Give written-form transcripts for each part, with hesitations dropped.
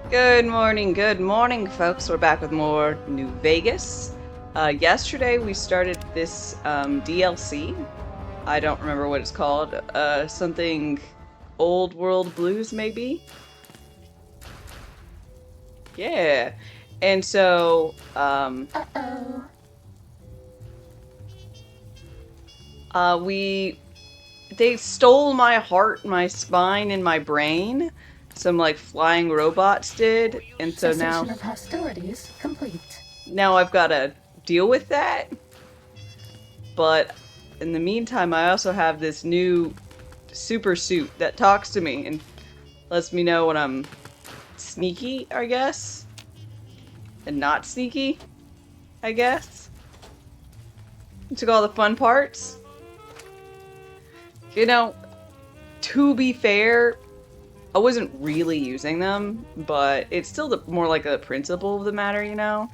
Good morning, folks. We're back with more New Vegas. Yesterday we started this DLC. I don't remember what it's called. Something Old World Blues, maybe? Yeah. And so, Uh-oh. they stole my heart, my spine, and my brain. Some like flying robots did, and so Cessation of hostilities complete. now I've got to deal with that. But in the meantime, I also have this new super suit that talks to me and lets me know when I'm sneaky, I guess, and not sneaky, I guess. It took all the fun parts. You know, to be fair, I wasn't really using them, but it's still more like a principle of the matter, you know?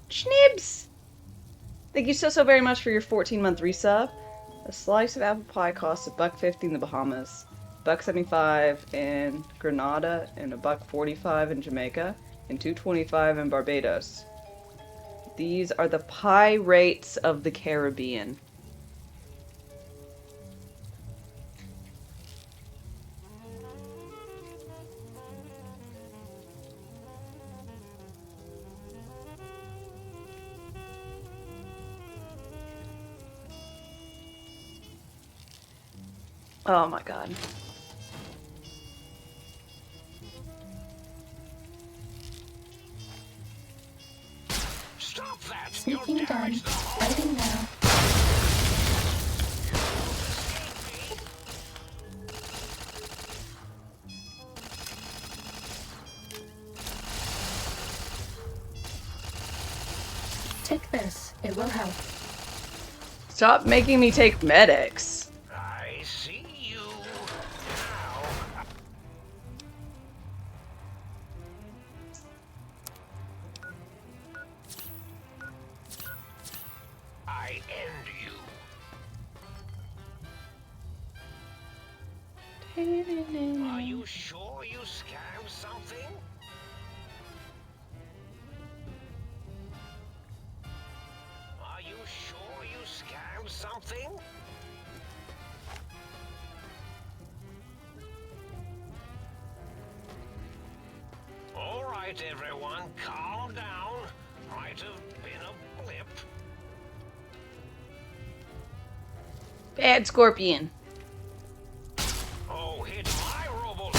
Schnibs! Thank you so very much for your 14-month resub. A slice of apple pie costs $1.50 in the Bahamas, $1.75 in Grenada, and $1.45 in Jamaica, and $2.25 in Barbados. These are the pie rates of the Caribbean. Oh my god. Stop that! Sneaking done. Fighting now. Take this. It will help. Stop making me take medics. I see you. Now, I end you. Are you sure you scammed something? Are you sure you scammed something? All right, everyone, calm down. Might have been a blip. Bad Scorpion. Oh, hit my robo.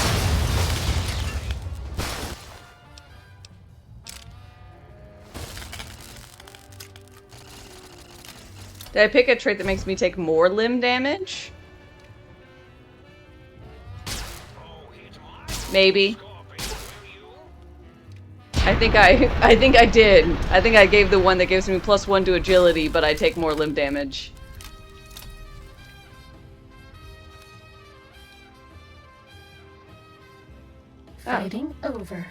Did I pick a trait that makes me take more limb damage? Oh, hit my Maybe. Scorpion, will you? I think I did. I think I gave the one that gives me +1 to agility, but I take more limb damage. Fighting over.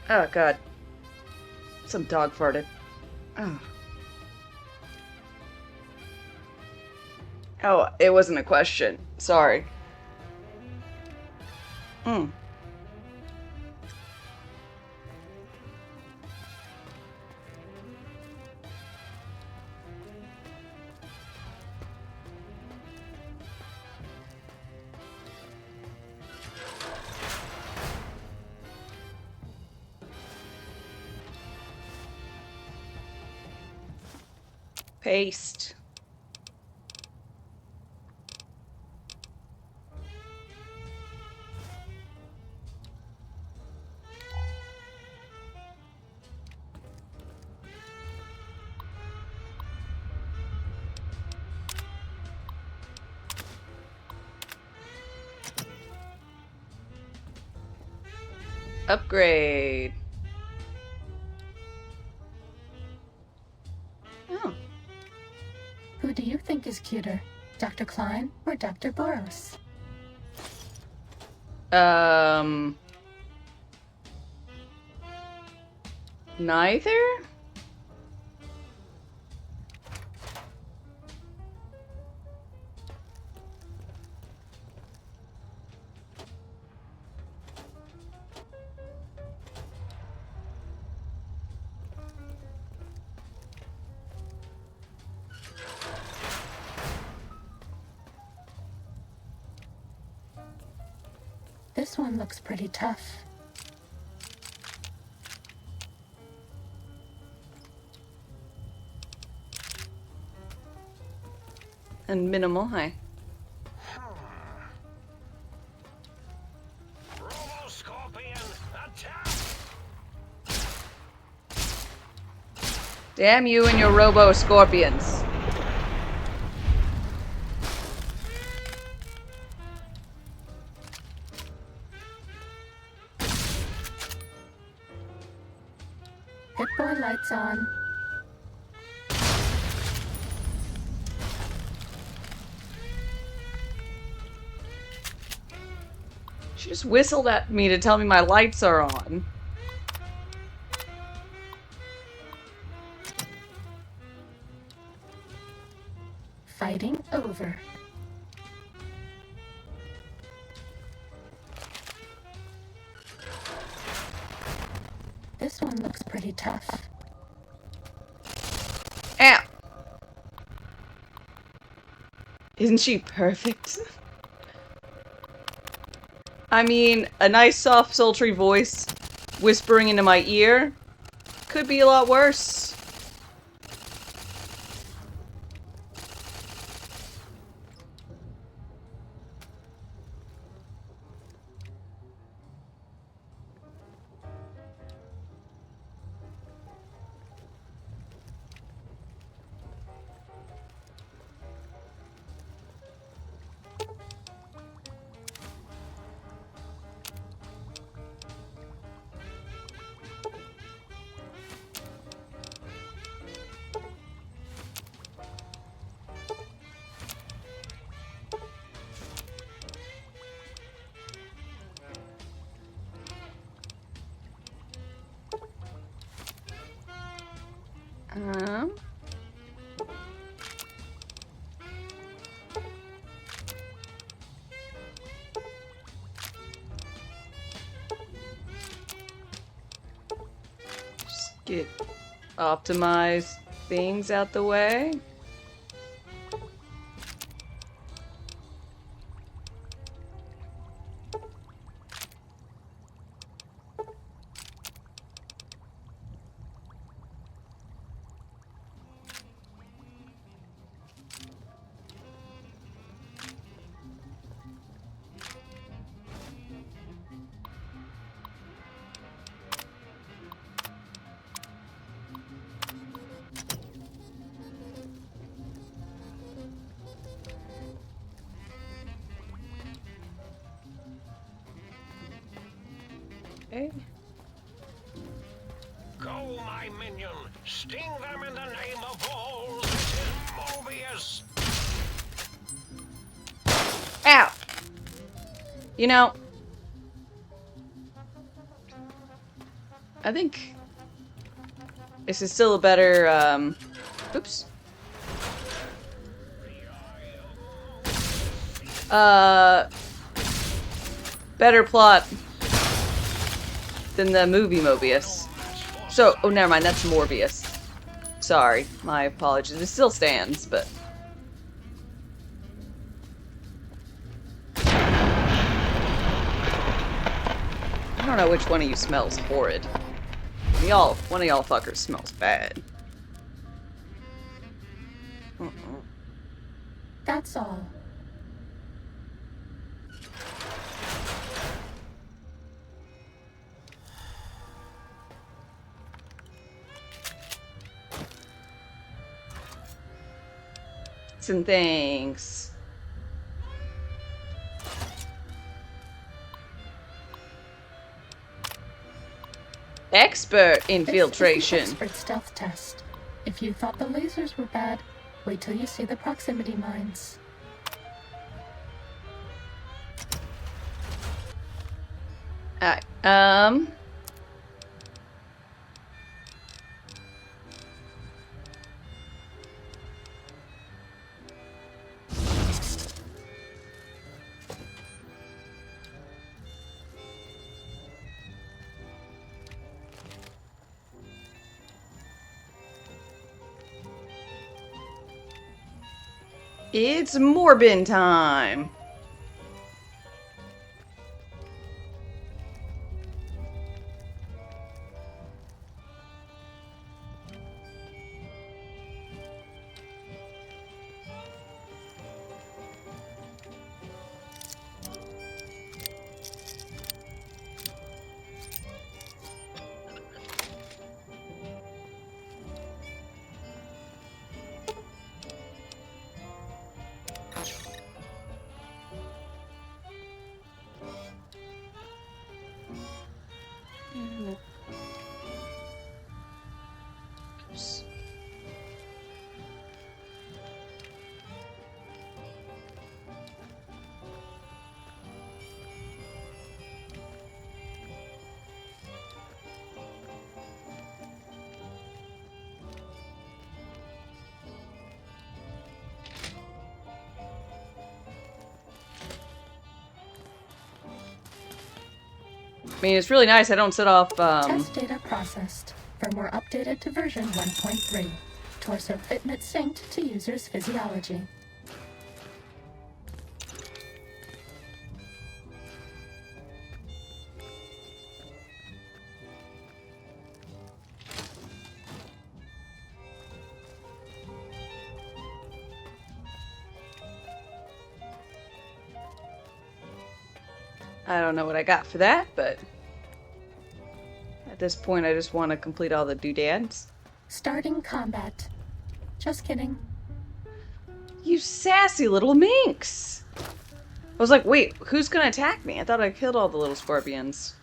Oh god. Some dog farted. Oh. Oh, it wasn't a question. Sorry. Mm. Paste. Upgrade. Oh. Who do you think is cuter? Dr. Klein or Dr. Boros? Um. Neither? This one looks pretty tough. And minimal, hi. Robo-Scorpion, attack! Damn you and your robo-scorpions. Hit-Boy lights on. She just whistled at me to tell me my lights are on. Fighting over. This one looks pretty tough. Ow! Isn't she perfect? I mean, a nice, soft, sultry voice whispering into my ear could be a lot worse. Um... Just get optimized things out the way. Okay. Go, my minion! Sting them in the name of all! This is Mobius! Ow! You know, I think this is still a better, oops. Better plot than the movie Mobius. So, oh, never mind, that's Morbius. Sorry, my apologies. It still stands, but... I don't know which one of you smells horrid. One of y'all fuckers smells bad. That's all. And things. Expert infiltration. This is the expert stealth test. If you thought the lasers were bad, wait till you see the proximity mines. Alright, It's Morbin time! Oops. I mean, it's really nice I don't set off, Test data processed. Firmware updated to version 1.3. Torso fitment synced to user's physiology. I don't know what I got for that, but at this point I just want to complete all the doodads. Starting combat. Just kidding. You sassy little minx! I was like, wait, who's gonna attack me? I thought I killed all the little scorpions.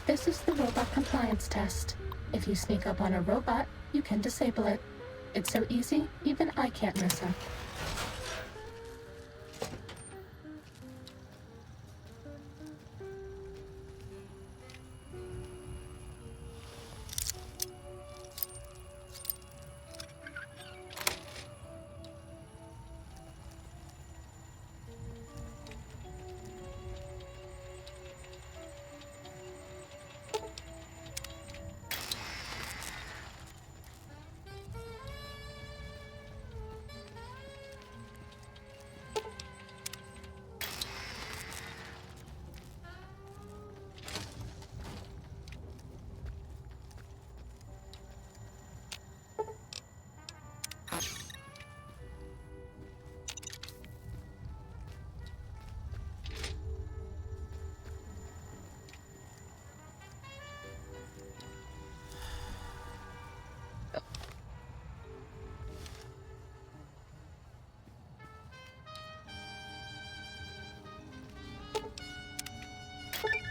This is the robot compliance test. If you sneak up on a robot, you can disable it. It's so easy, even I can't mess up.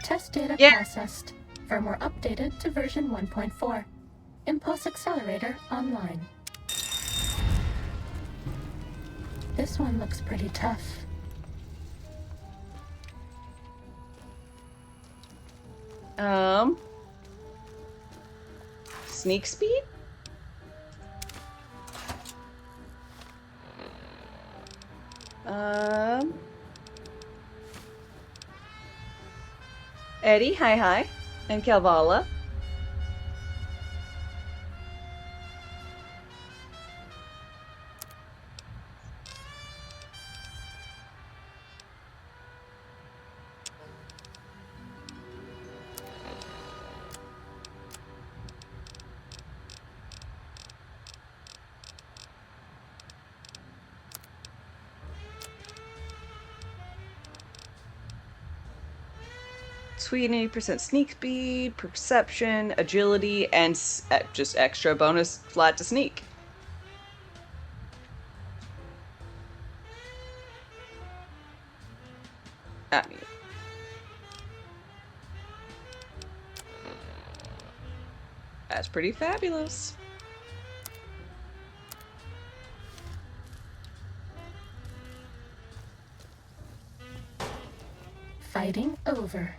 Test data processed. Firmware updated to version 1.4. Impulse accelerator online. This one looks pretty tough. Sneak speed? Eddie, hi, and Calvala. Sweet 80% sneak speed, perception, agility, and just extra bonus flat to sneak. I mean, that's pretty fabulous. Fighting over.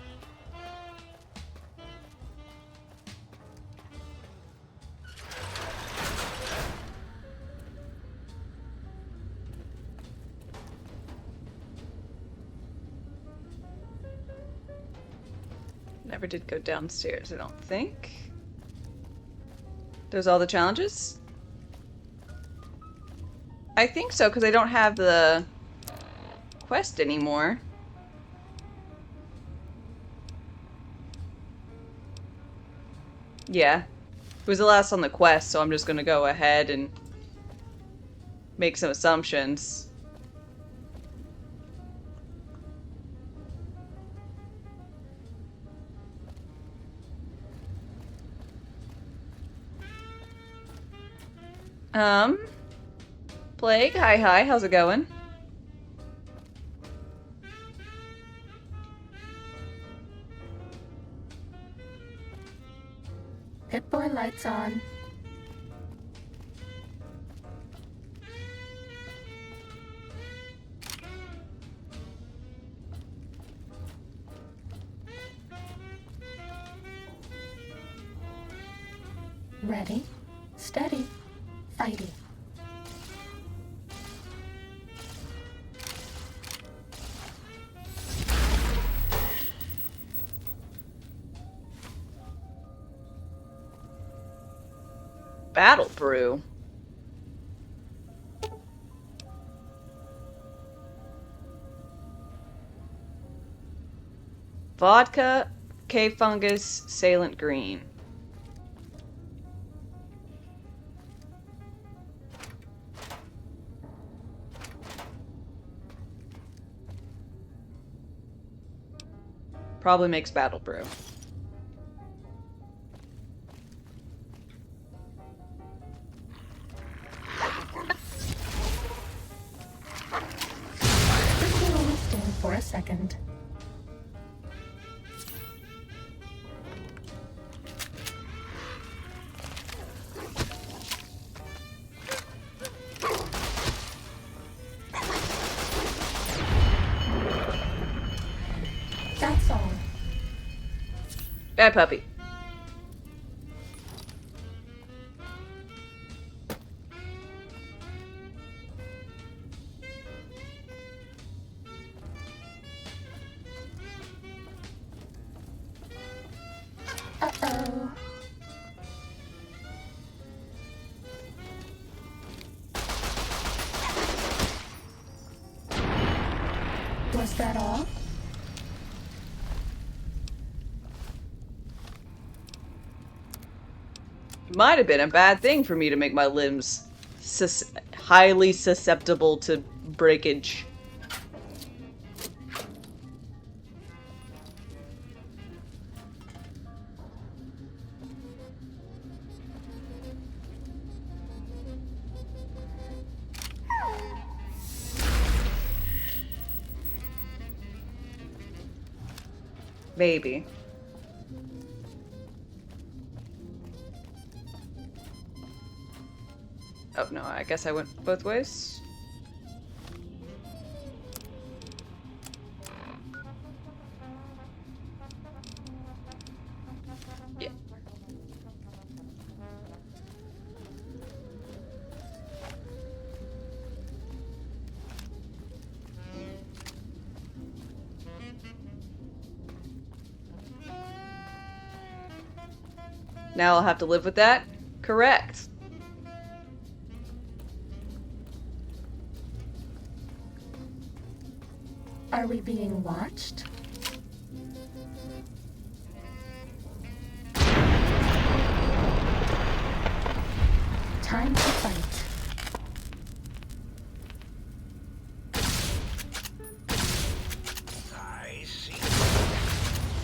Never did go downstairs, I don't think. Those all the challenges? I think so, because I don't have the quest anymore. Yeah. It was the last on the quest, so I'm just gonna go ahead and make some assumptions. Plague, hi, how's it going? Pip-Boy lights on. Ready, steady, fighty. Battle brew. Vodka, cave fungus, salient green. Probably makes battle brew. This will only stand for a second. That's all. Bad puppy. Uh-oh. Was that all? Might have been a bad thing for me to make my limbs highly susceptible to breakage. Maybe. Oh no, I guess I went both ways. Yeah. Now I'll have to live with that? Correct. Are we being watched? Time to fight. I see.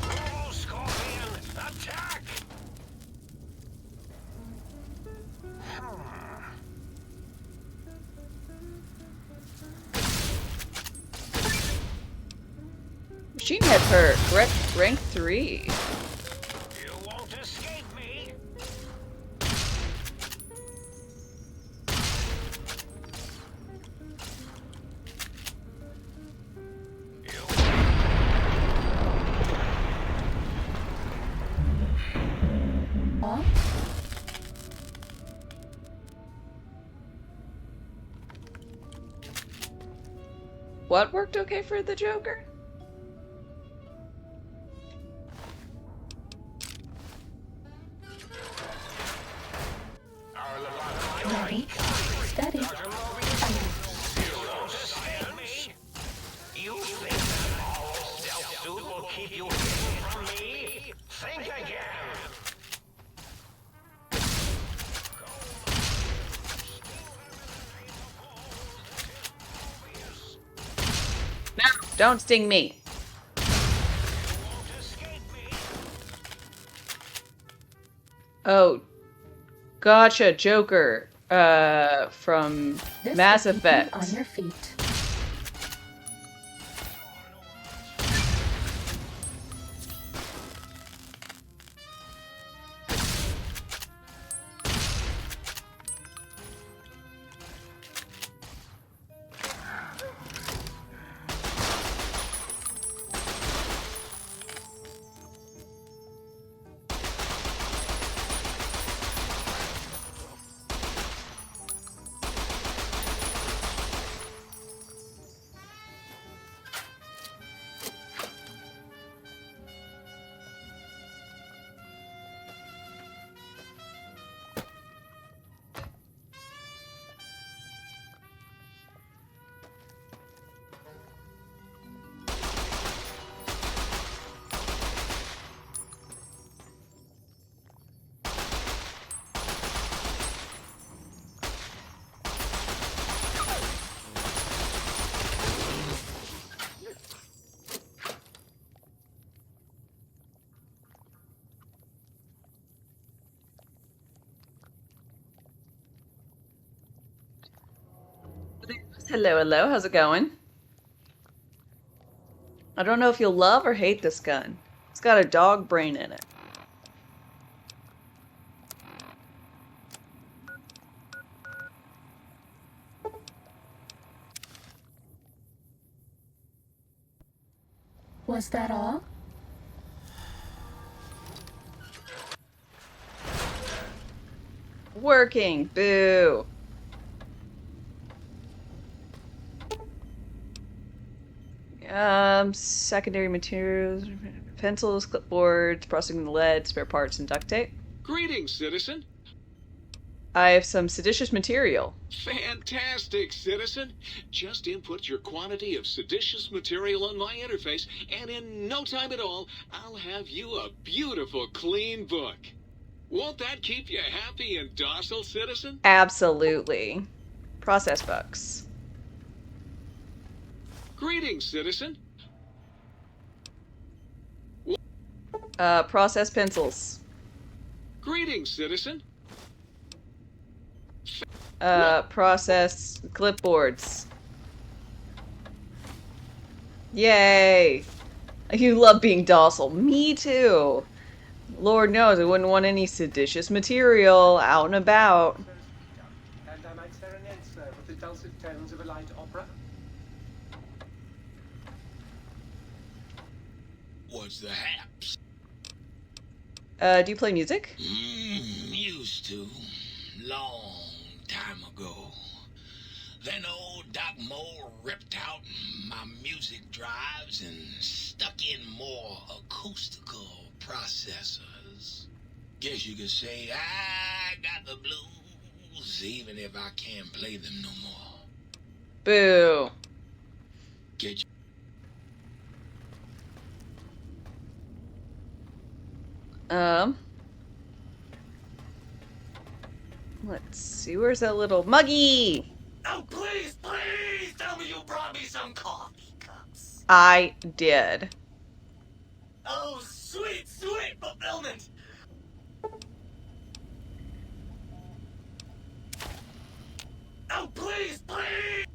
Oh, Scorpion, attack! Machine Head Perk, correct, rank 3. You won't escape me. Huh? What worked okay for the Joker? No, don't sting me. Won't escape me. Oh, gotcha, Joker. From This Mass will keep you Effect. on your feet. Hello, hello. How's it going? I don't know if you'll love or hate this gun. It's got a dog brain in it. Was that all? Working. Boo. Secondary materials, pencils, clipboards, processing the lead, spare parts, and duct tape. Greetings, citizen. I have some seditious material. Fantastic, citizen. Just input your quantity of seditious material on my interface, and in no time at all, I'll have you a beautiful, clean book. Won't that keep you happy and docile, citizen? Absolutely. Process books. Greetings, citizen. Process pencils. Greetings, citizen. Process clipboards. Yay! You love being docile. Me too. Lord knows I wouldn't want any seditious material out and about. And I might serenade, sir, with the dulcet tones of a light opera. What's the haps? Do you play music? Used to. Long time ago. Then old Doc Moore ripped out my music drives and stuck in more acoustical processors. Guess you could say I got the blues, even if I can't play them no more. Boo. Get Let's see, where's that little Muggy? Oh, please, please tell me you brought me some coffee cups. I did. Oh, sweet, sweet fulfillment. Oh, please, please.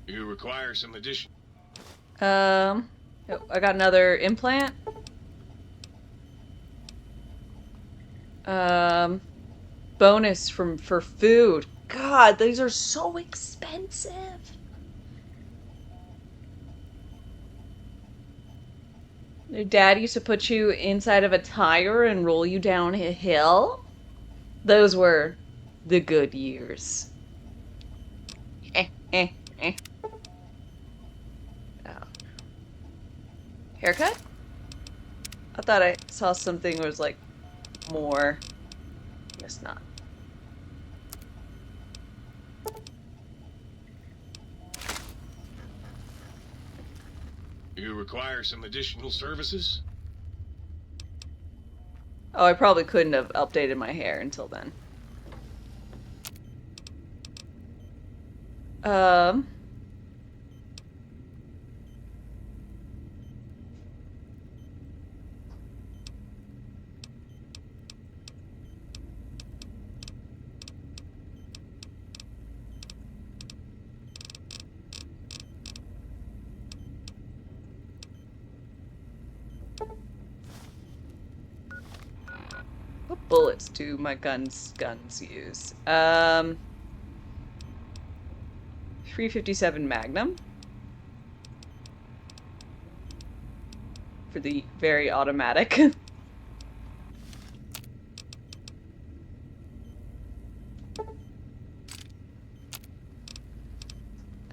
You require some addition. Oh, I got another implant. Bonus for food. God, these are so expensive. Your dad used to put you inside of a tire and roll you down a hill. Those were the good years. Oh. Haircut? I thought I saw something that was like more. Guess not. You require some additional services? Oh, I probably couldn't have updated my hair until then. Um... What bullets do my guns use? 357 Magnum. For the very automatic.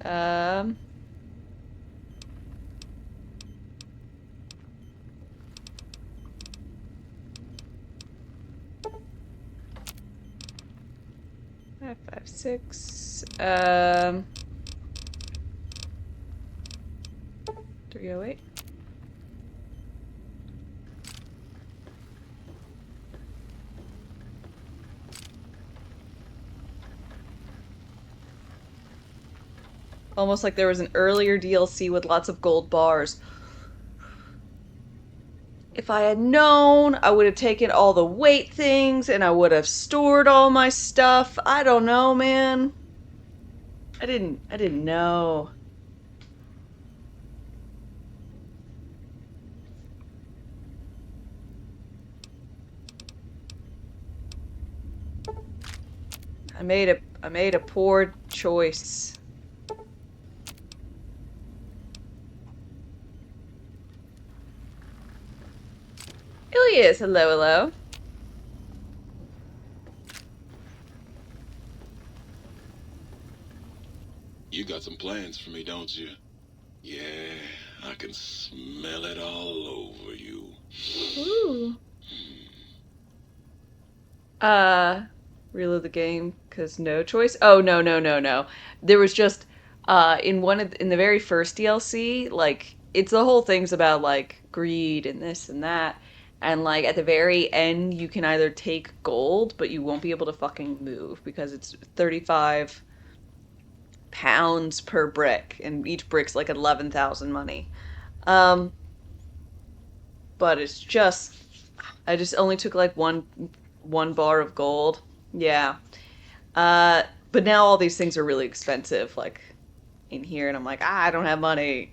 um... 556. 308. Almost like there was an earlier DLC with lots of gold bars. If I had known, I would have taken all the weight things and I would have stored all my stuff. I don't know, man. I didn't know. I made a poor choice. Ilias, hello, hello. You got some plans for me, don't you? Yeah, I can smell it all over you. Ooh. Reload the game because no choice. Oh no. There was just in in the very first DLC, like it's the whole thing's about like greed and this and that. And like at the very end you can either take gold, but you won't be able to fucking move because it's 35 pounds per brick and each brick's like 11,000 money. Um but it's just I just only took like one bar of gold. Yeah. But now all these things are really expensive, like in here, and I'm like, I don't have money.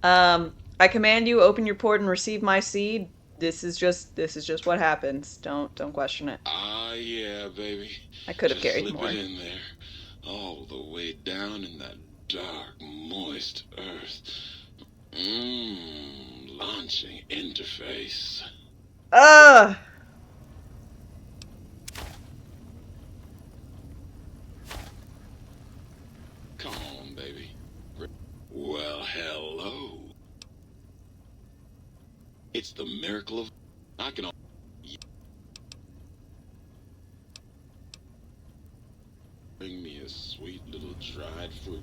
I command you, open your port and receive my seed. This is just what happens. Don't question it. Ah, yeah, baby. I could have Just carried slip more. it in there, all the way down in that dark, moist earth. Launching interface. Ugh! Come on, baby. Well, hello. It's the miracle of... I can... Bring me a sweet little dried fruit.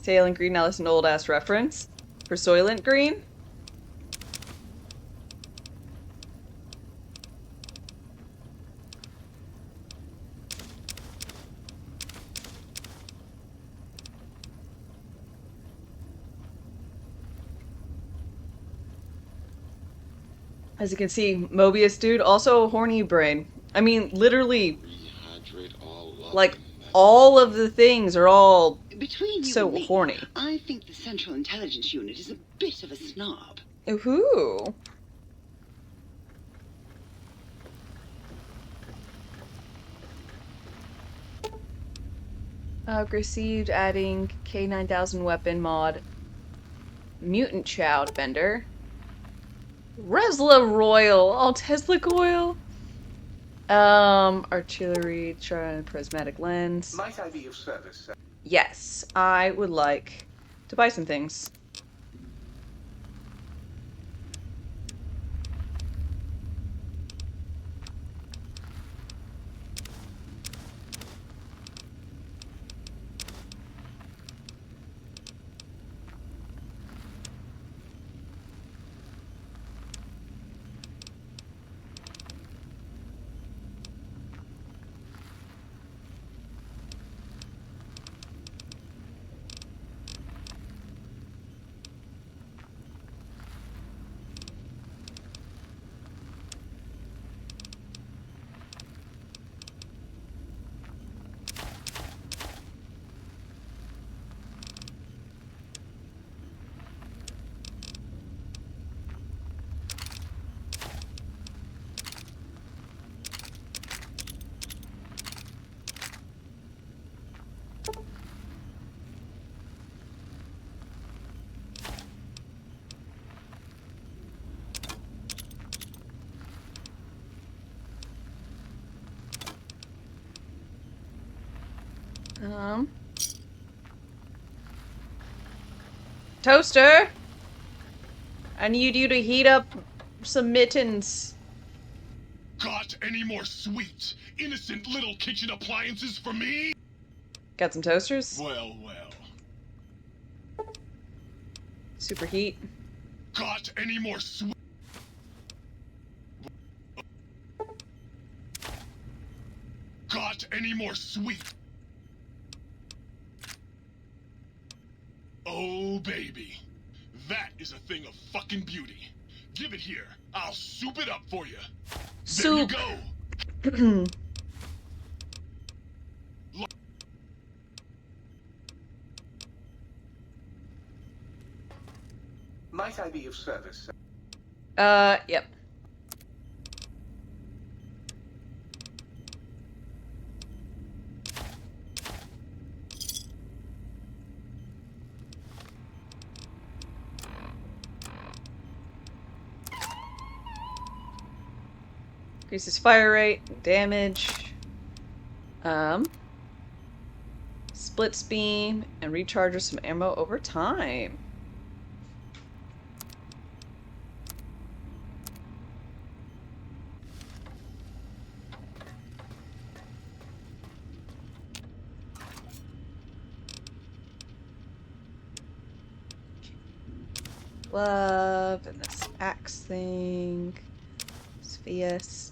Soylent Green, now that's an old ass reference for Soylent Green. As you can see, Mobius dude, also a horny brain. I mean, literally, Rehydrate all up like, in that- all of the things are all Between you so and me, horny. I think the Central Intelligence Unit is a bit of a snob. Ooh. Received adding K9000 weapon mod. Mutant Child Bender. Resla Royal. Oh, Tesla coil. Artillery, prismatic lens. Might I be of service, sir? Yes, I would like to buy some things. Toaster! I need you to heat up some mittens. Got any more sweet, innocent little kitchen appliances for me? Got some toasters? Well, well. Superheat. Got any more sweet? Got any more sweet? Oh, baby. That is a thing of fucking beauty. Give it here. I'll soup it up for you. Soup. There you go. Might I be of service, sir? Yep. Increases fire rate, damage. Splits beam, and recharges some ammo over time. Glove, and this axe thing. Fiest.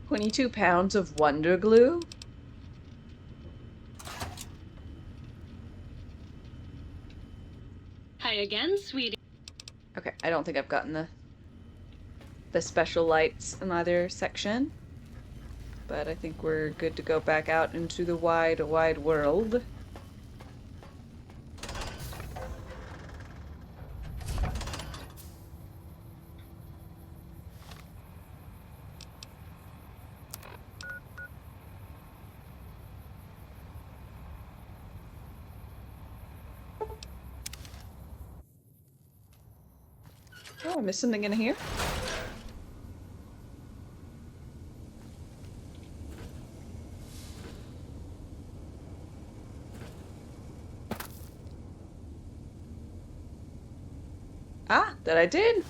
£22 of Wonder Glue. Hi again, sweetie. Okay, I don't think I've gotten the special lights in either section, but I think we're good to go back out into the wide, wide world. Oh, I missed something in here. Ah, that I did.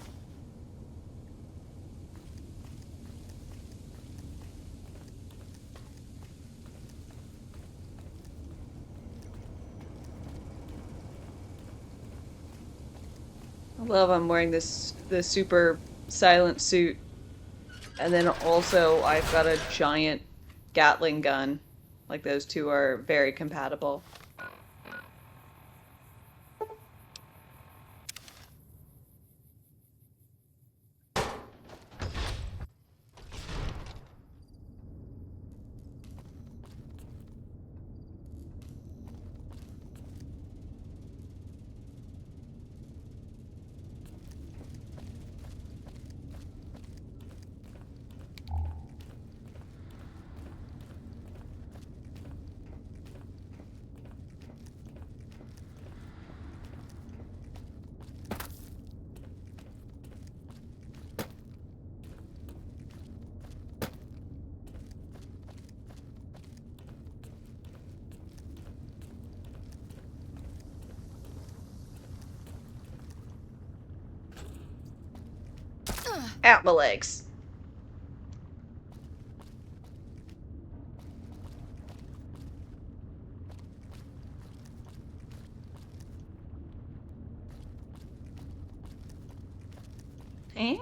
I love I'm wearing the super silent suit. And then also I've got a giant Gatling gun. Like those two are very compatible. Out my legs. Eh?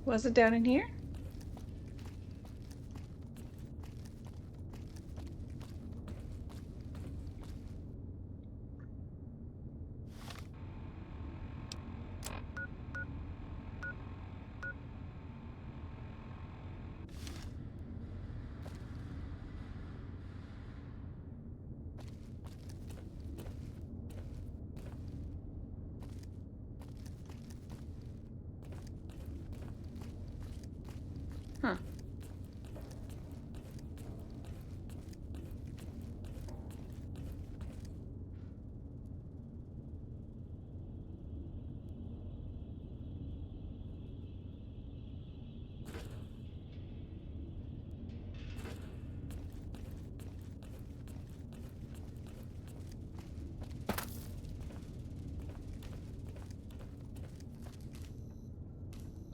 Was it down in here? Huh.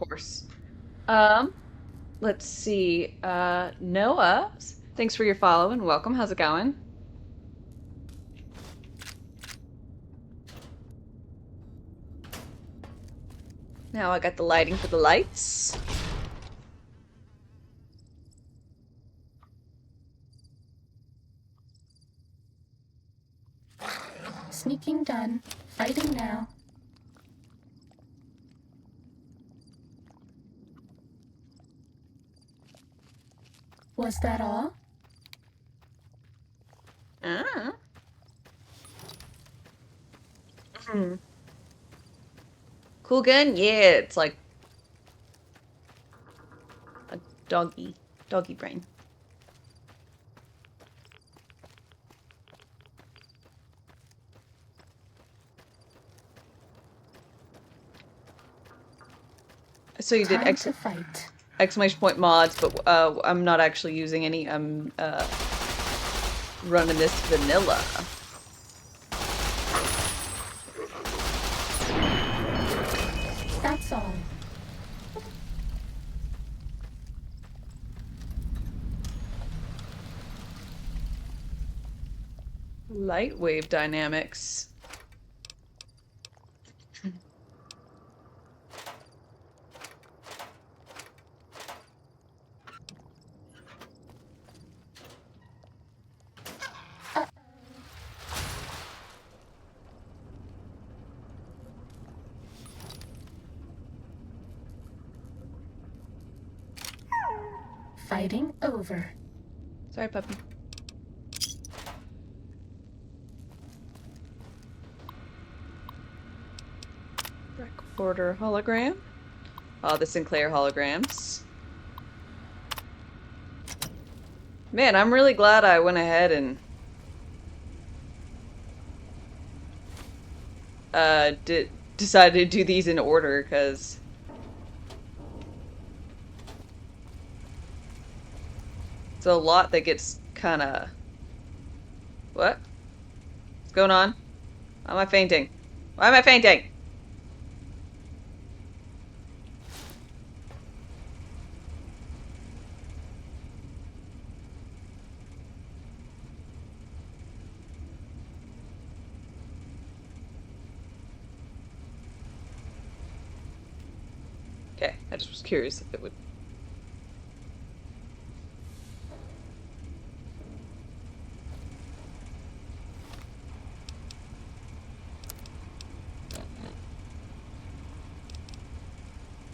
Of course. Um, let's see. Noah, thanks for your follow and welcome. How's it going? Now I got the lighting for the lights. Sneaking done. Fighting now. Was that all? Ah. Cool gun? Yeah, it's like a doggy brain. So you did Time to fight. exclamation point mods, but I'm not actually using any. I'm running this vanilla. That's all. Light wave dynamics. Fighting over. Sorry, puppy. Recorder hologram. Oh, the Sinclair holograms. Man, I'm really glad I went ahead and decided to do these in order, because it's a lot that gets kind of... What? What's going on? Why am I fainting? Why am I fainting? Okay, I just was curious if it would.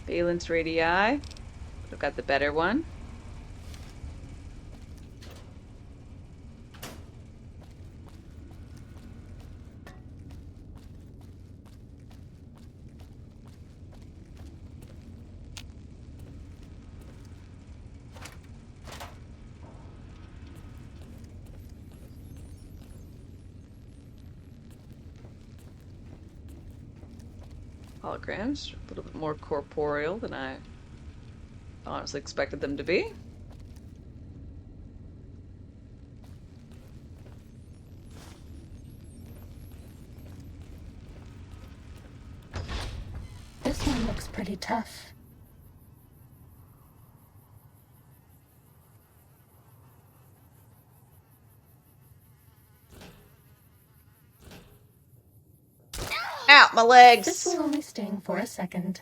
Valence radii. I've got the better one. Holograms, a little bit more corporeal than I honestly expected them to be. This one looks pretty tough. Ow, my This legs! will only sting for a second.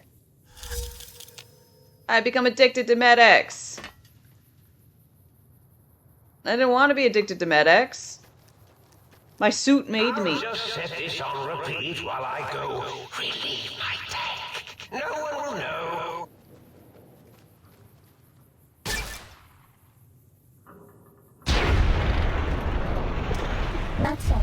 I become addicted to Med-X. I didn't want to be addicted to Med-X. My suit made me. I'll just set this on repeat while I go relieve my tank. No one will know. That's all.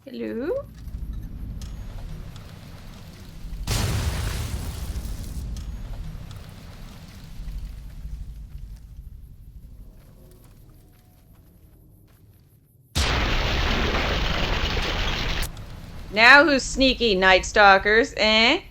Hello? Now who's sneaky, Night Stalkers, eh?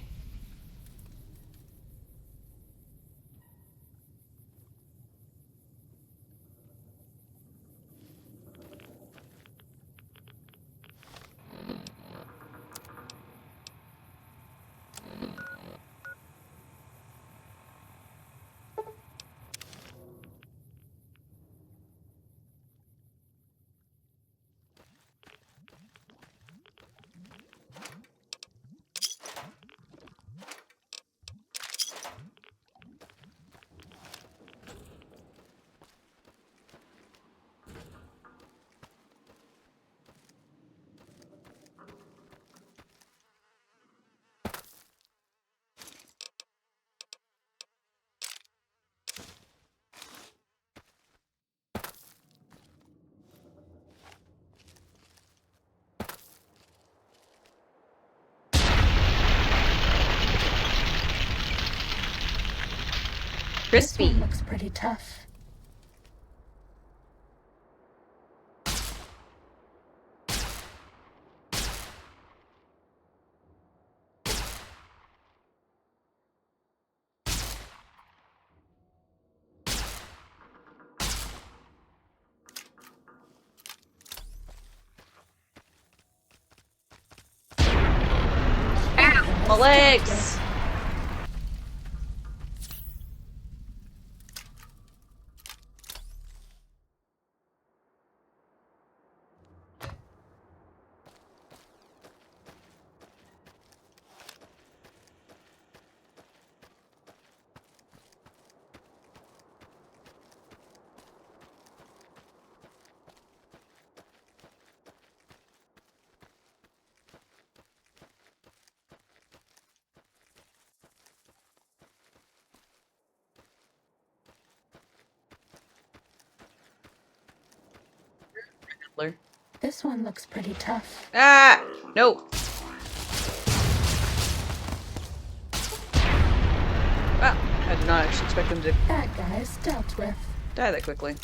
This Crispy. one looks pretty tough. Ow, my legs! This one looks pretty tough. Ah! No! Ah! I did not actually expect them to Bad guys dealt with. die that quickly.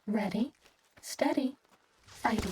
Ready, steady, fighting.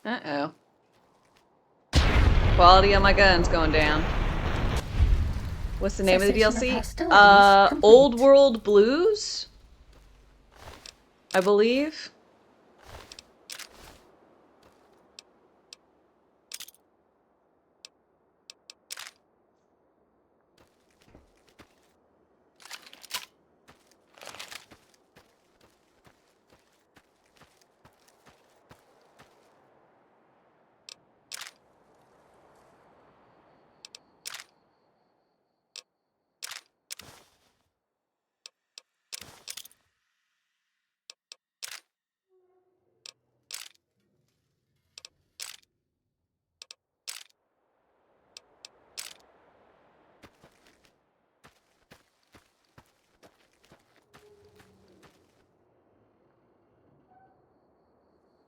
Uh-oh. Quality on my gun's going down. What's the name of the Cessation of DLC? hostilities complete. Old World Blues? I believe.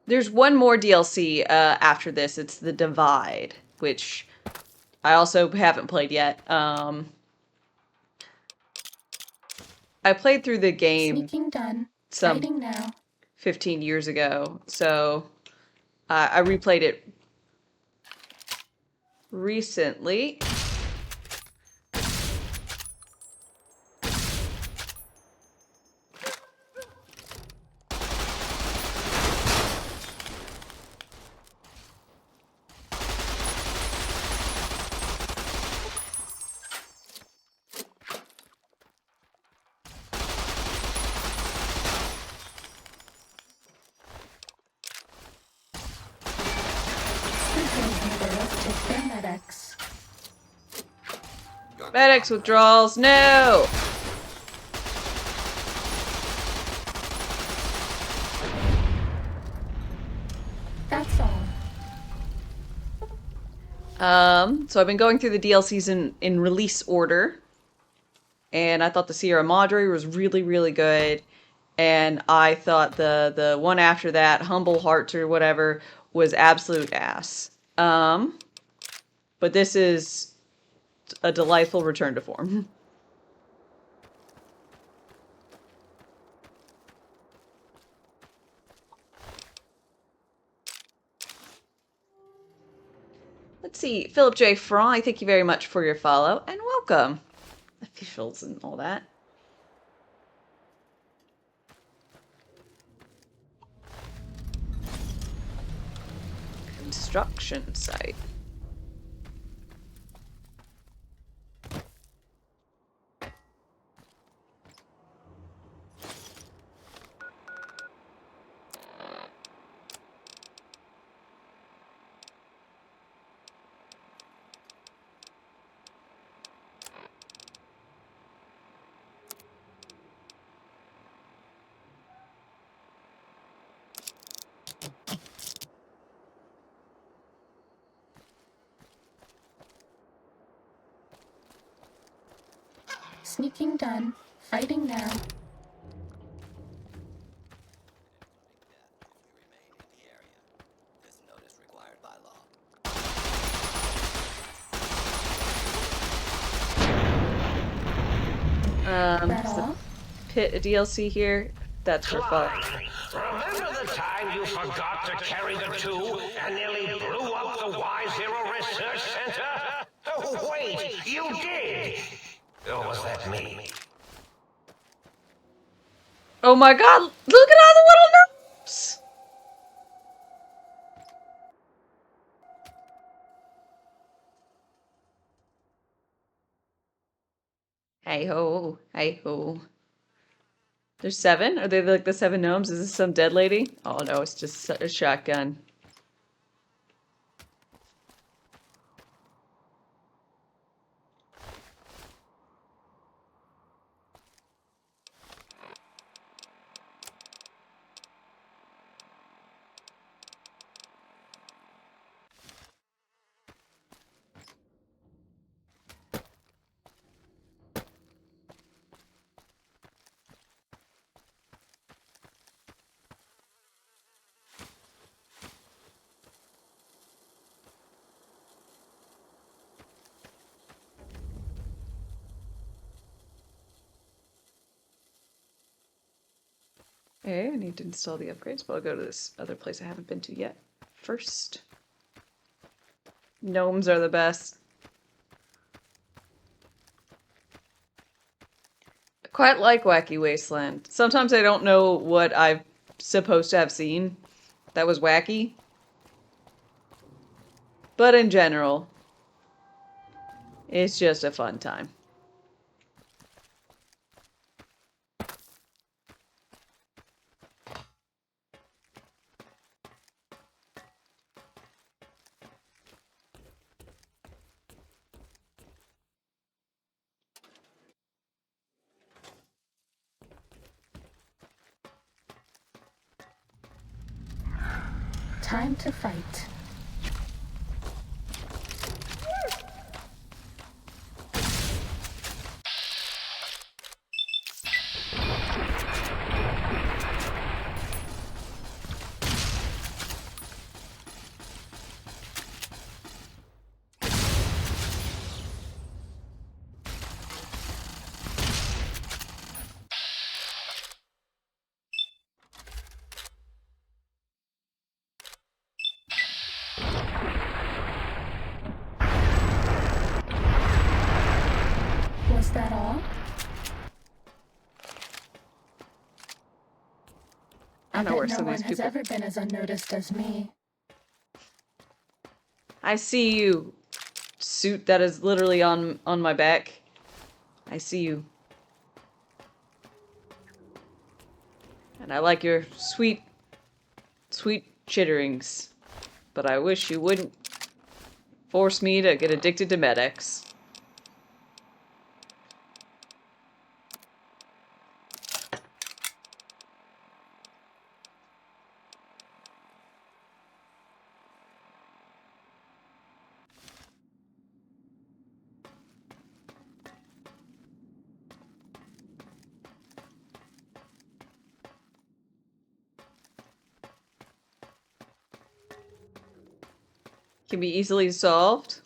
There's one more DLC after this. It's The Divide, which I also haven't played yet. I played through the game Sneaking done. some Fighting now. 15 years ago, so I replayed it recently. Take their medics. Medics withdrawals, no! That's all. So I've been going through the DLCs in release order. And I thought the Sierra Madre was really, really good. And I thought the one after that, Humble Hearts or whatever, was absolute ass. But this is a delightful return to form. Let's see, Philip J. Fry, thank you very much for your follow, and welcome. Officials and all that. Construction site. Sneaking done. Fighting now. That Is the all? pit a DLC here? That's for fun. Remember the time you forgot to carry the tube and nearly blew up the Y-Zero Research Center? Oh, wait, you did! Or was that me? Oh my god, look at all the little notes! Hey ho, hey ho. There's 7? Are they like the 7 gnomes? Is this some dead lady? Oh no, it's just a shotgun. Okay, I need to install the upgrades, but I'll go to this other place I haven't been to yet first. Gnomes are the best. I quite like Wacky Wasteland. Sometimes I don't know what I'm supposed to have seen that was wacky. But in general, it's just a fun time. Time to fight. Was that all? I know where bet some no of these one has people. ever been as unnoticed as me. I see you, suit that is literally on my back. I see you. And I like your sweet chitterings. But I wish you wouldn't force me to get addicted to Med-X. Can be easily solved.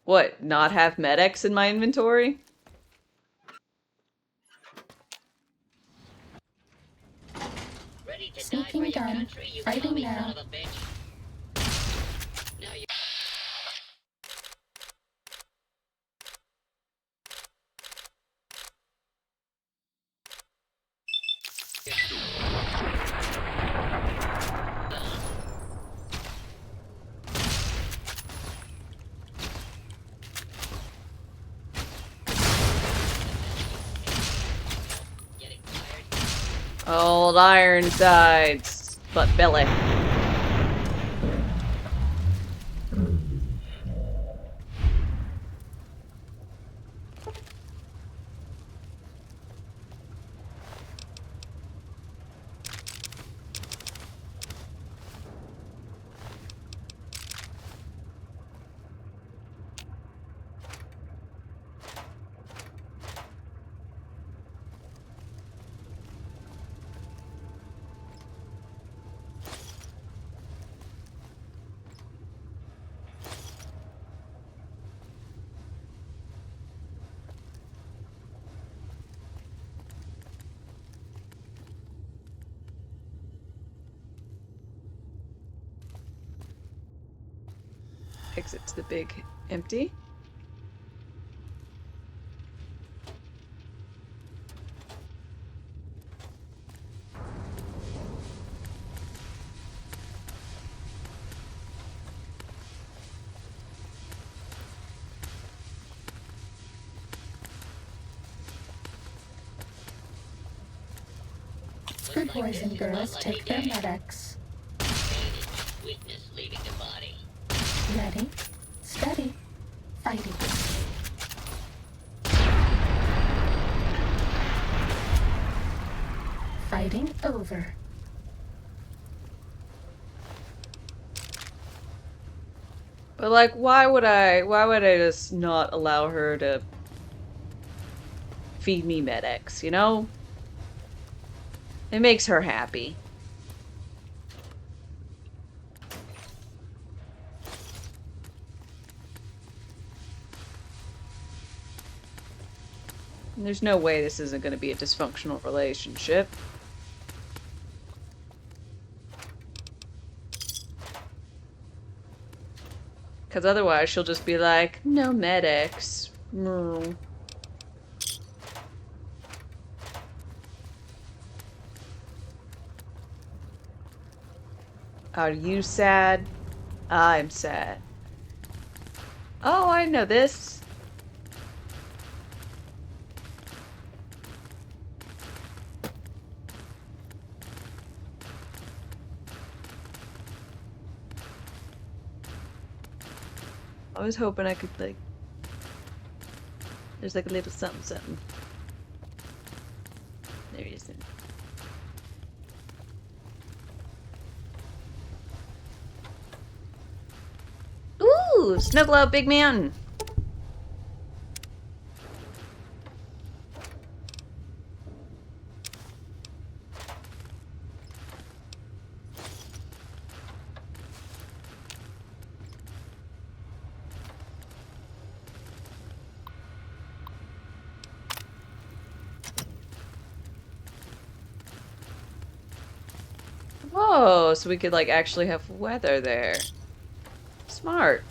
What, not have Med-X in my inventory? Sneaking done. Fighting now. Old Ironsides, but belly. Exit to the big empty. Good boys and girls take their Med-X. Witness leaving the body. Ready, steady, fighting. Fighting over. But like, why would I just not allow her to feed me Med-X, you know? It makes her happy. And there's no way this isn't going to be a dysfunctional relationship. Because otherwise she'll just be like, no medics. Mm. Are you sad? I'm sad. Oh, I know this. I was hoping I could, like... There's like a little something something. There he isn't. Ooh! Snow globe, big mountain! Oh, so we could like actually have weather there. Smart.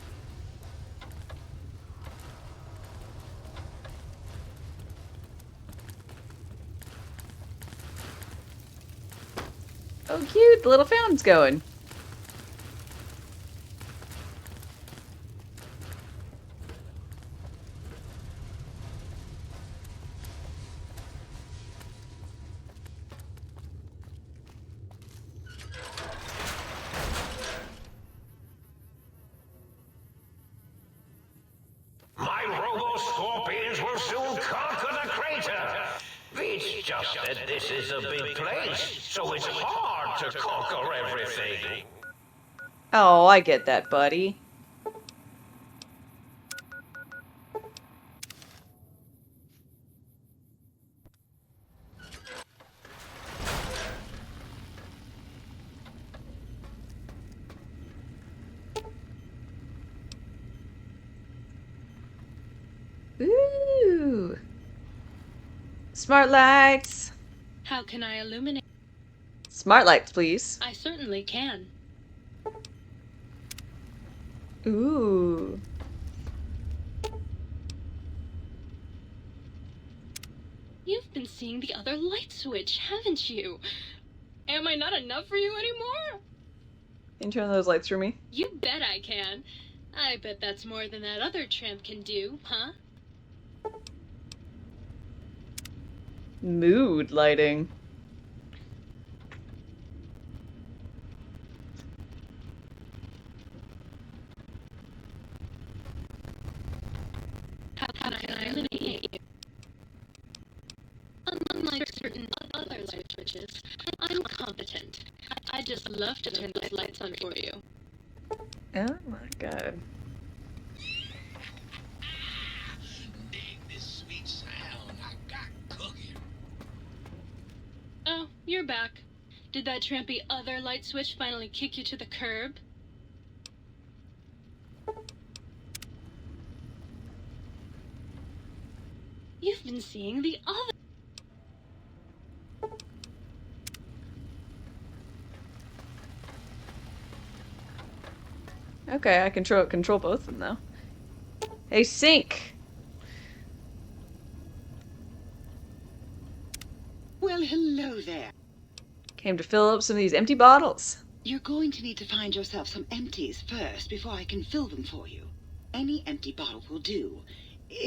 Oh cute, the little fountain's going. My robo-scorpions will soon conquer the crater. It's just that this is a big place, so it's hard to conquer everything. Oh, I get that, buddy. Ooh. Smart lights. How can I illuminate? Smart lights, please. I certainly can. Ooh. You've been seeing the other light switch, haven't you? Am I not enough for you anymore? Can you turn those lights for me? You bet I can. I bet that's more than that other tramp can do, huh? Mood lighting. How can I illuminate you? Unlike certain other light switches, I'm competent. I just love to turn those lights on for you. Oh my god. Dig this sweet sound I got cooking. Oh, you're back. Did that trampy other light switch finally kick you to the curb? You've been seeing the other... Okay, I control both of them though. Hey, Sync! Well, hello there. Came to fill up some of these empty bottles. You're going to need to find yourself some empties first before I can fill them for you. Any empty bottle will do.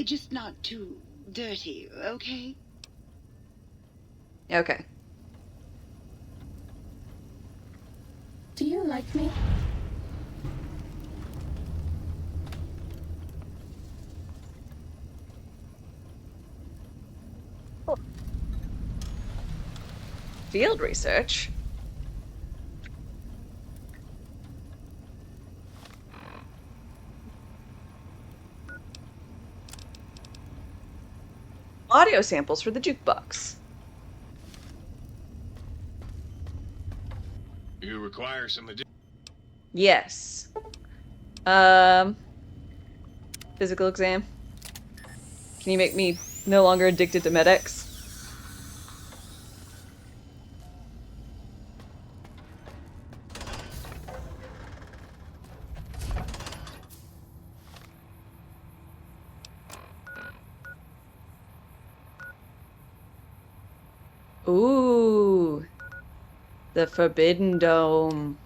Just not too dirty, okay? Okay. Do you like me? Field research? Audio samples for the jukebox. You require some Yes. Physical exam. Can you make me no longer addicted to Med-X? Ooh. The Forbidden Dome.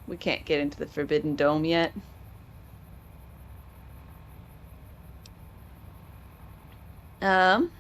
We can't get into the Forbidden Dome yet. Um.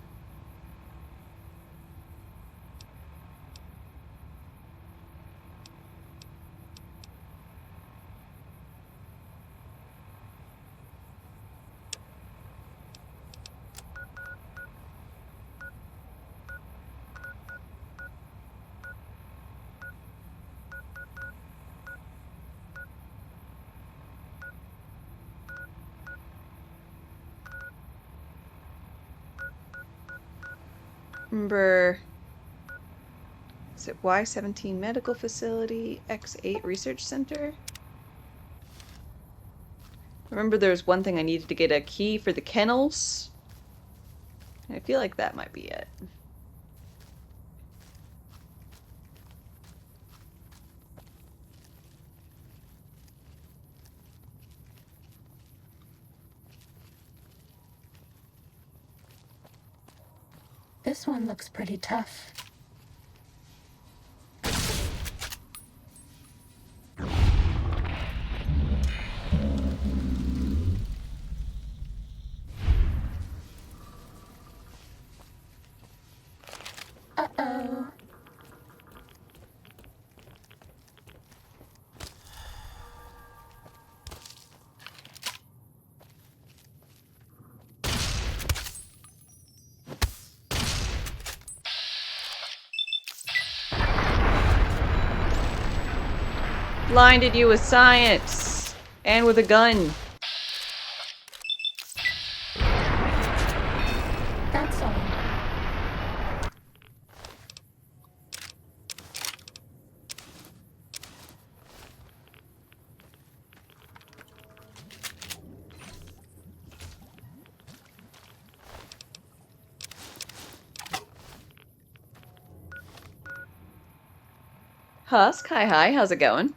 Remember, is it Y17 Medical Facility, X8 Research Center? Remember there was one thing I needed to get a key for the kennels? I feel like that might be it. This one looks pretty tough. Uh-oh. Blinded you with science! And with a gun. That's all. Husk, hi, how's it going?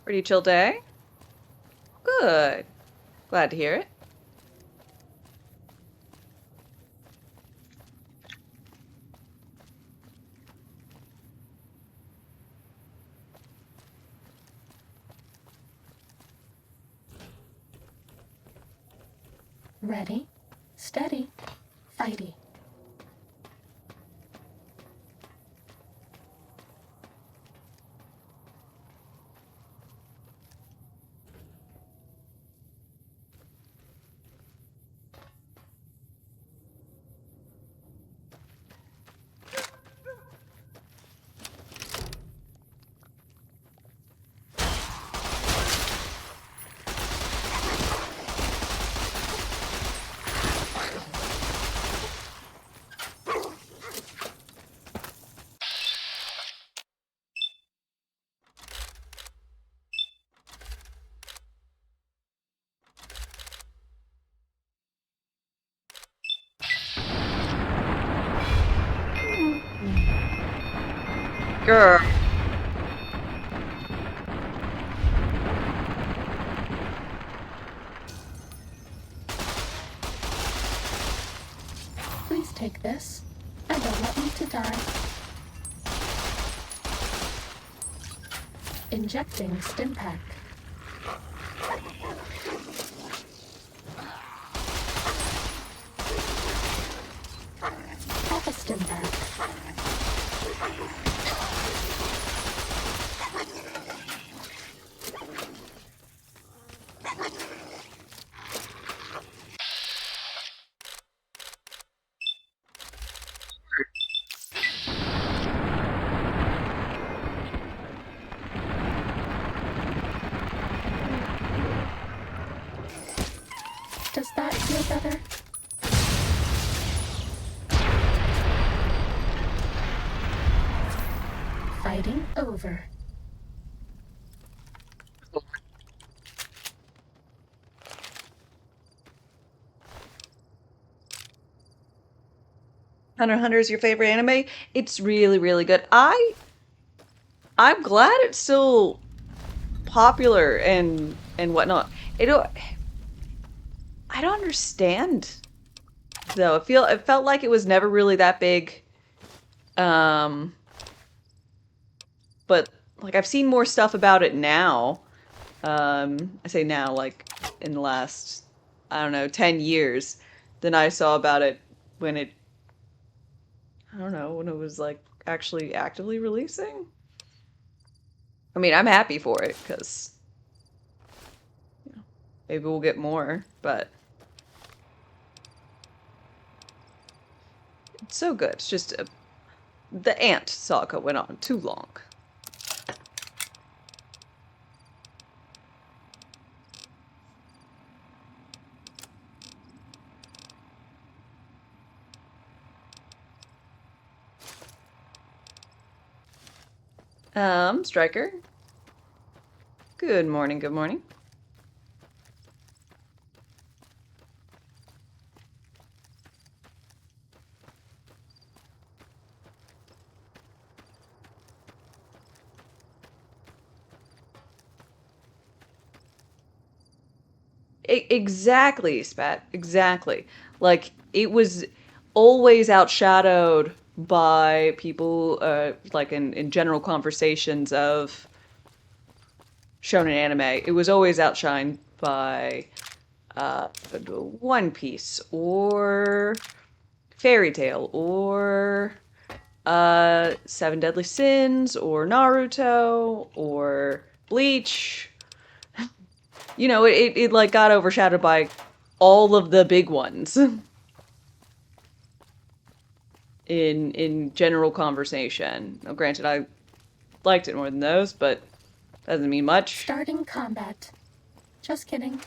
Pretty chill day? Good. Glad to hear it. Ready, steady, fighty. Grr. Please take this, and don't let me to die. Injecting stim pack. Have a stim pack. feel better? Fighting over. Hunter x Hunter is your favorite anime? It's really, really good. I'm glad it's still popular and whatnot. I don't understand though. It felt like it was never really that big. Um, but like I've seen more stuff about it now. I say now, like in the last, I don't know, 10 years than I saw about it when it, I don't know, when it was like actually actively releasing. I mean, I'm happy for it because maybe we'll get more, but it's so good. It's just the ant saga went on too long. Striker. Good morning, good morning. Exactly, Spat. Exactly. Like, it was always outshadowed by people, like in general conversations of shonen anime. It was always outshined by One Piece or Fairy Tail or Seven Deadly Sins or Naruto or Bleach. You know, it like got overshadowed by all of the big ones in general conversation. Now, granted, I liked it more than those, but doesn't mean much. Starting combat. Just kidding.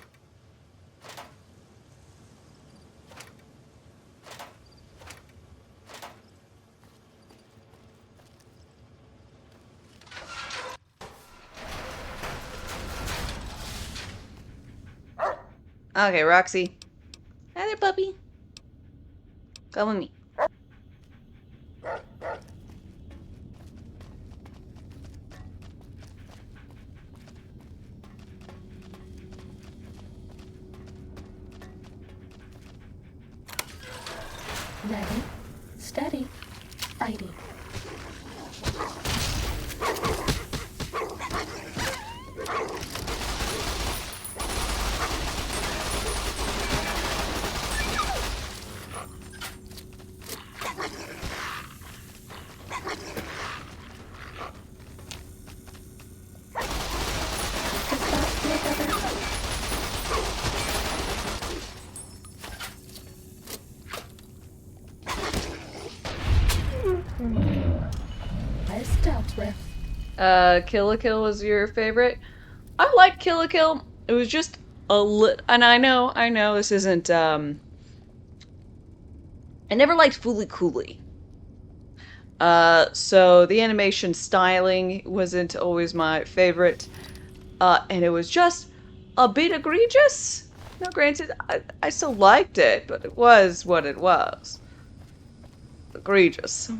Okay, Roxy. Hi there, puppy. Come with me. Ready, steady, fighting. Does that feel better? Nice dealt with. Kill la Kill was your favorite? I liked Kill la Kill. It was just a lit, and I know this isn't, I never liked Fooly Cooly. So the animation styling wasn't always my favorite. And it was just a bit egregious. Now, granted, I still liked it, but it was what it was. Egregious.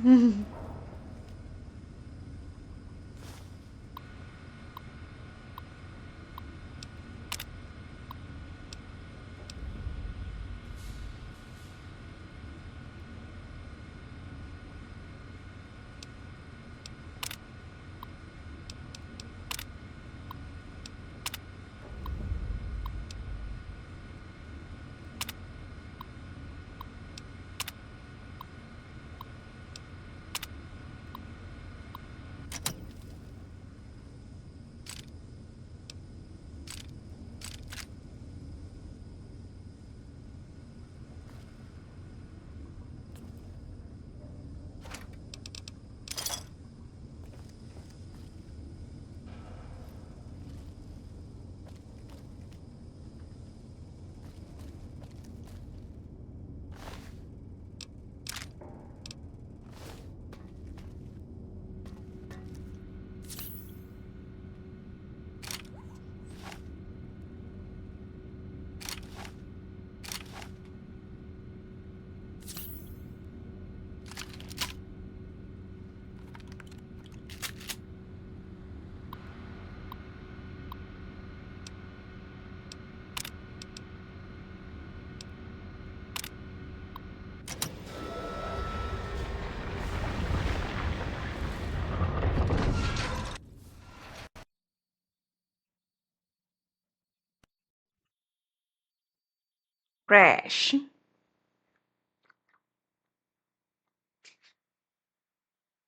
Crash.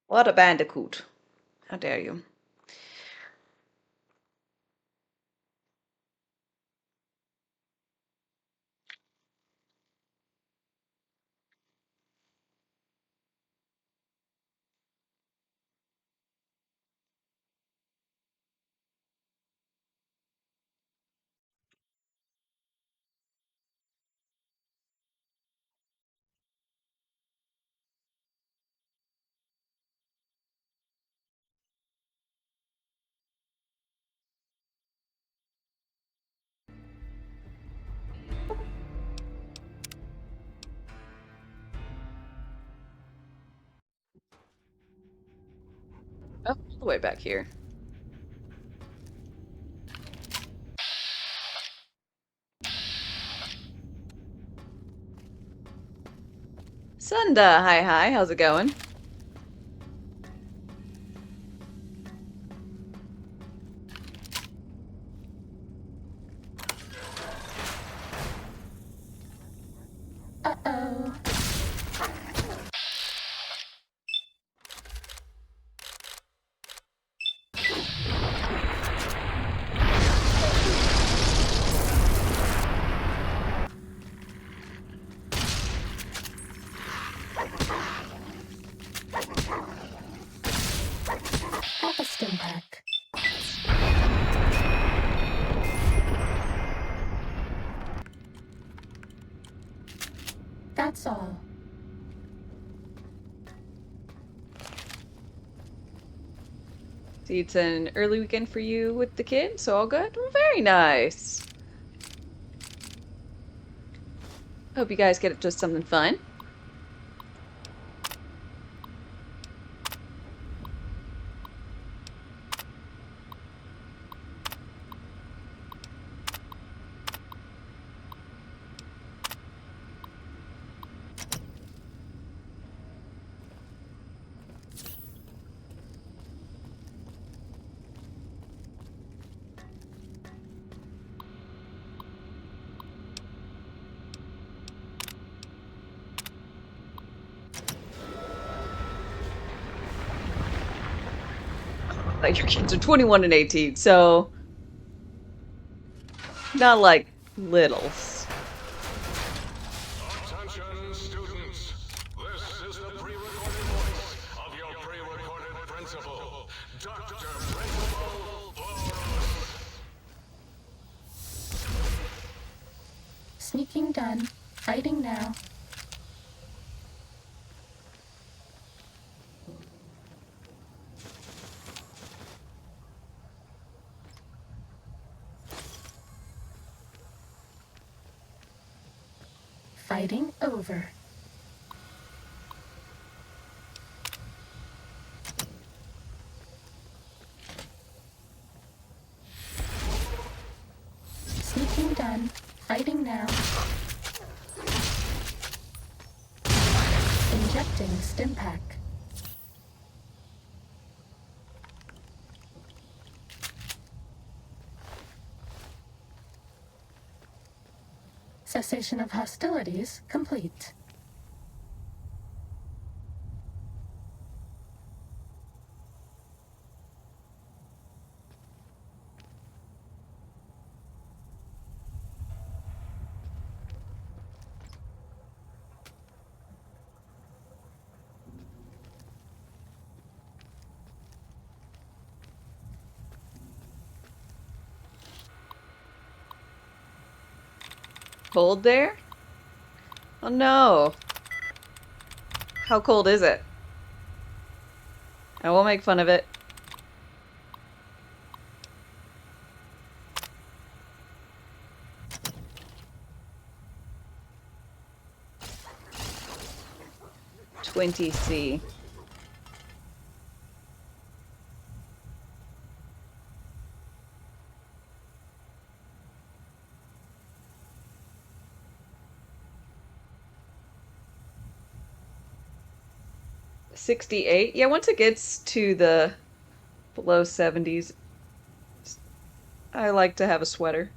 What a bandicoot. How dare you. Oh, all the way back here. Sunda, hi, how's it going? Uh-oh. Have a stim pack. That's all. See, it's an early weekend for you with the kids, so all good? Well, very nice. Hope you guys get just something fun. Like, your kids are 21 and 18, so not like littles. Attention, students. This is the pre-recorded voice of your pre-recorded principal, Dr. Principal Boros. Sneaking done. Fighting now. Fighting over. Sneaking done. Fighting now. Injecting stim pack. Cessation of hostilities complete. Cold there? Oh no. How cold is it? I won't make fun of it. $20C. $68. Yeah, once it gets to the below 70s, I like to have a sweater.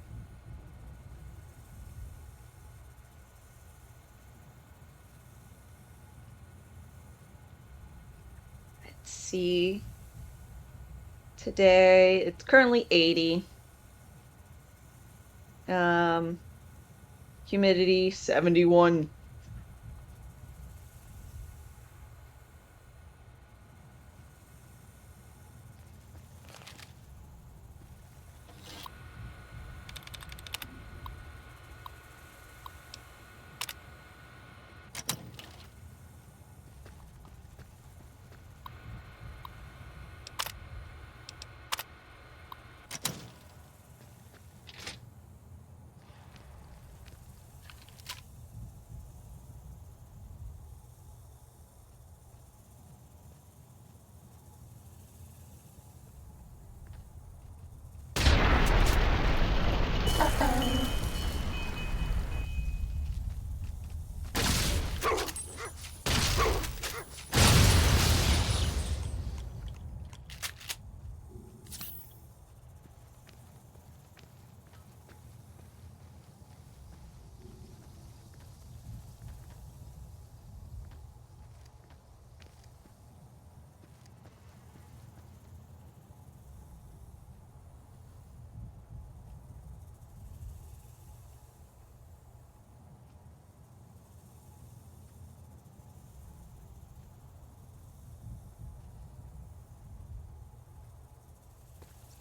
see. Today, it's currently 80. Humidity 71.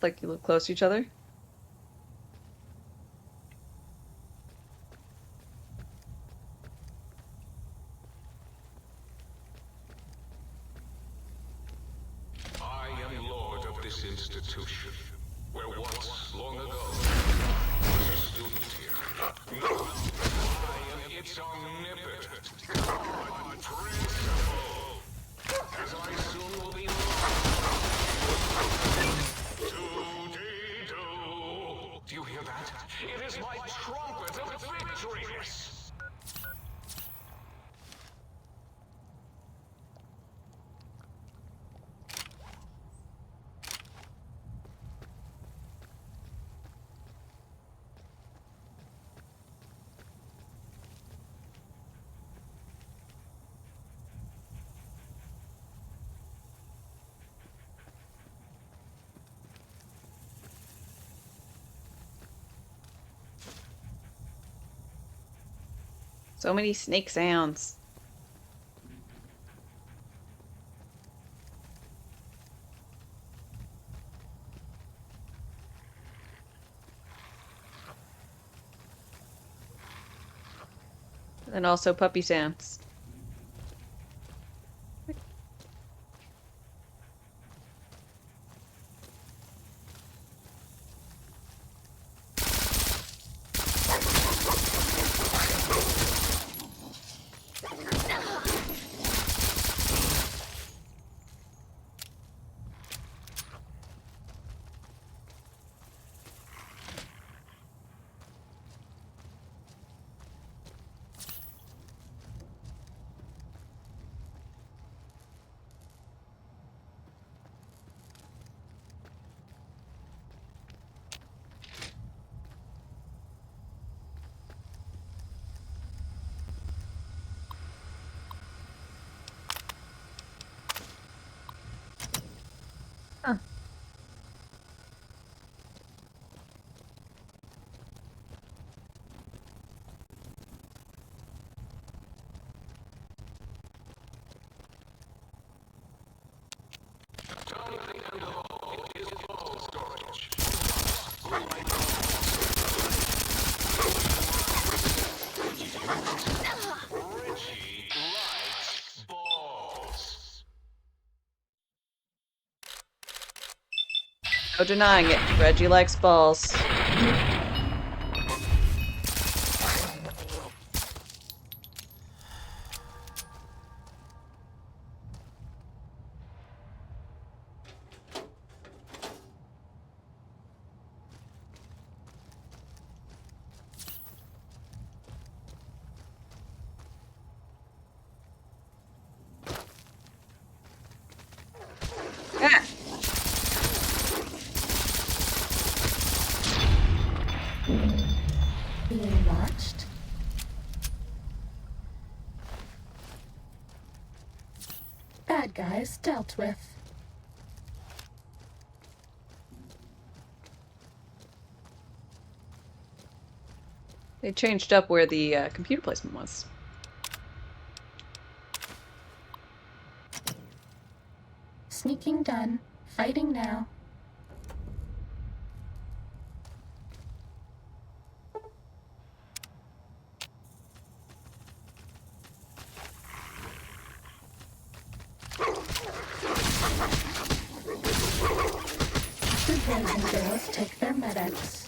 Like you look close to each other. I am lord of this institution, where once, long ago, I was a student here. Now, I am its omnipotent, God principle, as I soon will be Do you hear that? It is my trumpet of victories! So many snake sounds. And also puppy sounds. Huh. No denying it. Reggie likes balls. Ah. Being watched? Bad guys dealt with. They changed up where the computer placement was. Sneaking done. Fighting now. The boys and girls take their medics.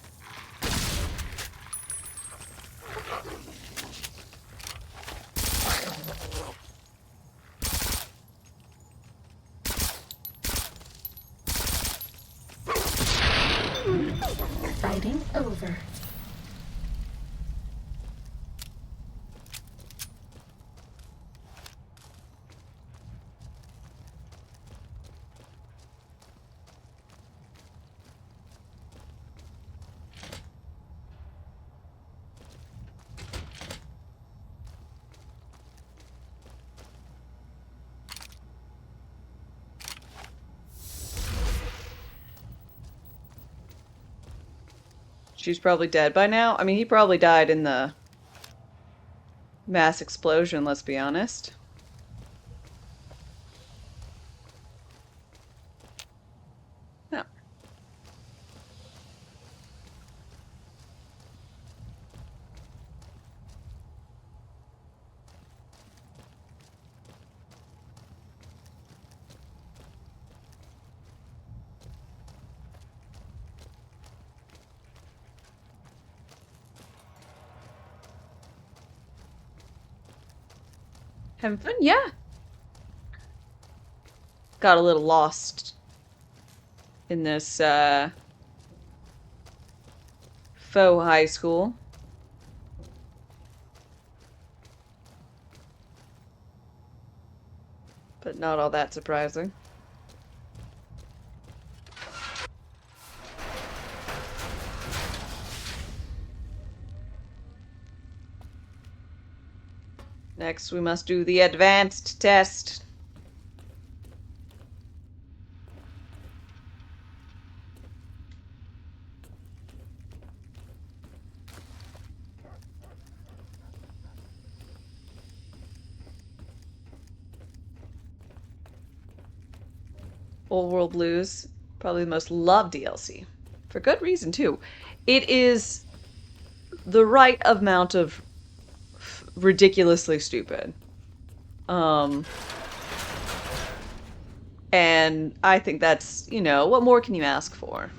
Fighting over. She's probably dead by now. I mean, he probably died in the mass explosion, let's be honest. No. Having fun? Yeah. Got a little lost in this faux high school. But not all that surprising. Next, we must do the advanced test. Old World Blues, probably the most loved DLC. For good reason, too. It is the right amount of ridiculously stupid. And I think that's, you know, what more can you ask for?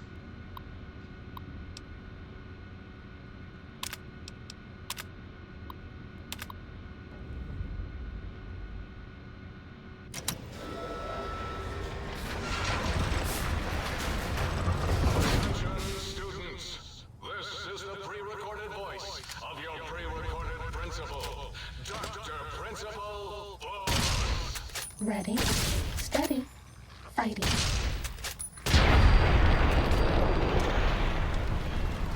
Students, this is the pre-recorded voice of your pre-recorded principal, Dr. Principal Bush. Ready, steady, fighting.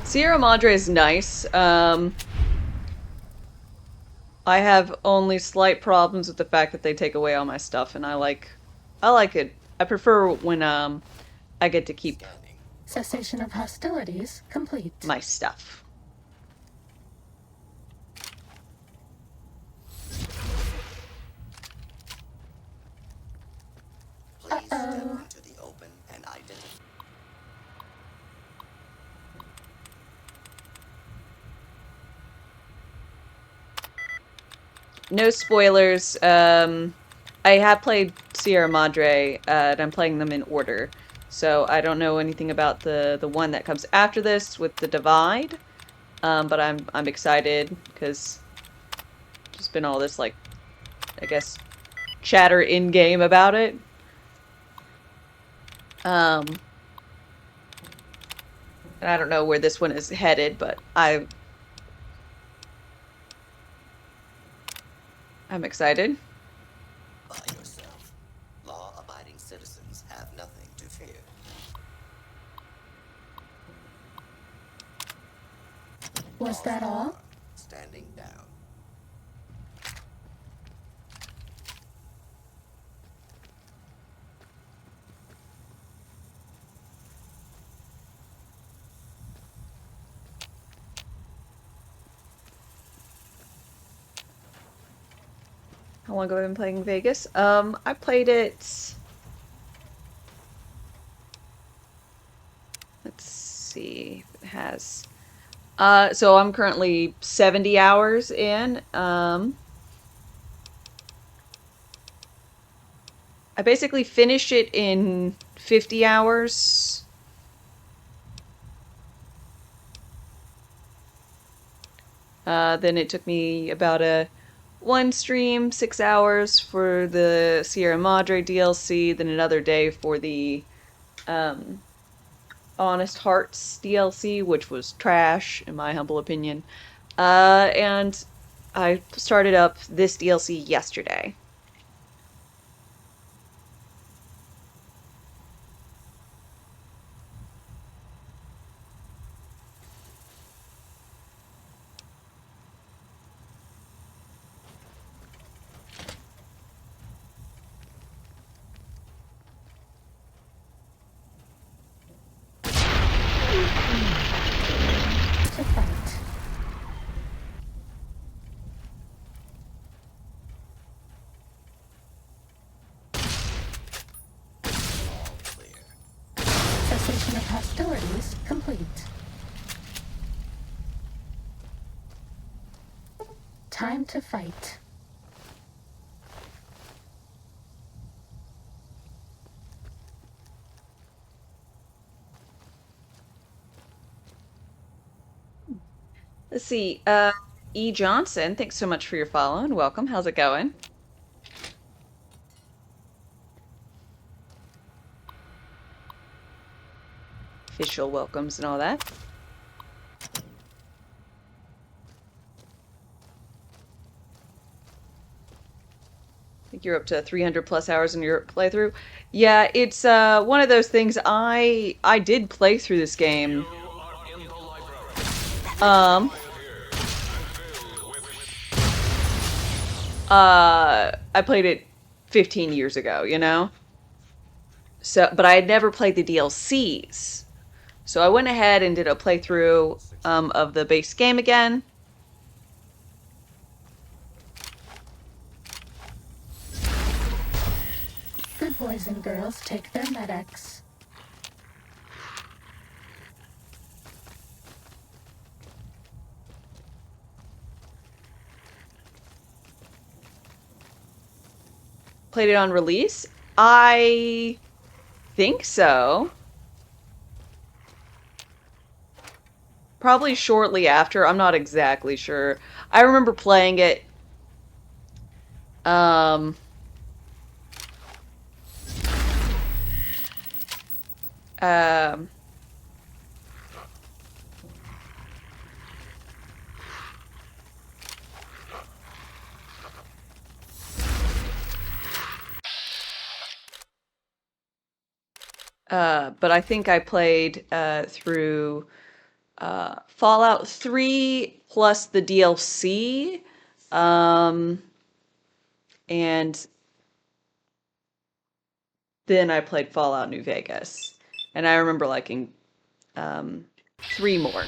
Sierra Madre is nice. I have only slight problems with the fact that they take away all my stuff, and I like it. I prefer when I get to keep Cessation of hostilities complete. my stuff. Uh-oh. Into the open and identify. No spoilers. I have played Sierra Madre, and I'm playing them in order. So I don't know anything about the one that comes after this with the Divide. But I'm excited because there's been all this, like, I guess, chatter in game about it. And I don't know where this one is headed, but I'm excited. By yourself. Law-abiding citizens have nothing to fear. Was that all? Standing down. How long have I been playing Vegas? I played it... Let's see if it has... so I'm currently 70 hours in. I basically finished it in 50 hours. Then it took me about one stream, 6 hours for the Sierra Madre DLC, then another day for the Honest Hearts DLC, which was trash, in my humble opinion. And I started up this DLC yesterday. To fight. All clear. Cessation of hostilities complete. Time to fight. Let's see. E. Johnson, thanks so much for your follow and welcome. How's it going? Official welcomes and all that. I think you're up to 300 plus hours in your playthrough. Yeah, it's one of those things. I did play through this game. I played it 15 years ago, you know? So, but I had never played the DLCs. So I went ahead and did a playthrough of the base game again. Good boys and girls take their medics. Played it on release? I think so. Probably shortly after. I'm not exactly sure. I remember playing it. Um, um, but I think I played through Fallout 3 plus the DLC. And then I played Fallout New Vegas. And I remember liking 3 more.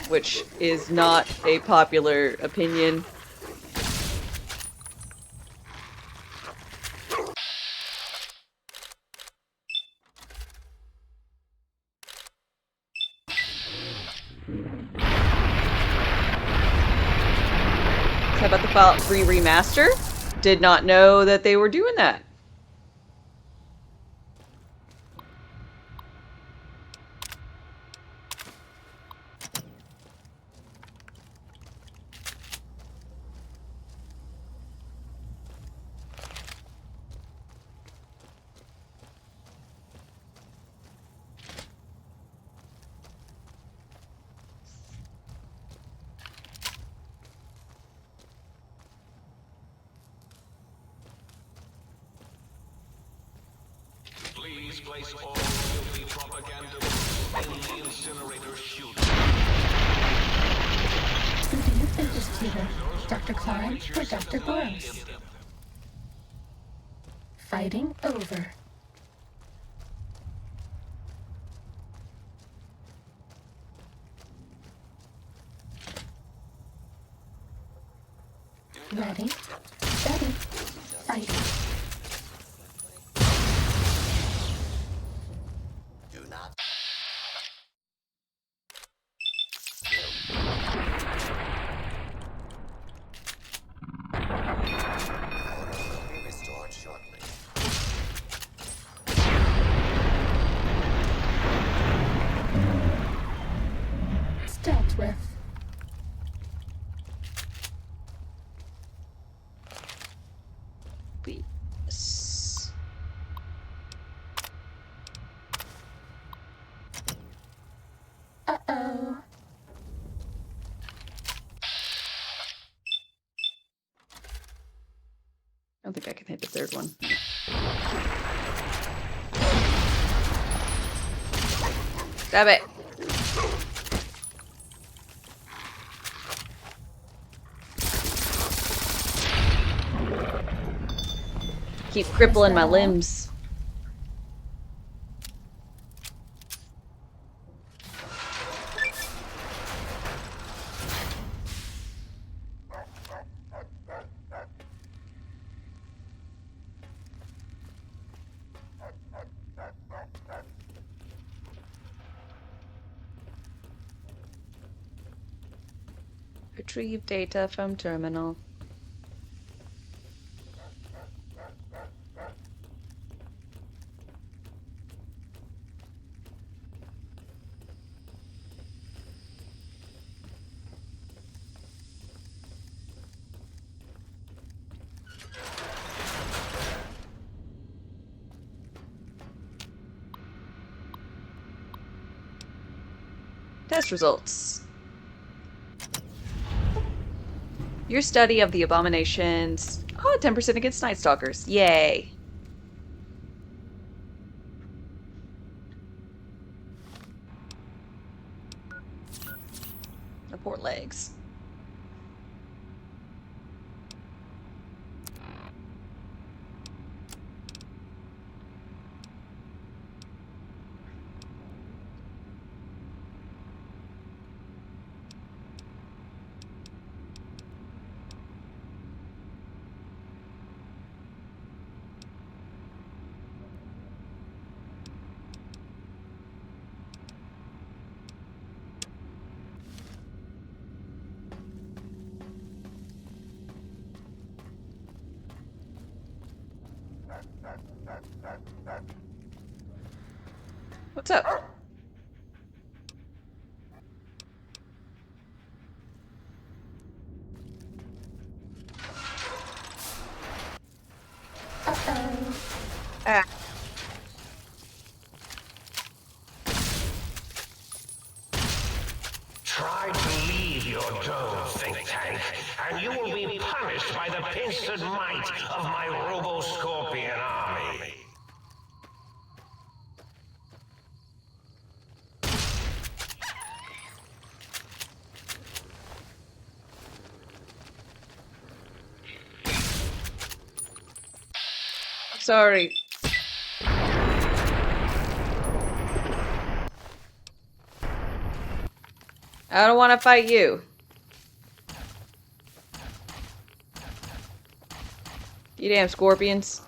Which is not a popular opinion. How about the Fallout 3 remaster? Did not know that they were doing that. Please place all filthy propaganda in the incinerator chute. Who do you think is cuter, Dr. Klein or Dr. Boris? Fighting over. Ready, steady, fighting. Do not. Order will be restored shortly. It's dealt with. Wait. Uh-oh. I don't think I can hit the third one. Grab it. Keep crippling my limbs. Retrieve data from terminal. Test results. Your study of the abominations. Oh, 10% against Night Stalkers. Yay. The poor legs. What's up? Uh-oh. Ah. Try to leave your dome, think tank, and you will be punished by the pincered might of my Robo-Scorpion army. Sorry. I don't want to fight you. You damn scorpions.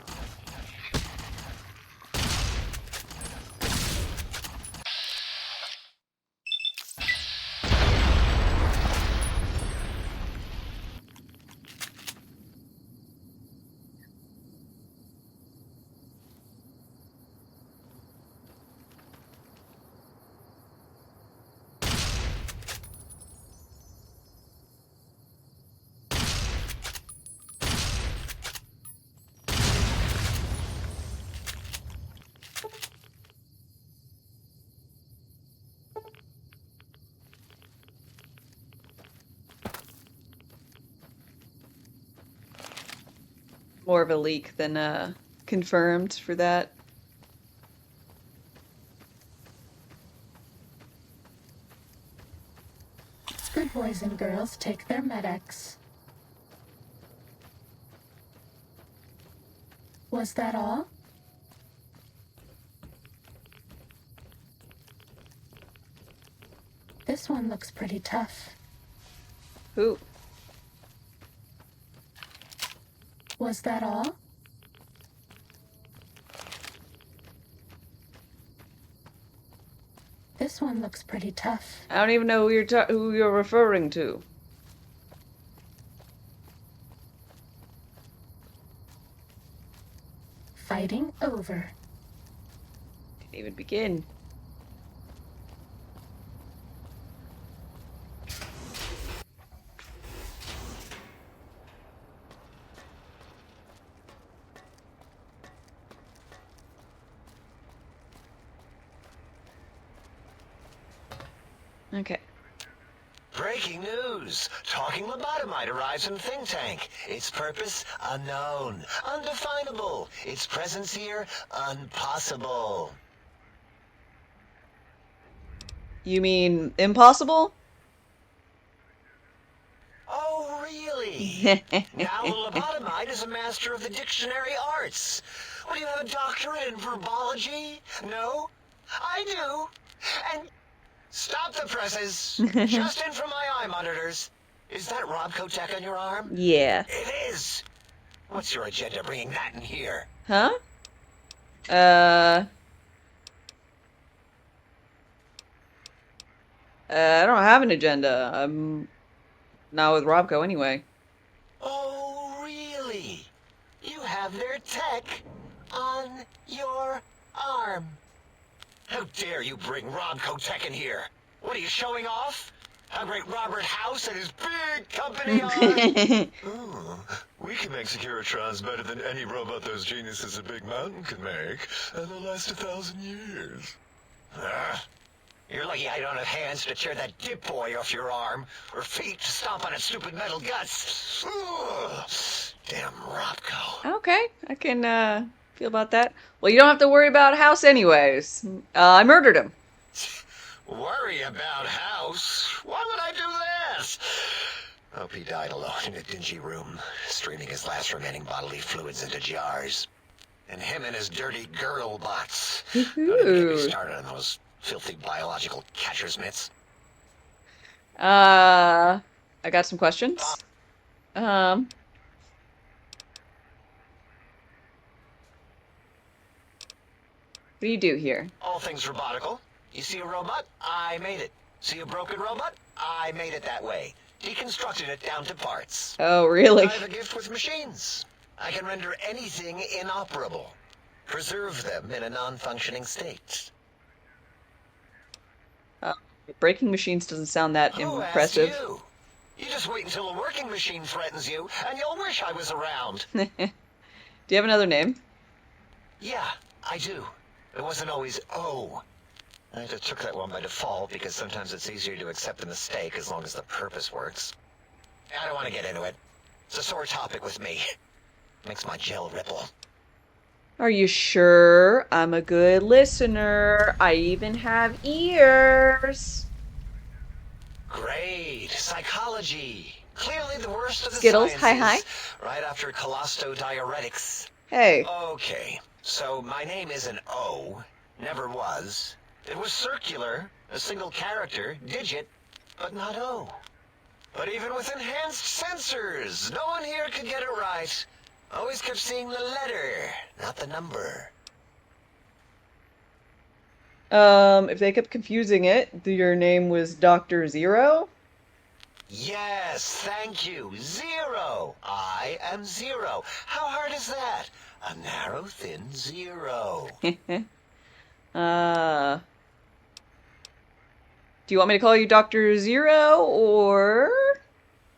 More of a leak than confirmed for that. Good boys and girls take their medics. Was that all? This one looks pretty tough. Who? Was that all? This one looks pretty tough. I don't even know who you're referring to. Fighting over. Can't even begin. Okay. Breaking news! Talking lobotomite arrives in think tank. Its purpose, unknown. Undefinable. Its presence here, impossible. You mean impossible? Oh, really? Now the lobotomite is a master of the dictionary arts. What, do you have a doctorate in verbology? No? I do. And... Stop the presses. Just in from my eye monitors. Is that Rob Kotek on your arm? Yeah. It is. What's your agenda bringing that in here? Huh? I don't have an agenda. I'm not with Robco anyway. Oh, really? You have their tech on your arm. How dare you bring Rob Kotek in here? What are you showing off? How great Robert House and his big company are? Oh, we can make Securitrons better than any robot those geniuses at Big Mountain can make, and they'll last 1,000 years. You're lucky I don't have hands to tear that dip boy off your arm, or feet to stomp on its stupid metal guts. Ugh. Damn Robco. Okay, I can feel about that. Well, you don't have to worry about House anyways. I murdered him. Worry about House? Why would I do this? Hope he died alone in a dingy room, streaming his last remaining bodily fluids into jars. And him and his dirty girl bots. Don't even get me started on those filthy biological catcher's mitts. I got some questions. What do you do here? All things robotical. You see a robot? I made it. See a broken robot? I made it that way. Deconstructed it down to parts. Oh, really? I have a gift with machines. I can render anything inoperable. Preserve them in a non-functioning state. Breaking machines doesn't sound that Who impressive. asked you? You just wait until a working machine threatens you, and you'll wish I was around. Do you have another name? Yeah, I do. It wasn't always O. I just took that one by default because sometimes it's easier to accept the mistake as long as the purpose works. I don't want to get into it. It's a sore topic with me. Makes my gel ripple. Are you sure? I'm a good listener. I even have ears. Great. Psychology. Clearly the worst of the Skittles, sciences. hi. Right after colostodiuretics. Hey. Okay, so my name isn't O. Never was. It was circular, a single character, digit, but not O. But even with enhanced sensors, no one here could get it right. Always kept seeing the letter, not the number. If they kept confusing it, your name was Dr. Zero? Yes, thank you. Zero. I am Zero. How hard is that? A narrow, thin zero. Do you want me to call you Dr. Zero, or...?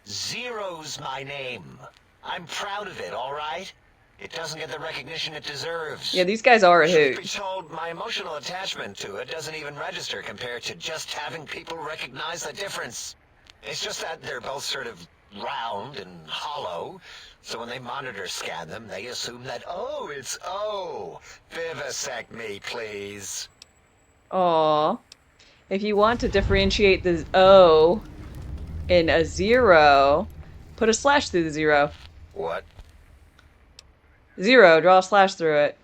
Zero's my name. I'm proud of it, all right? It doesn't get the recognition it deserves. Yeah, these guys are a Truth hoot. be told, my emotional attachment to it doesn't even register compared to just having people recognize the difference. It's just that they're both sort of round and hollow, so when they monitor scan them, they assume that, oh, it's O. Vivisect me, please. Aw. If you want to differentiate the O in a zero, put a slash through the zero. What? Zero, draw a slash through it.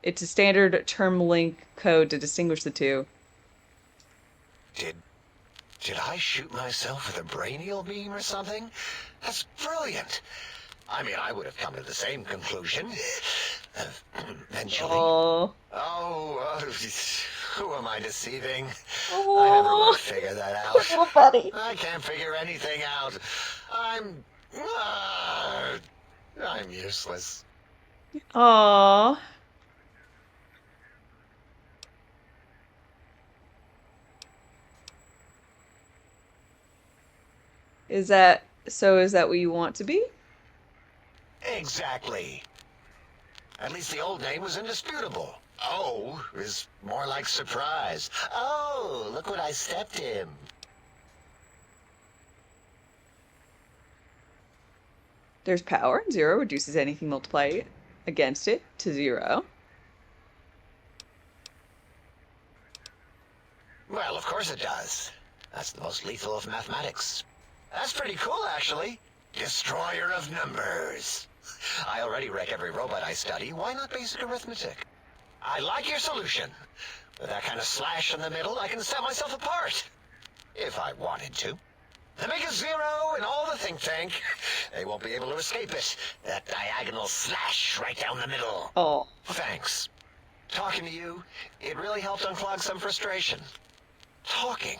It's a standard term link code to distinguish the two. Did I shoot myself with a brainial beam or something? That's brilliant. I mean, I would have come to the same conclusion. Eventually. Oh. Who am I deceiving? Oh. I never will figure that out. Little buddy. I can't figure anything out. I'm useless. Aww. Is that what you want to be? Exactly. At least the old name was indisputable. Oh is more like surprise. Oh, look what I stepped in. There's power. 0 reduces anything multiplied against it to 0. Well, of course it does. That's the most lethal of mathematics. That's pretty cool, actually. Destroyer of numbers. I already wreck every robot I study. Why not basic arithmetic? I like your solution. With that kind of slash in the middle, I can set myself apart. If I wanted to. The biggest 0 in all the think tank. They won't be able to escape it. That diagonal slash right down the middle. Oh. Thanks. Talking to you, it really helped unclog some frustration. Talking.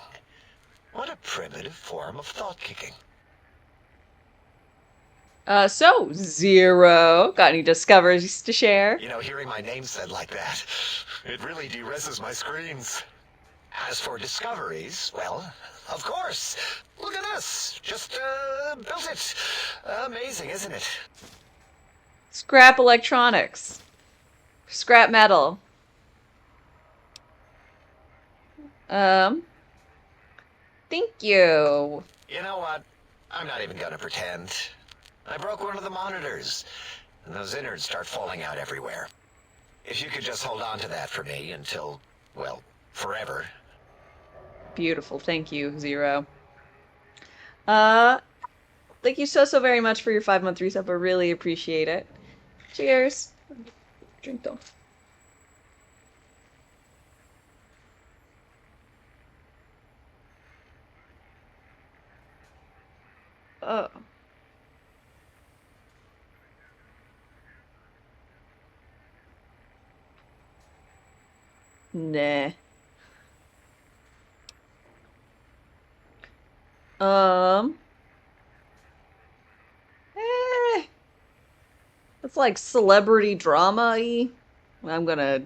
What a primitive form of thought kicking. So 0. Got any discoveries to share? You know, hearing my name said like that, it really de-reses my screens. As for discoveries, well, of course. Look at this. Just, built it. Amazing, isn't it? Scrap electronics. Scrap metal. Thank you. You know what? I'm not even gonna pretend. I broke one of the monitors, and those innards start falling out everywhere. If you could just hold on to that for me until, well, forever. Beautiful. Thank you, 0. Thank you so very much for your 5-month resub. I really appreciate it. Cheers. Drink though. Oh. Nah. It's like celebrity drama-y. I'm gonna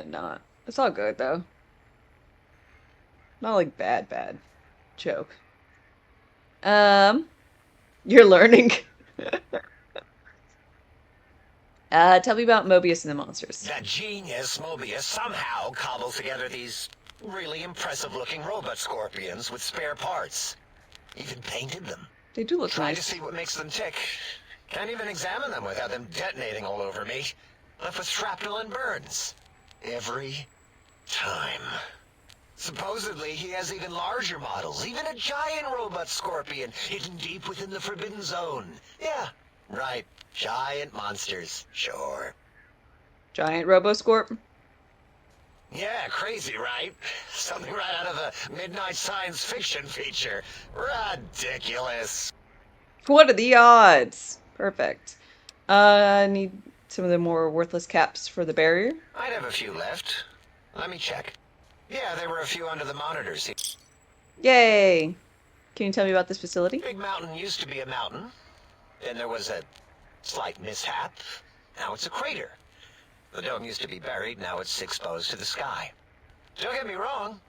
not. It's all good though. Not like bad joke. You're learning. Tell me about Mobius and the monsters. That genius Mobius somehow cobbled together these really impressive-looking robot scorpions with spare parts. Even painted them. They do look Trying nice. to see what makes them tick. Can't even examine them without them detonating all over me. Left with shrapnel and burns. Every time. Supposedly, he has even larger models, even a giant robot scorpion hidden deep within the Forbidden Zone. Yeah, right. Giant monsters, sure. Giant Roboscorp? Yeah, crazy, right? Something right out of a midnight science fiction feature. Ridiculous. What are the odds? Perfect. I need some of the more worthless caps for the barrier. I'd have a few left. Let me check. Yeah, there were a few under the monitors. Yay! Can you tell me about this facility? Big Mountain used to be a mountain. Then there was a slight mishap. Now it's a crater. The dome used to be buried, now it's exposed to the sky. Don't get me wrong.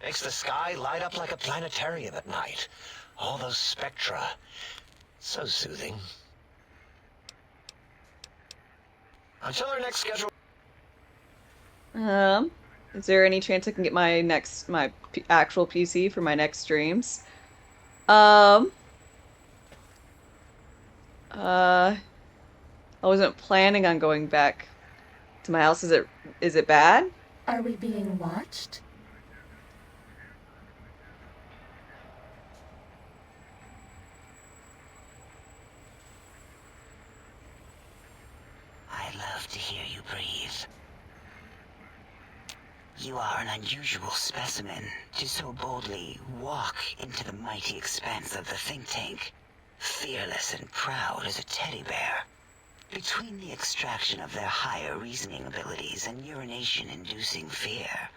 Makes the sky light up like a planetarium at night. All those spectra. So soothing. Until our next schedule. Is there any chance I can get my actual PC for my next streams? I wasn't planning on going back to my house. Is it bad? Are we being watched? I love to hear you breathe. You are an unusual specimen to so boldly walk into the mighty expanse of the think tank, fearless and proud as a teddy bear. Between the extraction of their higher reasoning abilities and urination-inducing fear,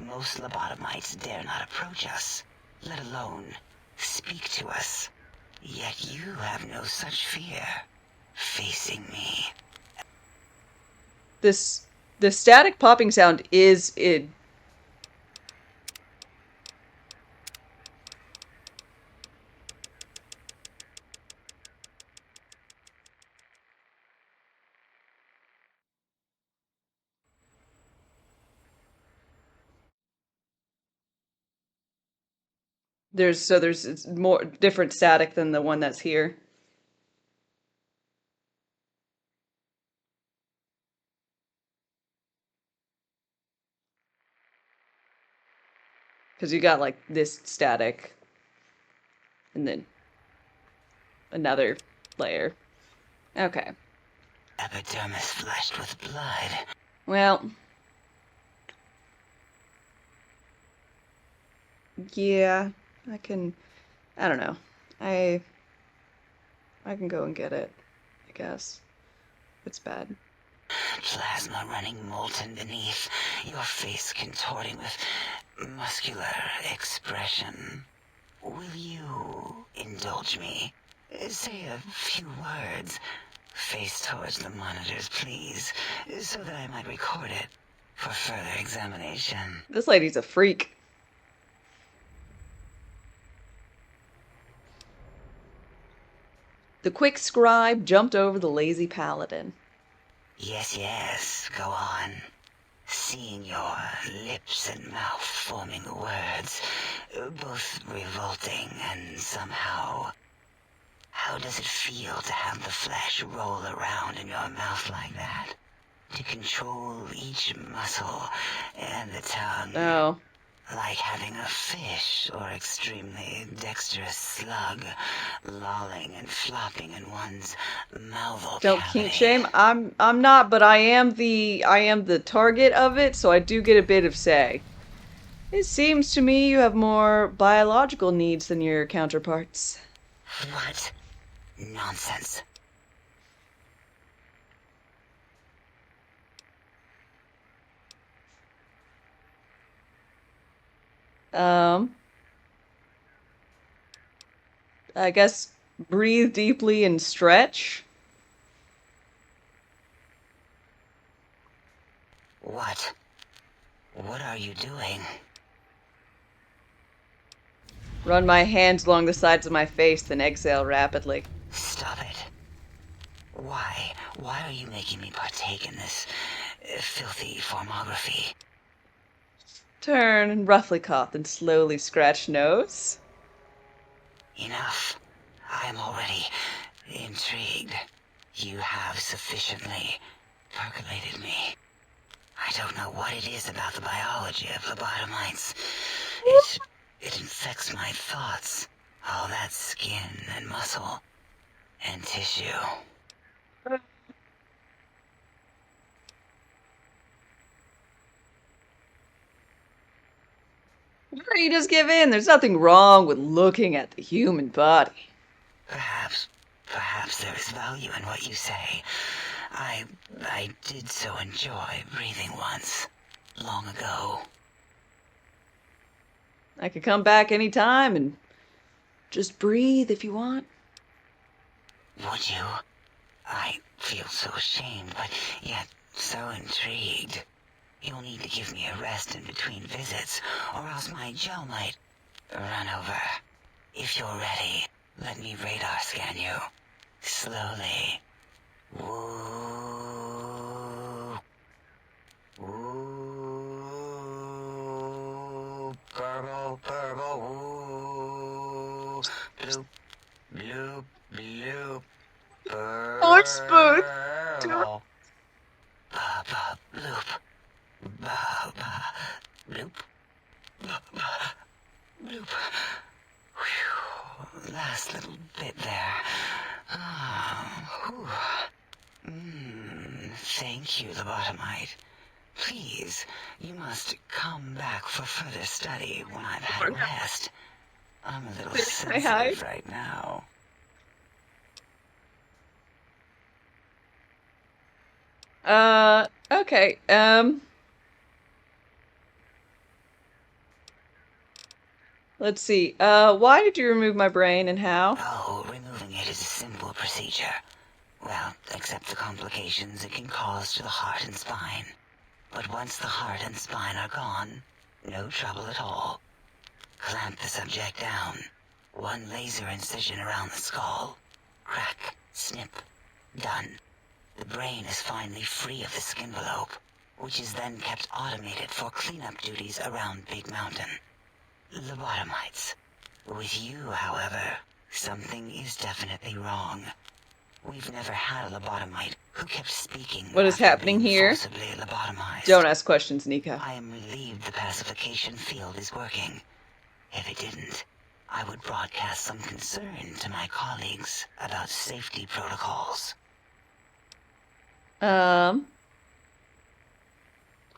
most lobotomites dare not approach us, let alone speak to us. Yet you have no such fear facing me. The static popping sound is it. There's it's more different static than the one that's here. Because you got like this static and then another layer. Okay. Epidermis flushed with blood. Well, yeah, I don't know. I can go and get it, I guess. It's bad. Plasma running molten beneath, your face contorting with muscular expression. Will you indulge me? Say a few words. Face towards the monitors, please, so that I might record it for further examination. This lady's a freak. The quick scribe jumped over the lazy paladin. Yes, go on. Seeing your lips and mouth forming the words, both revolting and somehow... How does it feel to have the flesh roll around in your mouth like that? To control each muscle and the tongue? Oh. Like having a fish or extremely dexterous slug lolling and flopping in one's mouth. Don't kink shame. I'm not, but I am the target of it, so I do get a bit of say. It seems to me you have more biological needs than your counterparts. What? Nonsense. I guess breathe deeply and stretch. What? What are you doing? Run my hands along the sides of my face, then exhale rapidly. Stop it. Why? Why are you making me partake in this filthy formography? Turn and roughly cough, then slowly scratch nose. Enough. I am already intrigued. You have sufficiently percolated me. I don't know what it is about the biology of lobotomites. It infects my thoughts. All that skin and muscle and tissue. Why don't you just give in? There's nothing wrong with looking at the human body. Perhaps there is value in what you say. I did so enjoy breathing once, long ago. I could come back anytime and just breathe if you want. Would you? I feel so ashamed, but yet so intrigued. You'll need to give me a rest in between visits, or else my jaw might run over. If you're ready, let me radar scan you. Slowly. Woo. Woo. Purple, purple, woo. Bloop, bloop, bloop. Lord Spoon. Purple. Ba-ba, bloop. Ba-ba, bloop. Ba-ba, bloop. Whew. Last little bit there. Thank you, lobotomite. Please, you must come back for further study when I've had a rest. I'm a little sensitive right now. Okay, let's see. Why did you remove my brain and how? Oh, removing it is a simple procedure. Well, except the complications it can cause to the heart and spine. But once the heart and spine are gone, no trouble at all. Clamp the subject down. One laser incision around the skull. Crack, snip, done. The brain is finally free of the skin envelope, which is then kept automated for cleanup duties around Big Mountain. Lobotomites. With you, however, something is definitely wrong. We've never had a lobotomite who kept speaking. What is happening here? Don't ask questions, Nika. I am relieved the pacification field is working. If it didn't, I would broadcast some concern to my colleagues about safety protocols. Am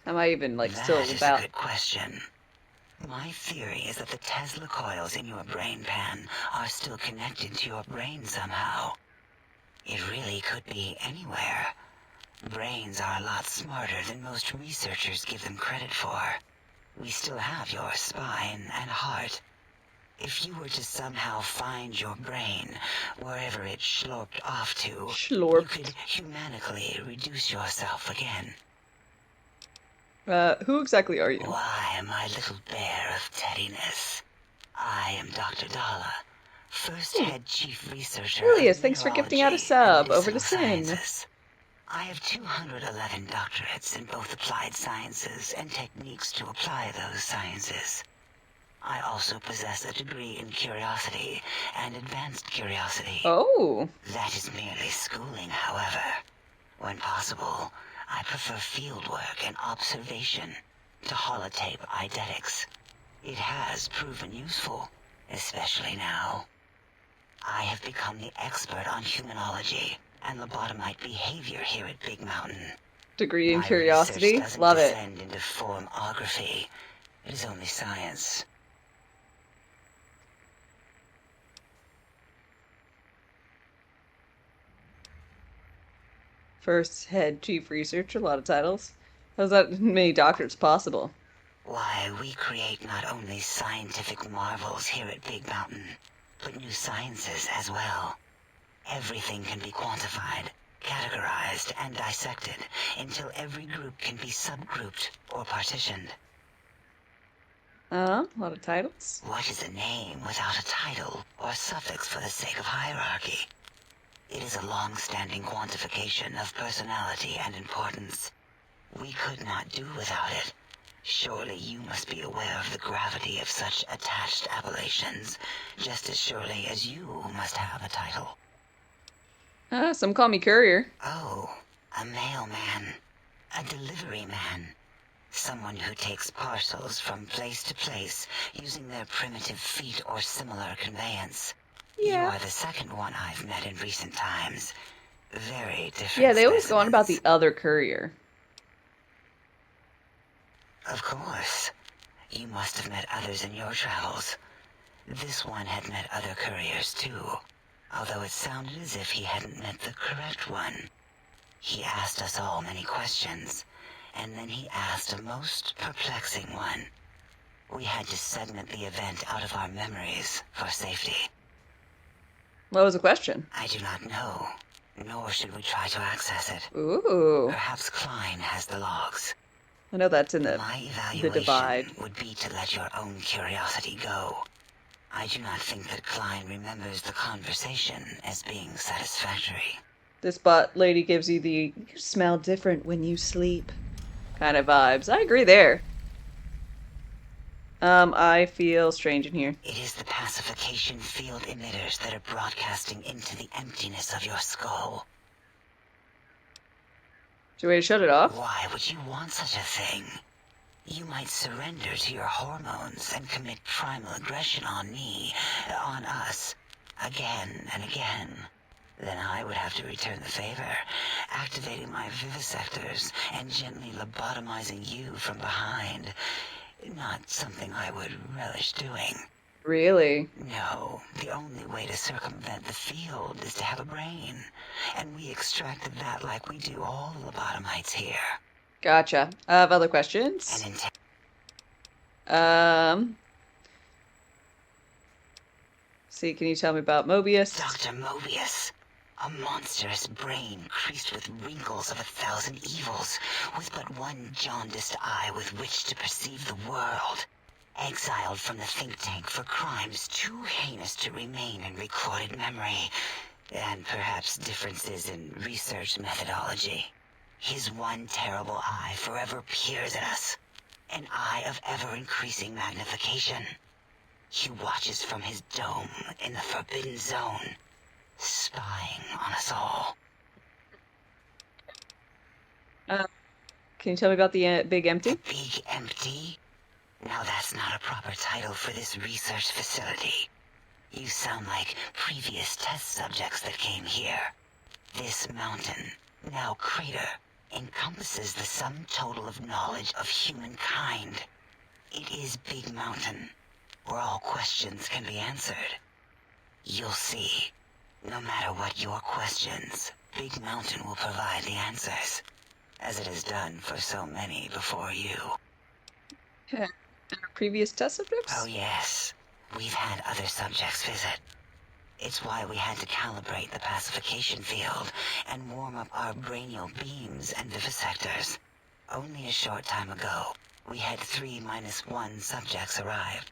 I even, like, still That is about... a good question. My theory is that the Tesla coils in your brain pan are still connected to your brain somehow. It really could be anywhere. Brains are a lot smarter than most researchers give them credit for. We still have your spine and heart. If you were to somehow find your brain, wherever it slurped off to, you could humanically reduce yourself again. Who exactly are you? Why, my little bear of teddiness. I am Dr. Dala, first head chief researcher. Julius, thanks for gifting out a sub. Over to Sin. I have 211 doctorates in both applied sciences and techniques to apply those sciences. I also possess a degree in curiosity and advanced curiosity. Oh. That is merely schooling, however. When possible, I prefer fieldwork and observation to holotape eidetics. It has proven useful, especially now. I have become the expert on humanology and lobotomite behavior here at Big Mountain. Degree in My curiosity? research doesn't Love it. descend into formography. It is only science. First head chief researcher, a lot of titles. How's that many doctorates possible? Why, we create not only scientific marvels here at Big Mountain, but new sciences as well. Everything can be quantified, categorized, and dissected until every group can be subgrouped or partitioned. A lot of titles. What is a name without a title or suffix for the sake of hierarchy? It is a long-standing quantification of personality and importance. We could not do without it. Surely you must be aware of the gravity of such attached appellations, just as surely as you must have a title. Some call me courier. Oh, a mailman. A delivery man. Someone who takes parcels from place to place using their primitive feet or similar conveyance. Yeah. You are the second one I've met in recent times. Very different. Yeah, they always go on about the other courier. Of course. You must have met others in your travels. This one had met other couriers too, although it sounded as if he hadn't met the correct one. He asked us all many questions, and then he asked a most perplexing one. We had to segment the event out of our memories for safety. What was the question? I do not know, nor should we try to access it. Ooh. Perhaps Klein has the logs. I know that's in the divide. Would be to let your own curiosity go. I do not think that Klein remembers the conversation as being satisfactory. This bot lady gives you the "you smell different when you sleep" kind of vibes. I agree there. I feel strange in here. It is the pacification field emitters that are broadcasting into the emptiness of your skull. Is there a way to shut it off? Why would you want such a thing? You might surrender to your hormones and commit primal aggression on me, on us, again and again. Then I would have to return the favor, activating my vivisectors and gently lobotomizing you from behind. Not something I would relish doing. Really? No, the only way to circumvent the field is to have a brain. And we extracted that like we do all lobotomites here. Gotcha. I have other questions. See, can you tell me about Mobius? Dr. Mobius. A monstrous brain creased with wrinkles of 1,000 evils, with but one jaundiced eye with which to perceive the world. Exiled from the think tank for crimes too heinous to remain in recorded memory, and perhaps differences in research methodology. His one terrible eye forever peers at us, an eye of ever-increasing magnification. He watches from his dome in the Forbidden Zone, spying on us all. Can you tell me about the Big Empty? The Big Empty? Now that's not a proper title for this research facility. You sound like previous test subjects that came here. This mountain, now crater, encompasses the sum total of knowledge of humankind. It is Big Mountain, where all questions can be answered. You'll see. No matter what your questions, Big Mountain will provide the answers, as it has done for so many before you. Previous test subjects? Oh yes, we've had other subjects visit. It's why we had to calibrate the pacification field and warm up our brainial beams and vivisectors. Only a short time ago, we had 3-1 subjects arrive,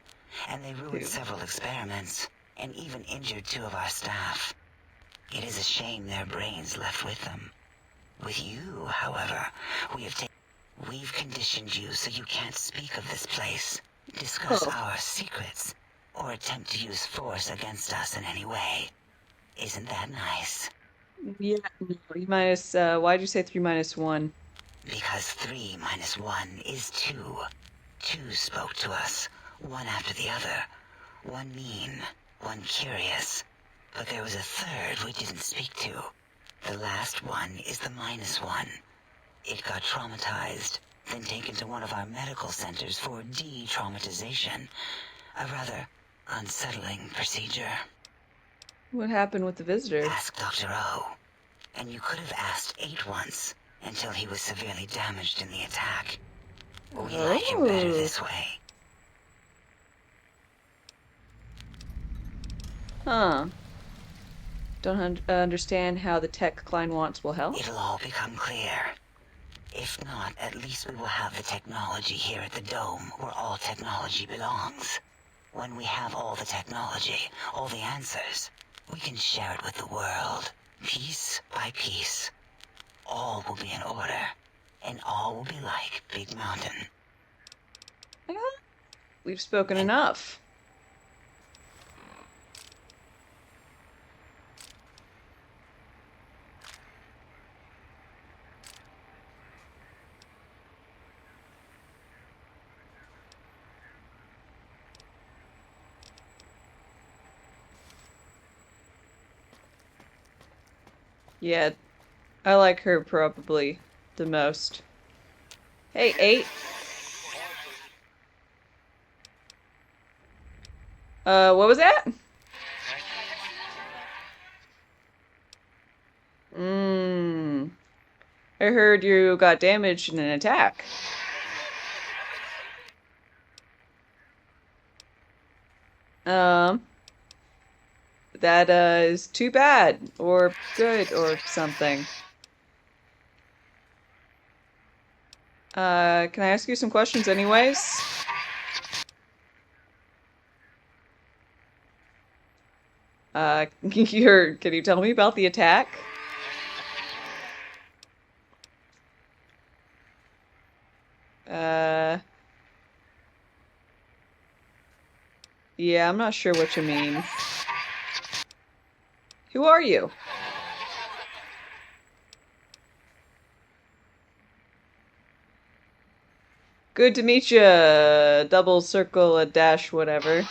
and they ruined several experiments, and even injured 2 of our staff. It is a shame their brains left with them. With you, however, we've conditioned you so you can't speak of this place, discuss our secrets, or attempt to use force against us in any way. Isn't that nice? Yeah, why'd you say 3-1? Because 3-1 is 2. 2 spoke to us, one after the other. One mean, one curious. But there was a third we didn't speak to. The last one is the -1. It got traumatized, then taken to one of our medical centers for de-traumatization. A rather unsettling procedure. What happened with the visitor? Ask Dr. O. And you could have asked 8 once, until he was severely damaged in the attack. We like him better this way. Huh. Don't understand how the tech Klein wants will help? It'll all become clear. If not, at least we will have the technology here at the Dome, where all technology belongs. When we have all the technology, all the answers, we can share it with the world, piece by piece. All will be in order, and all will be like Big Mountain. We've spoken enough. Yeah, I like her probably the most. Hey, 8. What was that? I heard you got damaged in an attack. That is too bad, or good, or something. Can I ask you some questions anyways? Can you tell me about the attack? Yeah, I'm not sure what you mean. Who are you? Good to meet you, double circle, a dash, whatever.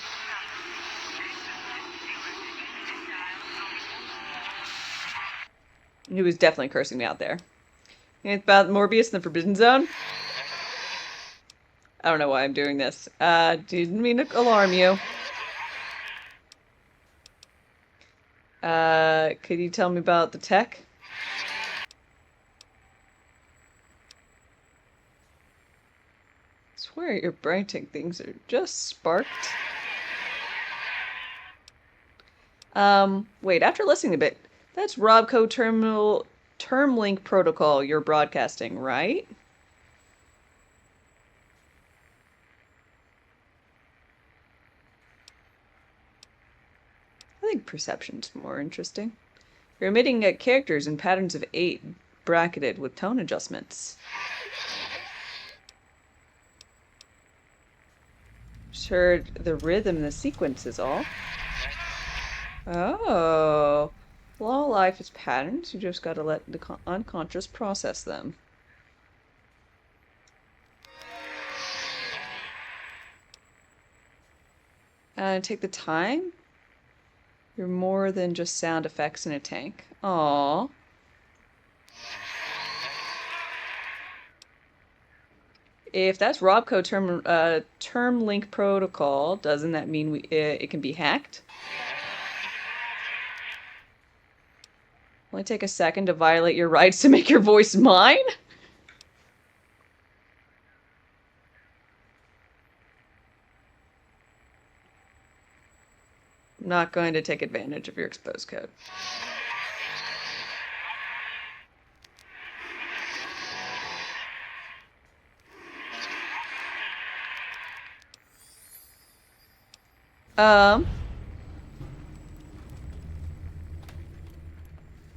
He was definitely cursing me out there. Anything about Morbius and the Forbidden Zone? I don't know why I'm doing this. Didn't mean to alarm you. Could you tell me about the tech? I swear your branching things are just sparked. Wait, after listening a bit, that's Robco Term Link Protocol you're broadcasting, right? I think perception's more interesting. You're emitting characters in patterns of 8, bracketed with tone adjustments. Sure, the rhythm and the sequence is all. Oh. Law of life is patterns. You just gotta let the unconscious process them. Take the time. You're more than just sound effects in a tank. Aww. If that's Robco term link protocol, doesn't that mean it can be hacked? Only take a second to violate your rights to make your voice mine? I'm not going to take advantage of your expose code.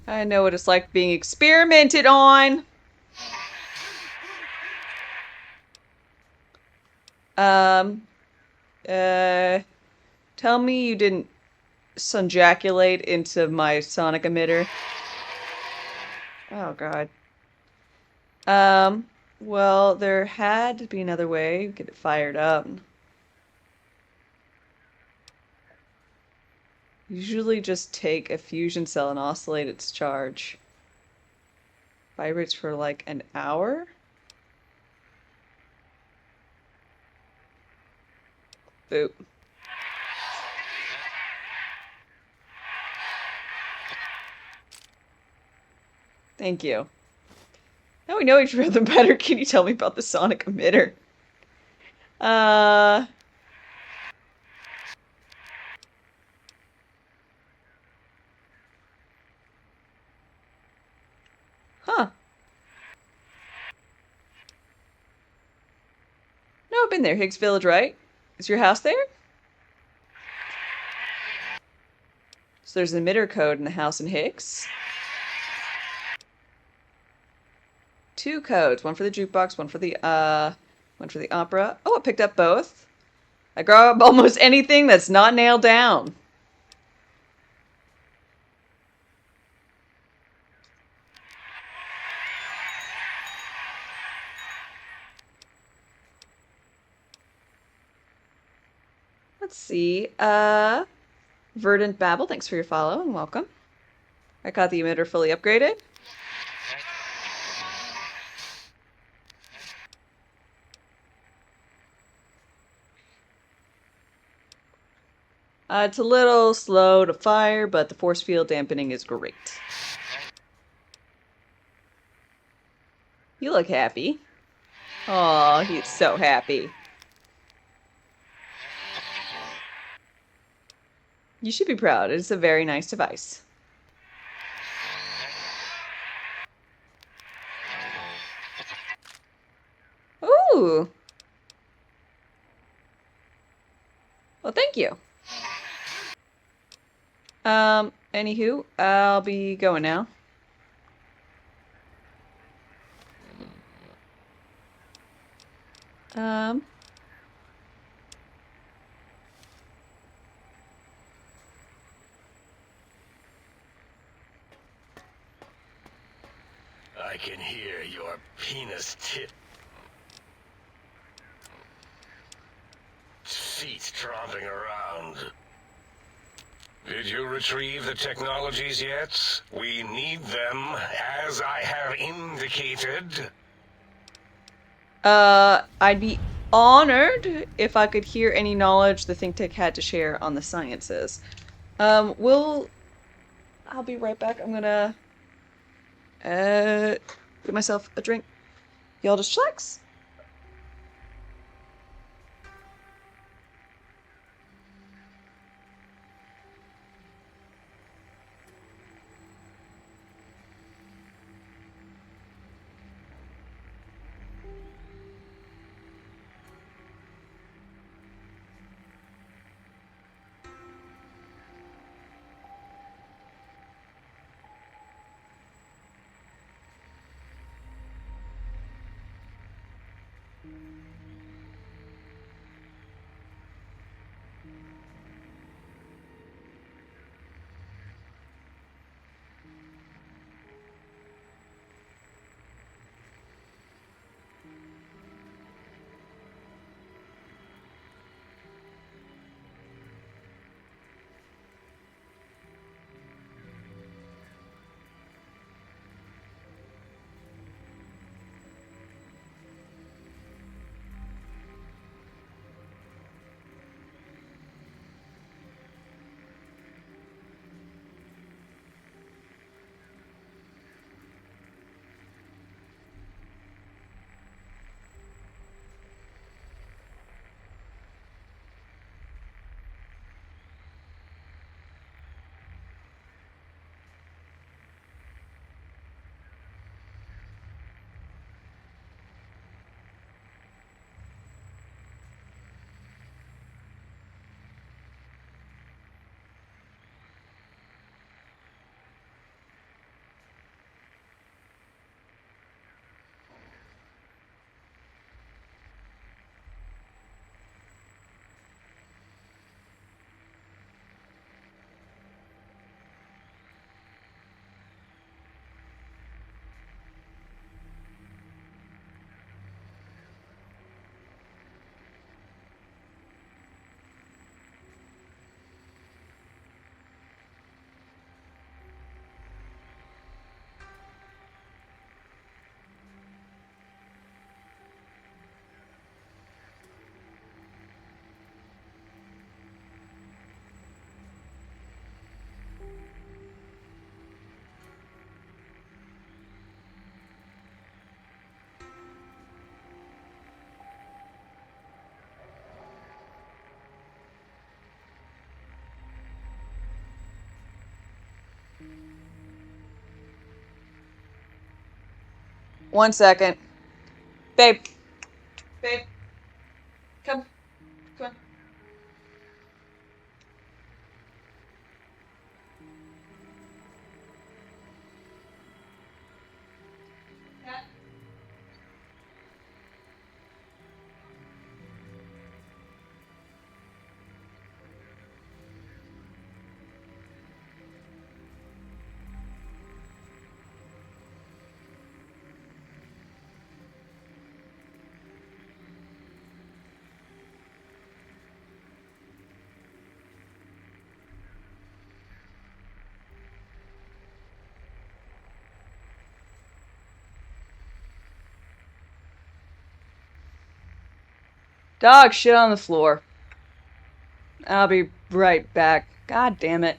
I know what it's like being experimented on. Tell me you didn't sunjaculate into my sonic emitter. Oh, God. Well, there had to be another way to get it fired up. Usually just take a fusion cell and oscillate its charge. Vibrates for like an hour? Boop. Thank you. Now we know each other better. Can you tell me about the sonic emitter? Huh. No, I've been there. Higgs Village, right? Is your house there? So there's an emitter code in the house in Higgs. 2 codes. One for the jukebox, one for the opera. Oh, it picked up both. I grab almost anything that's not nailed down. Let's see. Verdant Babble, thanks for your follow and welcome. I got the emitter fully upgraded. It's a little slow to fire, but the force field dampening is great. You look happy. Aw, he's so happy. You should be proud. It's a very nice device. Ooh. Well, thank you. Anywho, I'll be going now. I can hear your penis feet tromping around. Did you retrieve the technologies yet? We need them, as I have indicated. I'd be honored if I could hear any knowledge the think tank had to share on the sciences. I'll be right back. I'm gonna, get myself a drink. Y'all just chillax. One second. Babe. Babe. Come. Come on. Cat? Dog shit on the floor. I'll be right back. God damn it.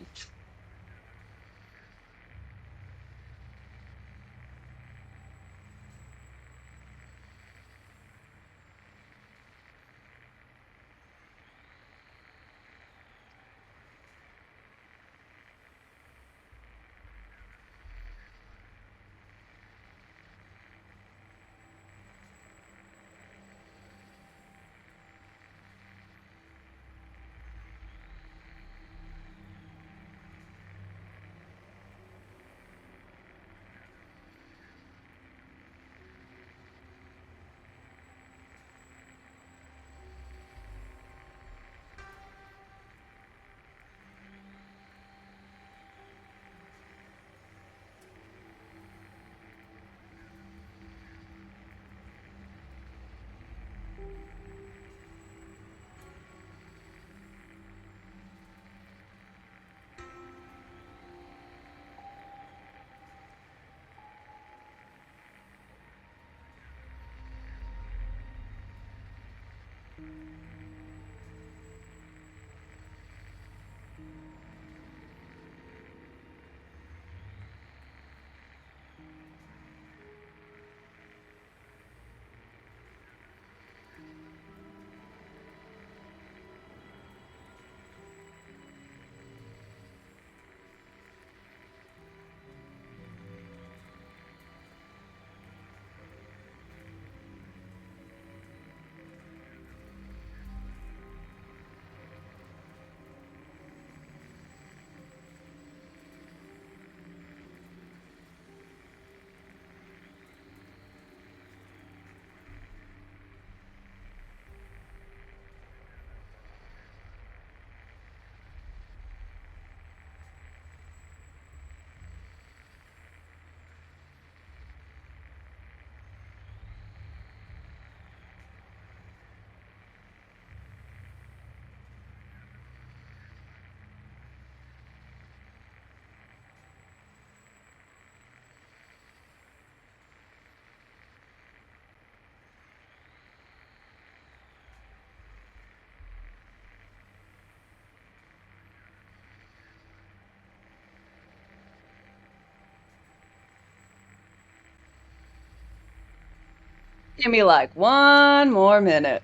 Give me like one more minute.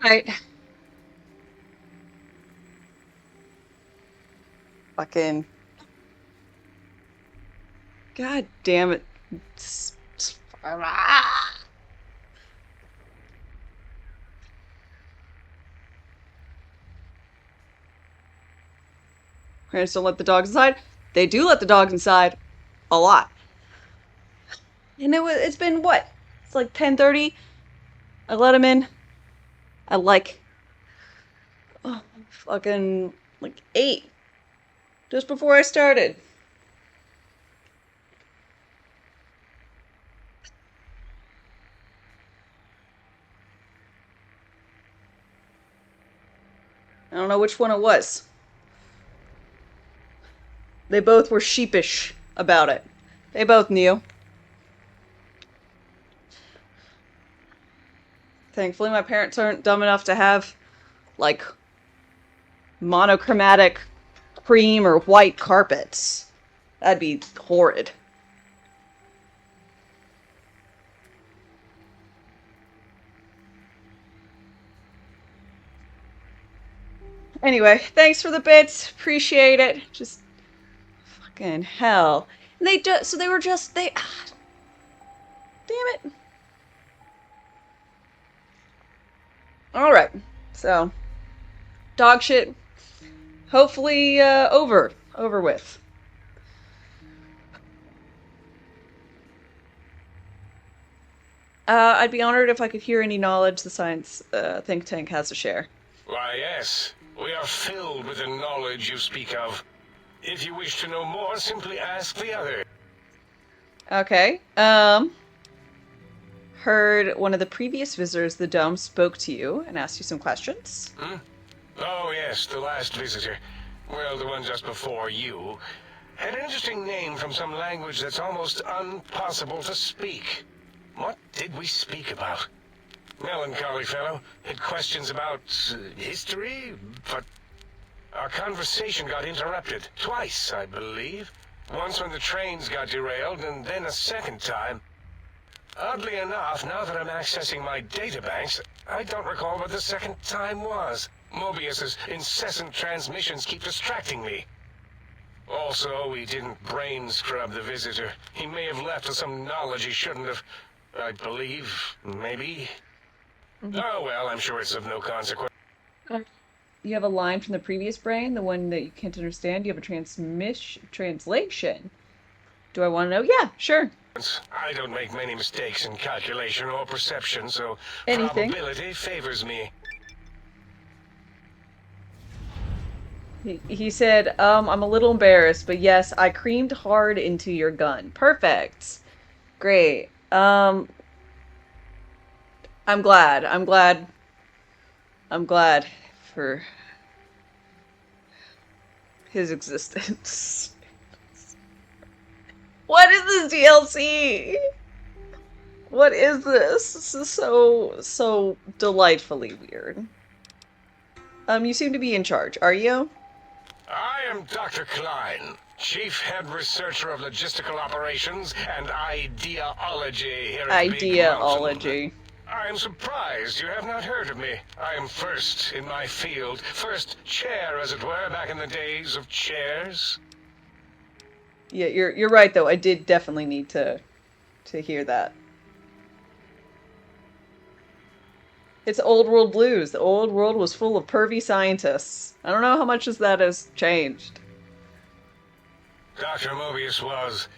Alright. Fucking. God damn it. Parents don't let the dogs inside. They do let the dogs inside. A lot. And it's been what? It's like 10:30. I let him in. I like fucking like 8. Just before I started. I don't know which one it was. They both were sheepish about it. They both knew. Thankfully, my parents aren't dumb enough to have, like, monochromatic cream or white carpets. That'd be horrid. Anyway, thanks for the bits. Appreciate it. Just fucking hell. And they just so they were just they damn it. Alright. So dog shit. Hopefully over with. I'd be honored if I could hear any knowledge the science think tank has to share. Why, yes. We are filled with the knowledge you speak of. If you wish to know more, simply ask the other. Okay. Heard one of the previous visitors of the dome spoke to you and asked you some questions. Hmm? Oh, yes, the last visitor. Well, the one just before you. Had an interesting name from some language that's almost impossible to speak. What did we speak about? Melancholy fellow. Had questions about history, but our conversation got interrupted. Twice, I believe. Once when the trains got derailed, and then a second time. Oddly enough, now that I'm accessing my databanks, I don't recall what the second time was. Mobius's incessant transmissions keep distracting me. Also, we didn't brain scrub the visitor. He may have left with some knowledge he shouldn't have. I believe, maybe. Oh well, I'm sure it's of no consequence. You have a line from the previous brain, the one that you can't understand. You have a translation. Do I want to know? Yeah, sure. I don't make many mistakes in calculation or perception, so Anything. probability favors me. He said, I'm a little embarrassed, but yes, I creamed hard into your gun. Perfect. Great. I'm glad. I'm glad for his existence. What is this DLC? What is this? This is so delightfully weird. You seem to be in charge, are you? I am Dr. Klein, Chief Head Researcher of Logistical Operations and Ideology here at Big Mountain. I am surprised you have not heard of me. I am first in my field, first chair, as it were, back in the days of chairs. Yeah, you're right though. I did definitely need to hear that. It's old world blues. The old world was full of pervy scientists. I don't know how much that has changed. Dr. Mobius was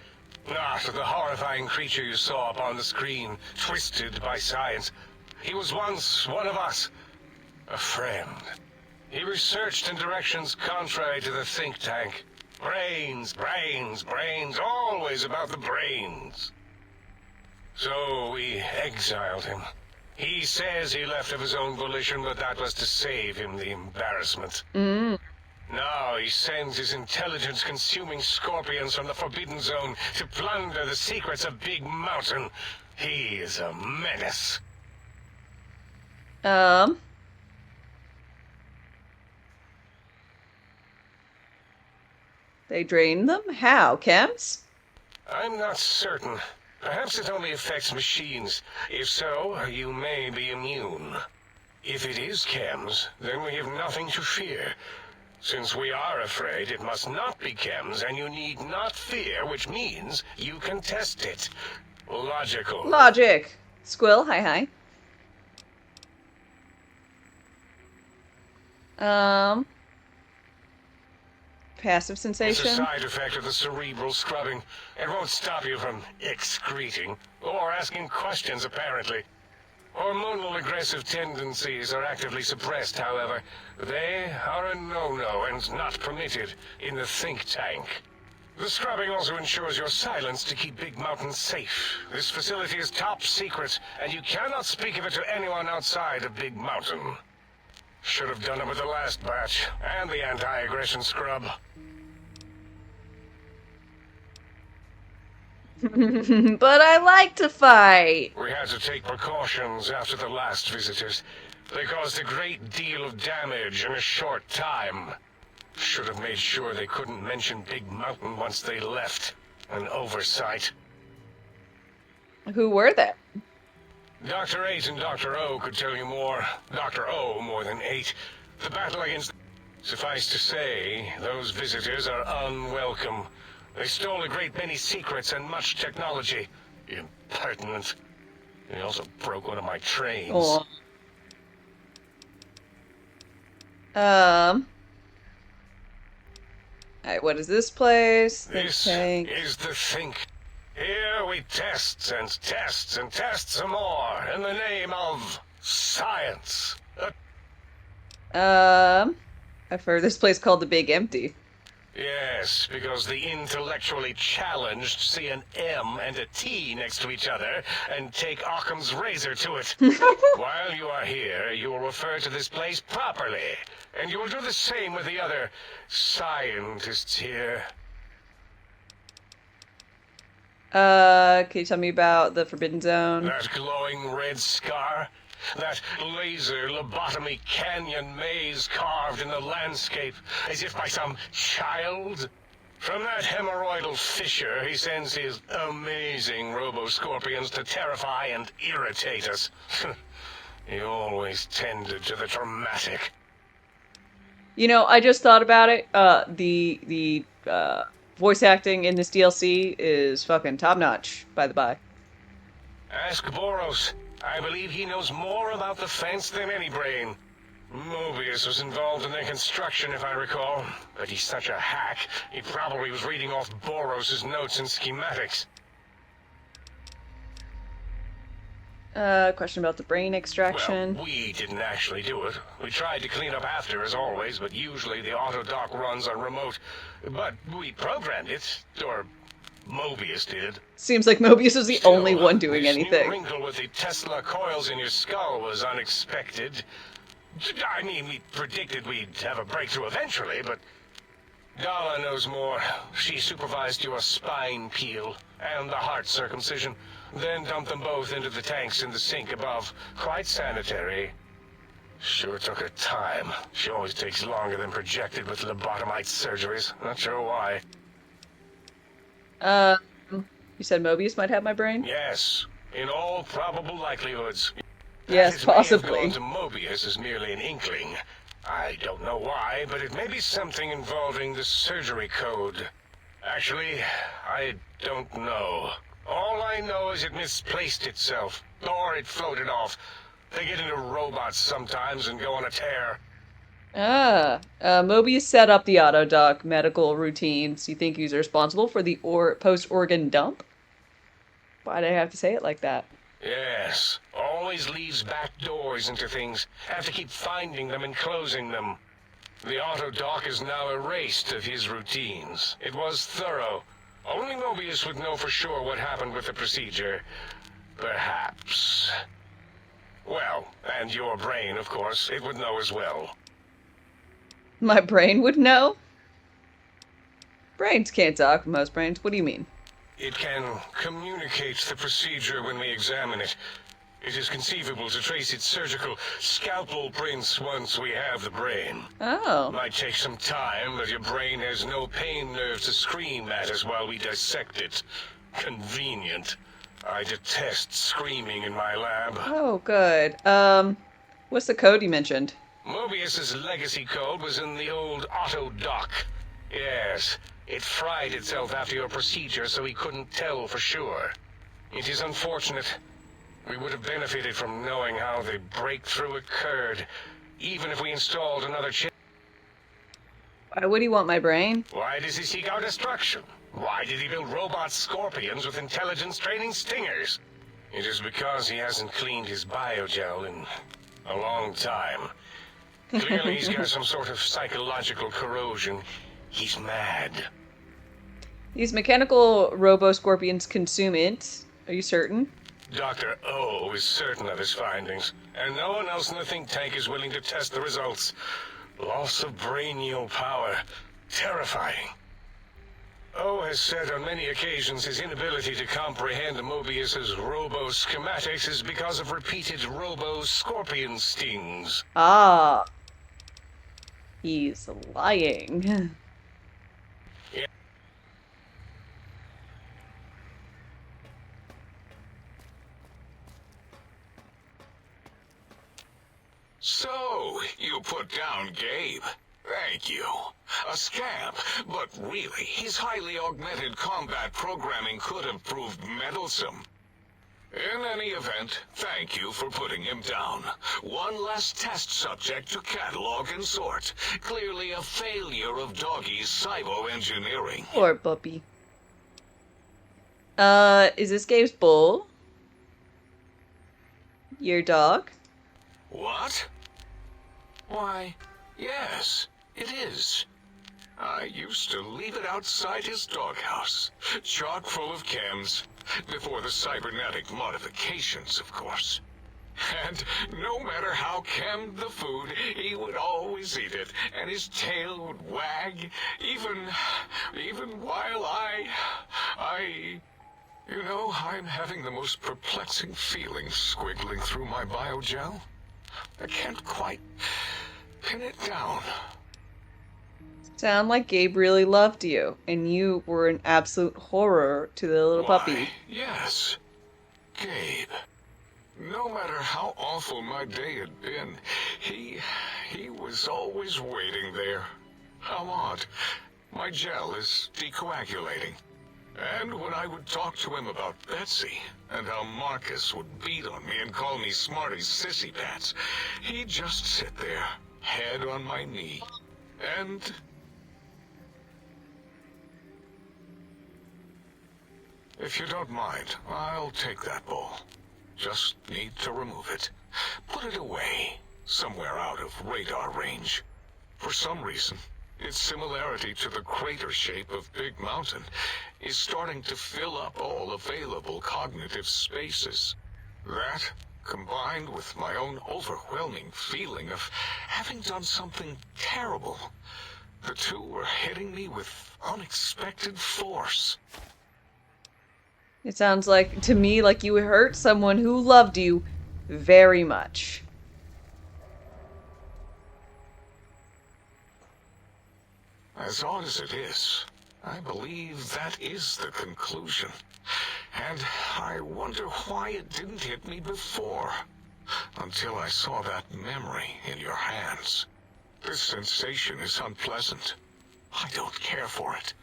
not the horrifying creature you saw upon the screen, twisted by science. He was once one of us, a friend. He researched in directions contrary to the think tank. Brains, brains, brains, always about the brains. So we exiled him. He says he left of his own volition, but that was to save him the embarrassment. Now he sends his intelligence-consuming scorpions from the Forbidden Zone to plunder the secrets of Big Mountain. He is a menace. They drain them? How? Chems? I'm not certain. Perhaps it only affects machines. If so, you may be immune. If it is chems, then we have nothing to fear. Since we are afraid, it must not be chems, and you need not fear, which means you can test it. Logical. Logic. Squill, hi. Passive sensation? It's a side effect of the cerebral scrubbing. It won't stop you from excreting, or asking questions, apparently. Hormonal aggressive tendencies are actively suppressed, however. They are a no-no and not permitted in the think tank. The scrubbing also ensures your silence to keep Big Mountain safe. This facility is top secret, and you cannot speak of it to anyone outside of Big Mountain. Should have done it with the last batch, and the anti-aggression scrub. But I like to fight. We had to take precautions after the last visitors. They caused a great deal of damage in a short time. Should have made sure they couldn't mention Big Mountain once they left. An oversight. Who were they? Dr. 8 and Dr. O could tell you more. Dr. O more than 8. The battle against... Suffice to say, those visitors are unwelcome. They stole a great many secrets and much technology. Impertinent. They also broke one of my trains. Oh. Alright, what is this place? This is the think. Here we test and test and test some more in the name of science. I've heard this place called the Big Empty. Yes, because the intellectually challenged see an M and a T next to each other and take Occam's razor to it. While you are here, you will refer to this place properly, and you will do the same with the other scientists here. Can you tell me about the Forbidden Zone? That glowing red scar? That laser lobotomy canyon maze carved in the landscape as if by some child. From that hemorrhoidal fissure, he sends his amazing robo-scorpions to terrify and irritate us. He always tended to the dramatic. You know, I just thought about it. The voice acting in this DLC is fucking top-notch, by the by. Ask Boros. I believe he knows more about the fence than any brain. Mobius was involved in their construction, if I recall. But he's such a hack, he probably was reading off Boros' notes and schematics. Question about the brain extraction. Well, we didn't actually do it. We tried to clean up after, as always, but usually the auto-dock runs on remote. But we programmed it, or Mobius did. Seems like Mobius was the only one doing this anything. New wrinkle with the Tesla coils in your skull was unexpected. I mean, we predicted we'd have a breakthrough eventually, but Gala knows more. She supervised your spine peel and the heart circumcision, then dumped them both into the tanks in the sink above. Quite sanitary. Sure took her time. She always takes longer than projected with lobotomite surgeries. Not sure why. You said Mobius might have my brain? Yes, in all probable likelihoods. Yes, possibly. May have gone to Mobius as merely an inkling. I don't know why, but it may be something involving the surgery code. Actually, I don't know. All I know is it misplaced itself, or it floated off. They get into robots sometimes and go on a tear. Mobius set up the auto-dock medical routines. You think he's responsible for the post-organ dump? Why'd I have to say it like that? Yes, always leaves back doors into things. Have to keep finding them and closing them. The auto-dock is now erased of his routines. It was thorough. Only Mobius would know for sure what happened with the procedure. Perhaps. Well, and your brain, of course, it would know as well. My brain would know? Brains can't talk, most brains. What do you mean? It can communicate the procedure when we examine it. It is conceivable to trace its surgical scalpel prints once we have the brain. Oh. Might take some time, but your brain has no pain nerve to scream at us while we dissect it. Convenient. I detest screaming in my lab. Oh, good. What's the code you mentioned? Mobius's legacy code was in the old auto-dock. Yes, it fried itself after your procedure, so he couldn't tell for sure. It is unfortunate. We would have benefited from knowing how the breakthrough occurred, even if we installed another chip. Why would he want my brain? Why does he seek our destruction? Why did he build robot scorpions with intelligence training stingers? It is because he hasn't cleaned his biogel in a long time. Clearly he's got some sort of psychological corrosion. He's mad. These mechanical robo-scorpions consume it. Are you certain? Dr. O is certain of his findings, and no one else in the think tank is willing to test the results. Loss of brainial power. Terrifying. O has said on many occasions his inability to comprehend Mobius's robo-schematics is because of repeated robo-scorpion stings. Ah. He's lying. Yeah. So, you put down Gabe. Thank you. A scamp, but really, his highly augmented combat programming could have proved meddlesome. In any event, thank you for putting him down. One less test subject to catalog and sort. Clearly a failure of Doggy's cybo-engineering. Poor puppy. Is this Gabe's bull? Your dog? What? Why, yes, it is. I used to leave it outside his doghouse, chock full of chems, before the cybernetic modifications, of course. And no matter how chemmed the food, he would always eat it, and his tail would wag, even while I... You know, I'm having the most perplexing feeling squiggling through my biogel. I can't quite pin it down. Sound like Gabe really loved you, and you were an absolute horror to the little puppy. Yes, Gabe. No matter how awful my day had been, he was always waiting there. How odd. My gel is decoagulating. And when I would talk to him about Betsy, and how Marcus would beat on me and call me Smarty's sissy pants, he'd just sit there, head on my knee, and... If you don't mind, I'll take that bowl. Just need to remove it. Put it away, somewhere out of radar range. For some reason, its similarity to the crater shape of Big Mountain is starting to fill up all available cognitive spaces. That, combined with my own overwhelming feeling of having done something terrible, the two were hitting me with unexpected force. It sounds like, to me, like you hurt someone who loved you very much. As odd as it is, I believe that is the conclusion. And I wonder why it didn't hit me before, until I saw that memory in your hands. This sensation is unpleasant. I don't care for it.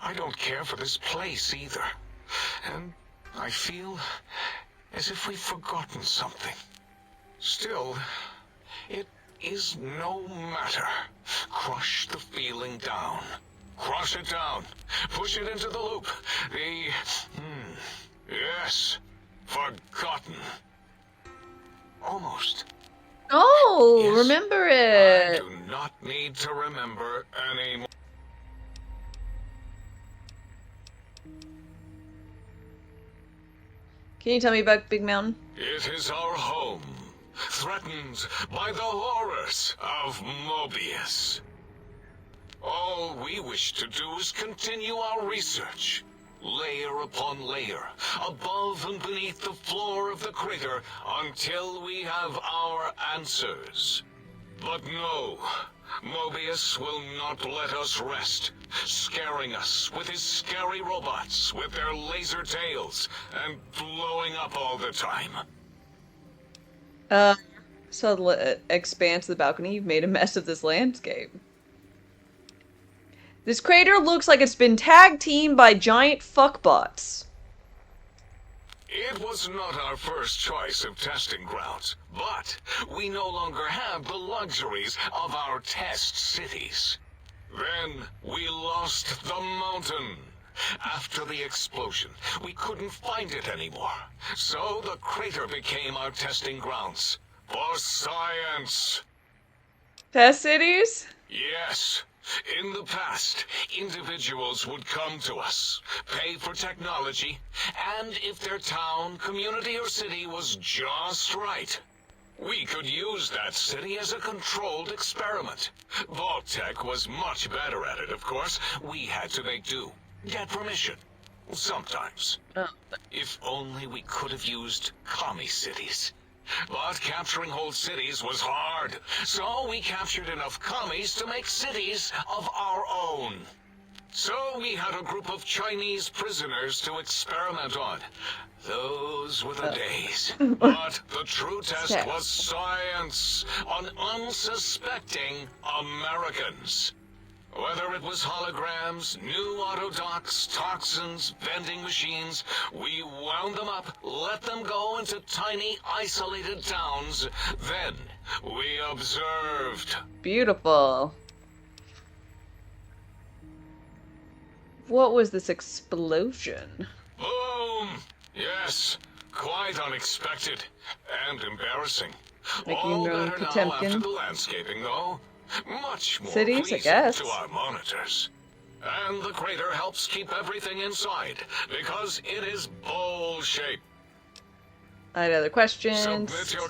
I don't care for this place either. And I feel as if we've forgotten something. Still, it is no matter. Crush the feeling down. Crush it down. Push it into the loop. Yes, forgotten. Almost. Oh, yes, remember it. I do not need to remember anymore. Can you tell me about Big Mountain? It is our home, threatened by the horrors of Mobius. All we wish to do is continue our research, layer upon layer, above and beneath the floor of the crater, until we have our answers. But no, Mobius will not let us rest, scaring us with his scary robots with their laser tails and blowing up all the time. So the expanse of the balcony, you've made a mess of this landscape. This crater looks like it's been tag teamed by giant fuckbots. It was not our first choice of testing grounds, but we no longer have the luxuries of our test cities. Then we lost the mountain. After the explosion, we couldn't find it anymore. So the crater became our testing grounds. For science. Test cities? Yes. In the past, individuals would come to us, pay for technology, and if their town, community, or city was just right, we could use that city as a controlled experiment. Vault-Tec was much better at it, of course. We had to make do. Get permission. Sometimes. If only we could have used commie cities. But capturing whole cities was hard, so we captured enough commies to make cities of our own. So we had a group of Chinese prisoners to experiment on. Those were the days. But the true test was science on unsuspecting Americans. Whether it was holograms, new autodocs, toxins, vending machines, we wound them up, let them go into tiny, isolated towns. Then we observed. Beautiful. What was this explosion? Boom! Yes, quite unexpected and embarrassing. Making All your own better now Potemkin. after the landscaping, though. Much more Cities, I pleasing guess. to our monitors. And the crater helps keep everything inside, because it is bowl-shaped. I had other questions. Submit your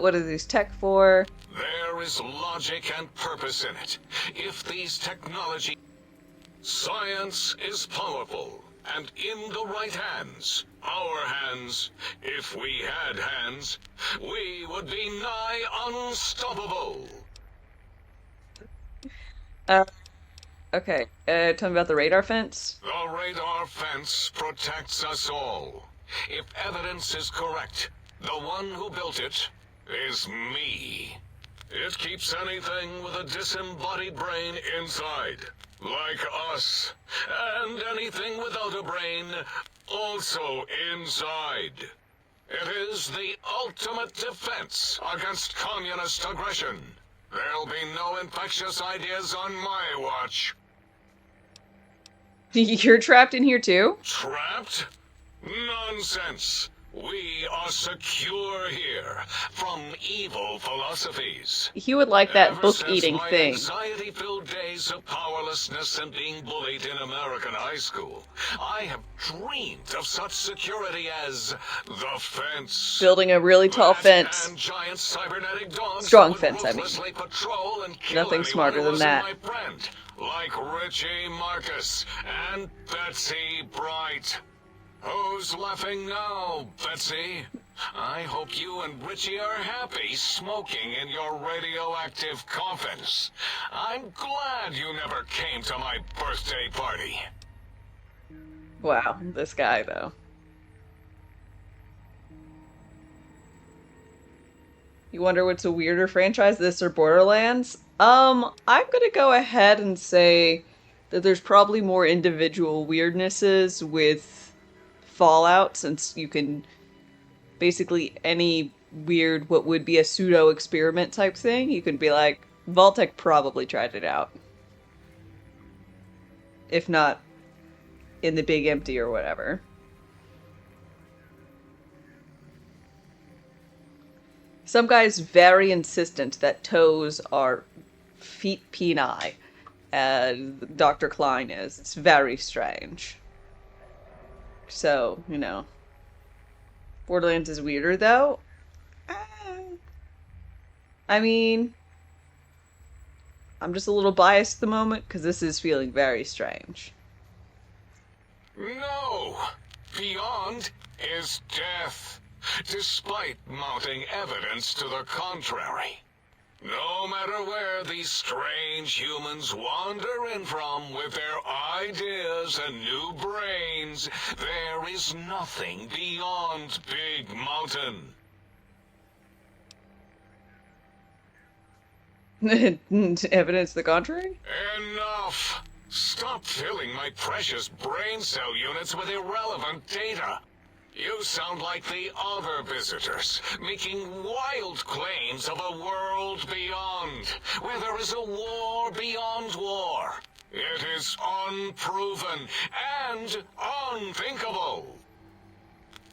What are these tech for? There is logic and purpose in it. If these technology... Science is powerful, and in the right hands, our hands, if we had hands, we would be nigh unstoppable. Okay. Tell me about the radar fence. The radar fence protects us all. If evidence is correct, the one who built it is me. It keeps anything with a disembodied brain inside, like us, and anything without a brain also inside. It is the ultimate defense against communist aggression. There'll be no infectious ideas on my watch. You're trapped in here too? Trapped? Nonsense. We are secure here from evil philosophies. He would like that Ever book-eating since thing. my anxiety-filled days of powerlessness and being bullied in American high school, I have dreamed of such security as the fence. Building a really tall fence. And giant cybernetic dogs Strong that would fence, I mean. ruthlessly patrol and kill Nothing anyone smarter who than wasn't that. my friend, like Richie Marcus and Betsy Bright. Who's laughing now, Betsy? I hope you and Richie are happy smoking in your radioactive coffins. I'm glad you never came to my birthday party. Wow, this guy though. You wonder what's a weirder franchise, this or Borderlands? I'm gonna go ahead and say that there's probably more individual weirdnesses with Fallout, since you can basically any weird, what would be a pseudo-experiment type thing, you can be like, Vault-Tec probably tried it out. If not in the Big Empty or whatever. Some guy's very insistent that toes are feet peni, as Dr. Klein is. It's very strange. So, you know. Borderlands is weirder, though. I mean, I'm just a little biased at the moment, because this is feeling very strange. No! Beyond is death, despite mounting evidence to the contrary. No matter where these strange humans wander in from with their ideas and new brains, there is nothing beyond Big Mountain. Evidence to the contrary? Enough! Stop filling my precious brain cell units with irrelevant data. You sound like the other visitors, making wild claims of a world beyond, where there is a war beyond war. It is unproven and unthinkable.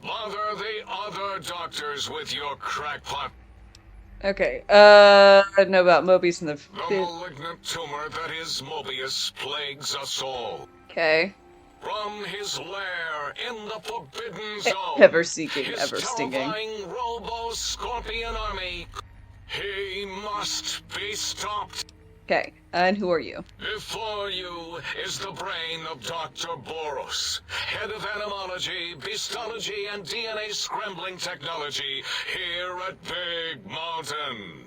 Bother the other doctors with your crackpot. Okay, I know about Mobius and the... The malignant tumor that is Mobius plagues us all. Okay. From his lair in the Forbidden Zone, Ever seeking, his ever stinging. terrifying Robo-Scorpion army, he must be stopped. Okay, and who are you? Before you is the brain of Dr. Boros, head of animology, beastology, and DNA scrambling technology here at Big Mountain.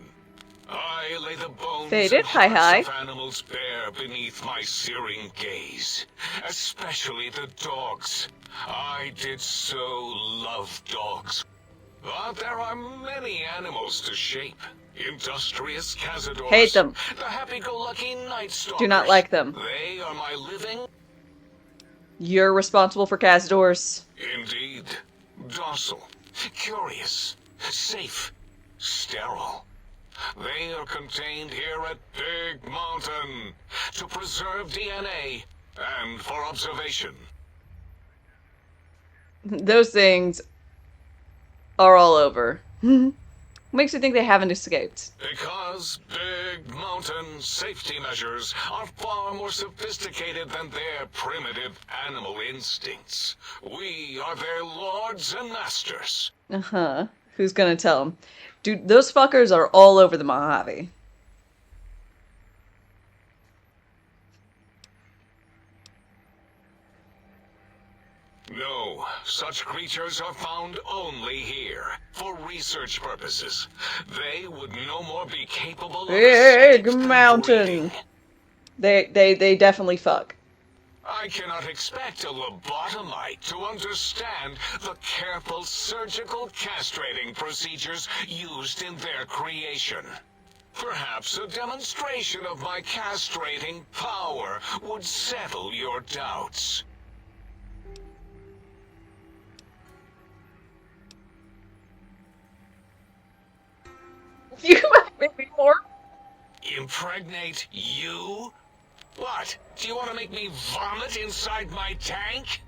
I lay the bones Faded, and hi. hearts of animals bare beneath my searing gaze, especially the dogs. I did so love dogs. But there are many animals to shape. Industrious cazadors. Hate them. The happy-go-lucky night stalkers. Do not like them. They are my living... You're responsible for Cazadors. Indeed. Docile, curious, safe, sterile. They are contained here at Big Mountain to preserve DNA and for observation. Those things are all over. Makes you think they haven't escaped. Because Big Mountain safety measures are far more sophisticated than their primitive animal instincts. We are their lords and masters. Uh-huh. Who's gonna tell them? Dude, those fuckers are all over the Mojave. No, such creatures are found only here, for research purposes. They would no more be capable of Big escape than mountain. breeding. They definitely fuck. I cannot expect a lobotomite to understand the careful surgical castrating procedures used in their creation. Perhaps a demonstration of my castrating power would settle your doubts. You make me more. Impregnate you? What? Do you want to make me vomit inside my tank?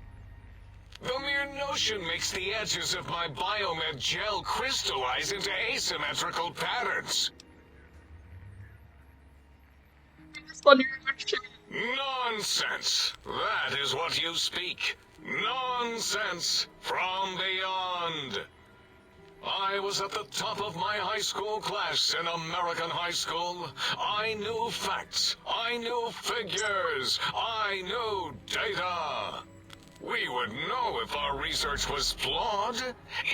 The mere notion makes the edges of my biomed gel crystallize into asymmetrical patterns. Nonsense! That is what you speak. Nonsense from beyond. I was at the top of my high school class in American high school. I knew facts. I knew figures. I knew data. We would know if our research was flawed.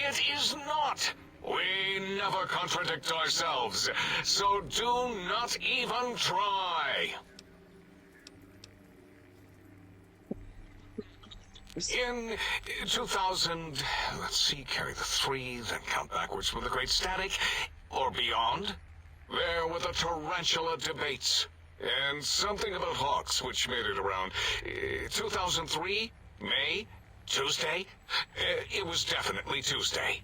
It is not. We never contradict ourselves, so do not even try. In 2000, let's see, carry the 3, then count backwards from the Great Static, or beyond, there were the tarantula debates, and something about hawks, which made it around 2003, May, Tuesday. It was definitely Tuesday.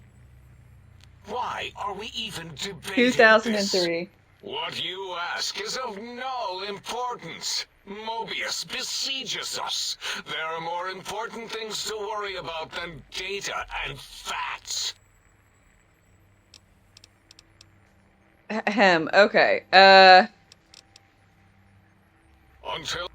Why are we even debating 2003. this? What you ask is of no importance. Mobius besieges us. There are more important things to worry about than data and facts. Ahem, okay. Until...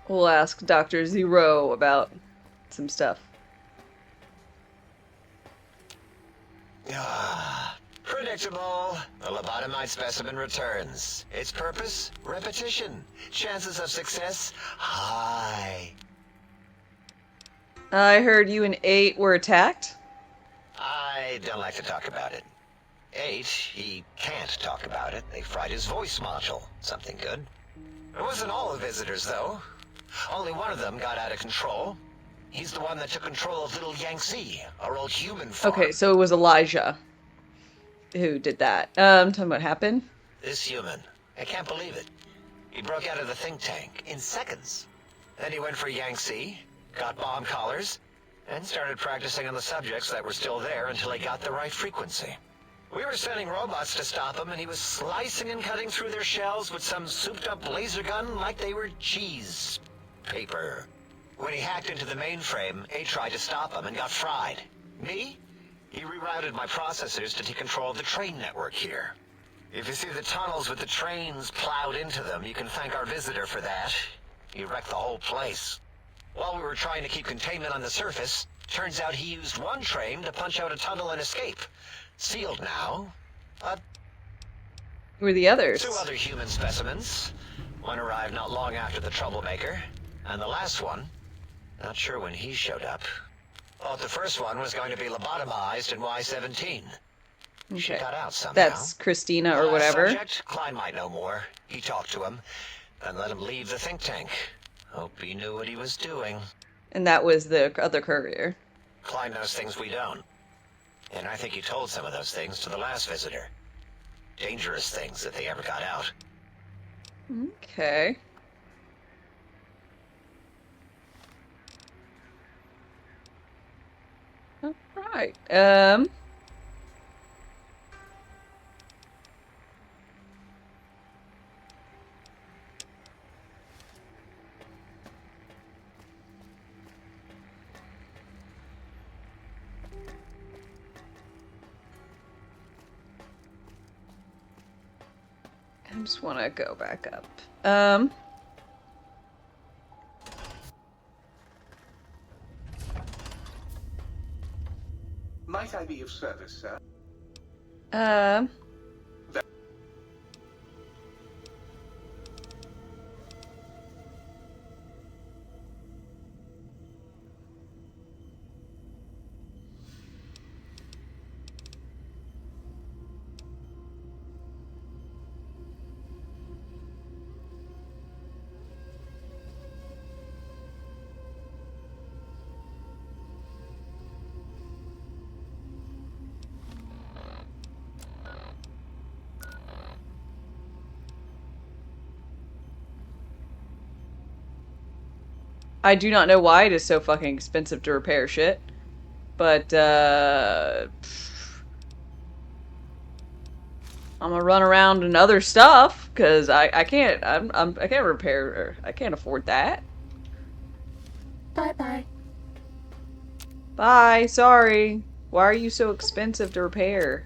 We'll ask Dr. Zero about some stuff. Predictable. The lobotomite specimen returns. Its purpose? Repetition. Chances of success? High. I heard you and 8 were attacked? I don't like to talk about it. 8, he can't talk about it. They fried his voice module. Something good. It wasn't all the visitors, though. Only one of them got out of control. He's the one that took control of little Yangtze, our old human farm. Okay, so it was Elijah who did that. Tell me what happened. This human. I can't believe it. He broke out of the think tank in seconds. Then he went for Yangtze, got bomb collars, and started practicing on the subjects that were still there until he got the right frequency. We were sending robots to stop him, and he was slicing and cutting through their shells with some souped-up laser gun like they were cheese paper. When he hacked into the mainframe, A tried to stop him and got fried. Me? He rerouted my processors to take control of the train network here. If you see the tunnels with the trains plowed into them, you can thank our visitor for that. He wrecked the whole place. While we were trying to keep containment on the surface, turns out he used one train to punch out a tunnel and escape. Sealed now, but... Who were the others? 2 other human specimens. One arrived not long after the troublemaker, and the last one, not sure when he showed up. Thought the first one was going to be lobotomized in Y-17. Okay. She got out somehow. That's Christina or whatever. Subject, Klein might know more. He talked to him, and let him leave the think tank. Hope he knew what he was doing. And that was the other courier. Klein knows things we don't. And I think he told some of those things to the last visitor. Dangerous things if they ever got out. Okay. Alright, I just want to go back up. Might I be of service, sir? I do not know why it is so fucking expensive to repair shit. But, I'm gonna run around and other stuff, cause I can't, I can't repair, or I can't afford that. Bye-bye. Bye, sorry. Why are you so expensive to repair?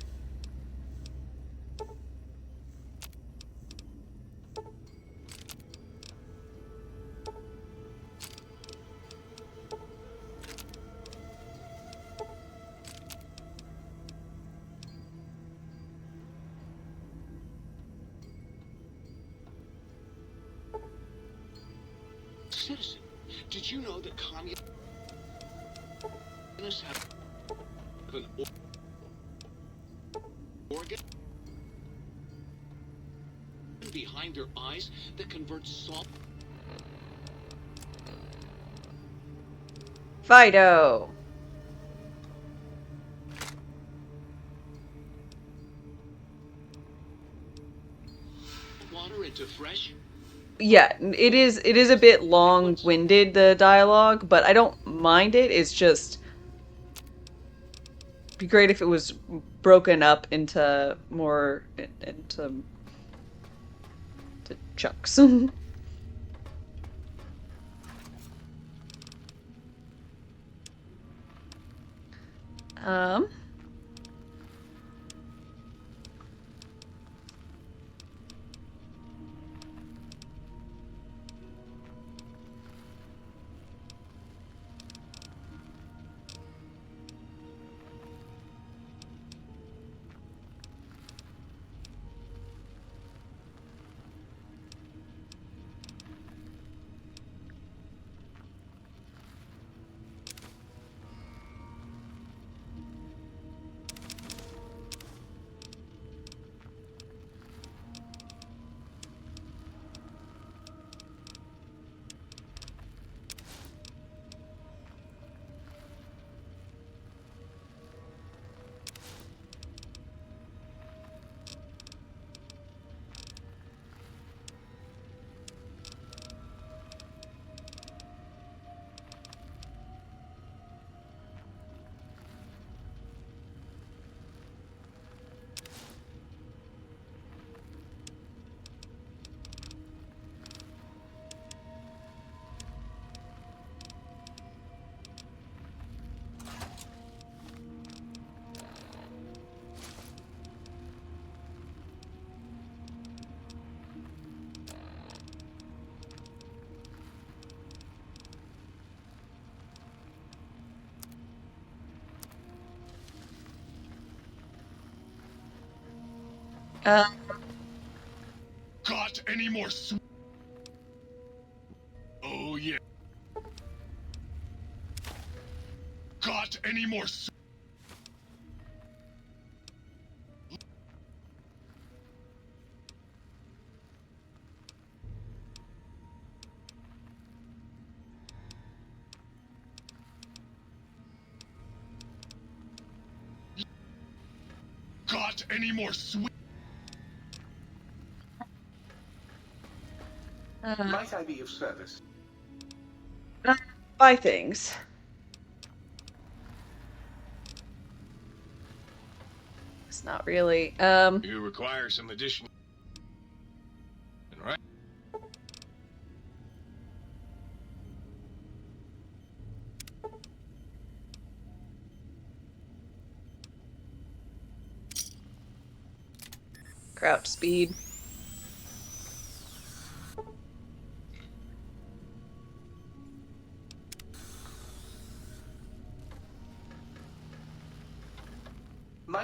Citizen, did you know that communists have an organ behind their eyes that converts salt Fido! water into fresh? Yeah, it is a bit long-winded, the dialogue, but I don't mind it. It's just be great if it was broken up into more into chunks. um Got any more Oh yeah. Got any more Got any more Might I be of service? buy things. It's not really. You require some additional. Right. Crouch speed.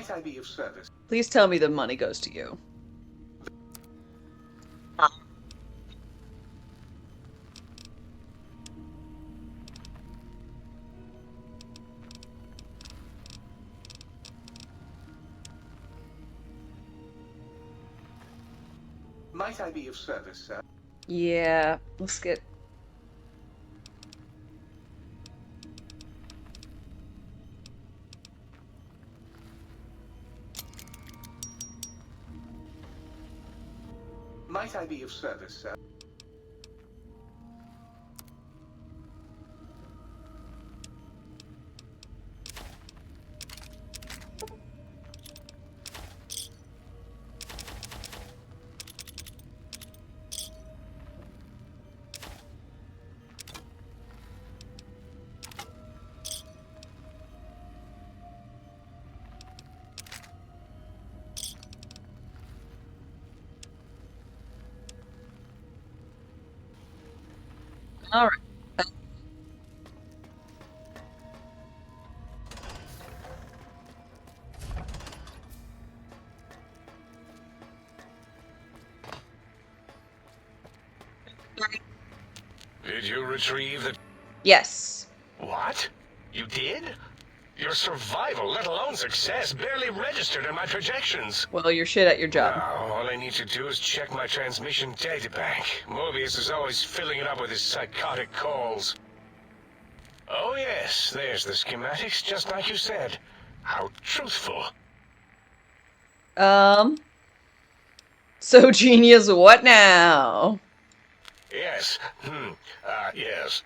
Might I be of service? Please tell me the money goes to you. Might I be of service, sir? Yeah, let's get... Might I be of service, sir? All right. Did you retrieve the... Yes. What? You did? Your survival, let alone success, barely registered in my projections. Well, you're shit at your job. Now, all I need to do is check my transmission databank. Mobius is always filling it up with his psychotic calls. Oh yes, there's the schematics, just like you said. How truthful. So genius, what now? Yes. Yes.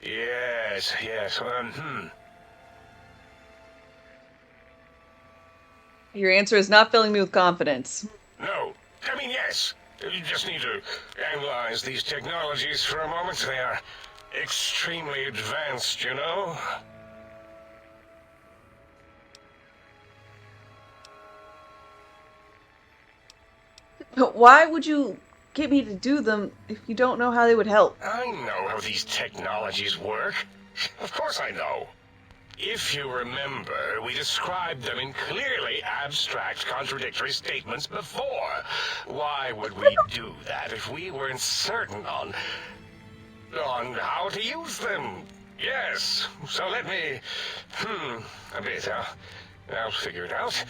Yes. Your answer is not filling me with confidence. No. I mean, yes. You just need to analyze these technologies for a moment. They are extremely advanced, you know? But why would you get me to do them if you don't know how they would help? I know how these technologies work. Of course I know. If you remember, we described them in clearly abstract, contradictory statements before. Why would we do that if we weren't certain on how to use them? Yes, so let me... a bit, I'll figure it out.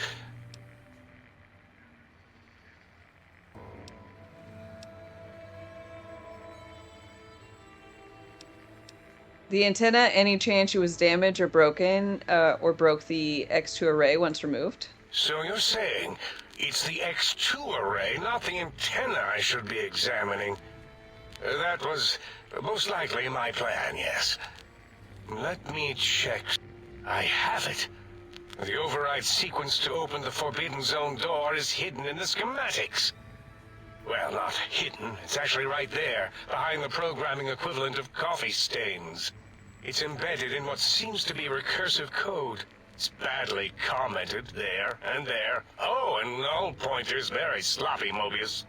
The antenna, any chance it was damaged or broken, or broke the X2 array once removed? So you're saying it's the X2 array, not the antenna I should be examining. That was most likely my plan, yes. Let me check. I have it. The override sequence to open the Forbidden Zone door is hidden in the schematics. Well, not hidden. It's actually right there, behind the programming equivalent of coffee stains. It's embedded in what seems to be recursive code. It's badly commented there and there. Oh, and null pointers very sloppy, Mobius.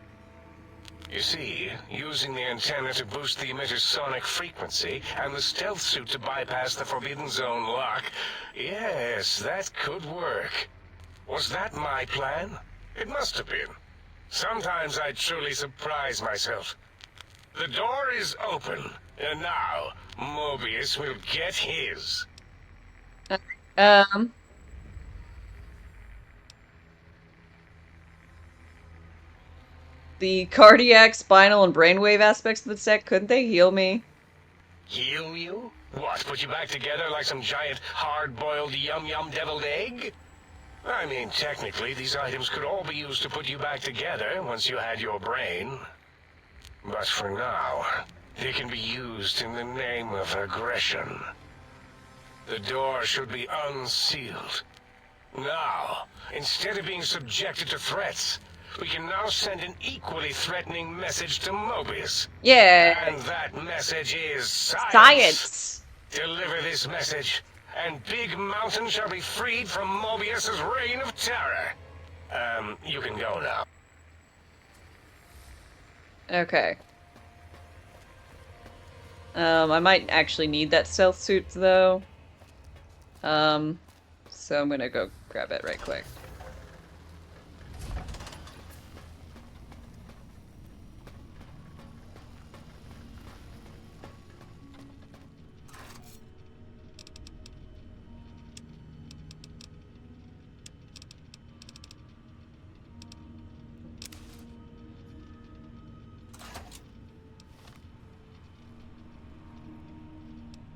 You see, using the antenna to boost the emitter's sonic frequency, and the stealth suit to bypass the Forbidden Zone lock, yes, that could work. Was that my plan? It must have been. Sometimes I truly surprise myself. The door is open, and now Mobius will get his. The cardiac, spinal, and brainwave aspects of the tech, couldn't they heal me? Heal you? What, put you back together like some giant hard-boiled yum-yum deviled egg? I mean, technically, these items could all be used to put you back together once you had your brain. But for now, they can be used in the name of aggression. The door should be unsealed. Now, instead of being subjected to threats, we can now send an equally threatening message to Mobius. Yeah. And that message is science. Science. Deliver this message, and Big Mountain shall be freed from Mobius's reign of terror. You can go now. Okay. I might actually need that stealth suit, though. So I'm gonna go grab it right quick.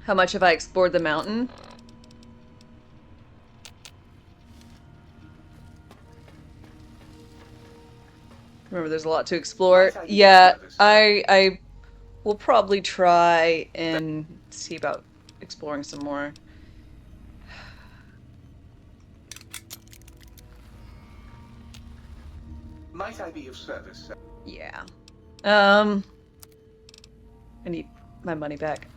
How much have I explored the mountain? Remember, there's a lot to explore. Yeah, I will probably try and see about exploring some more. Might I be of service, sir? Yeah. I need my money back.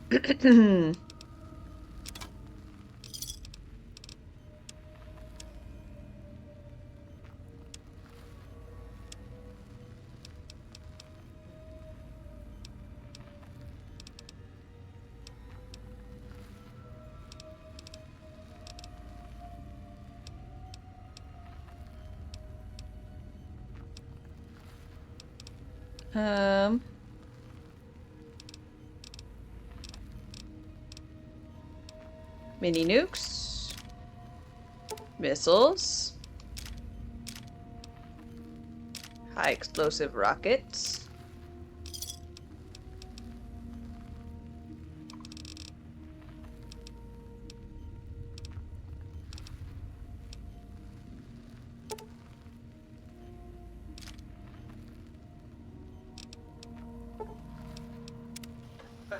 Mini nukes. Missiles. High explosive rockets.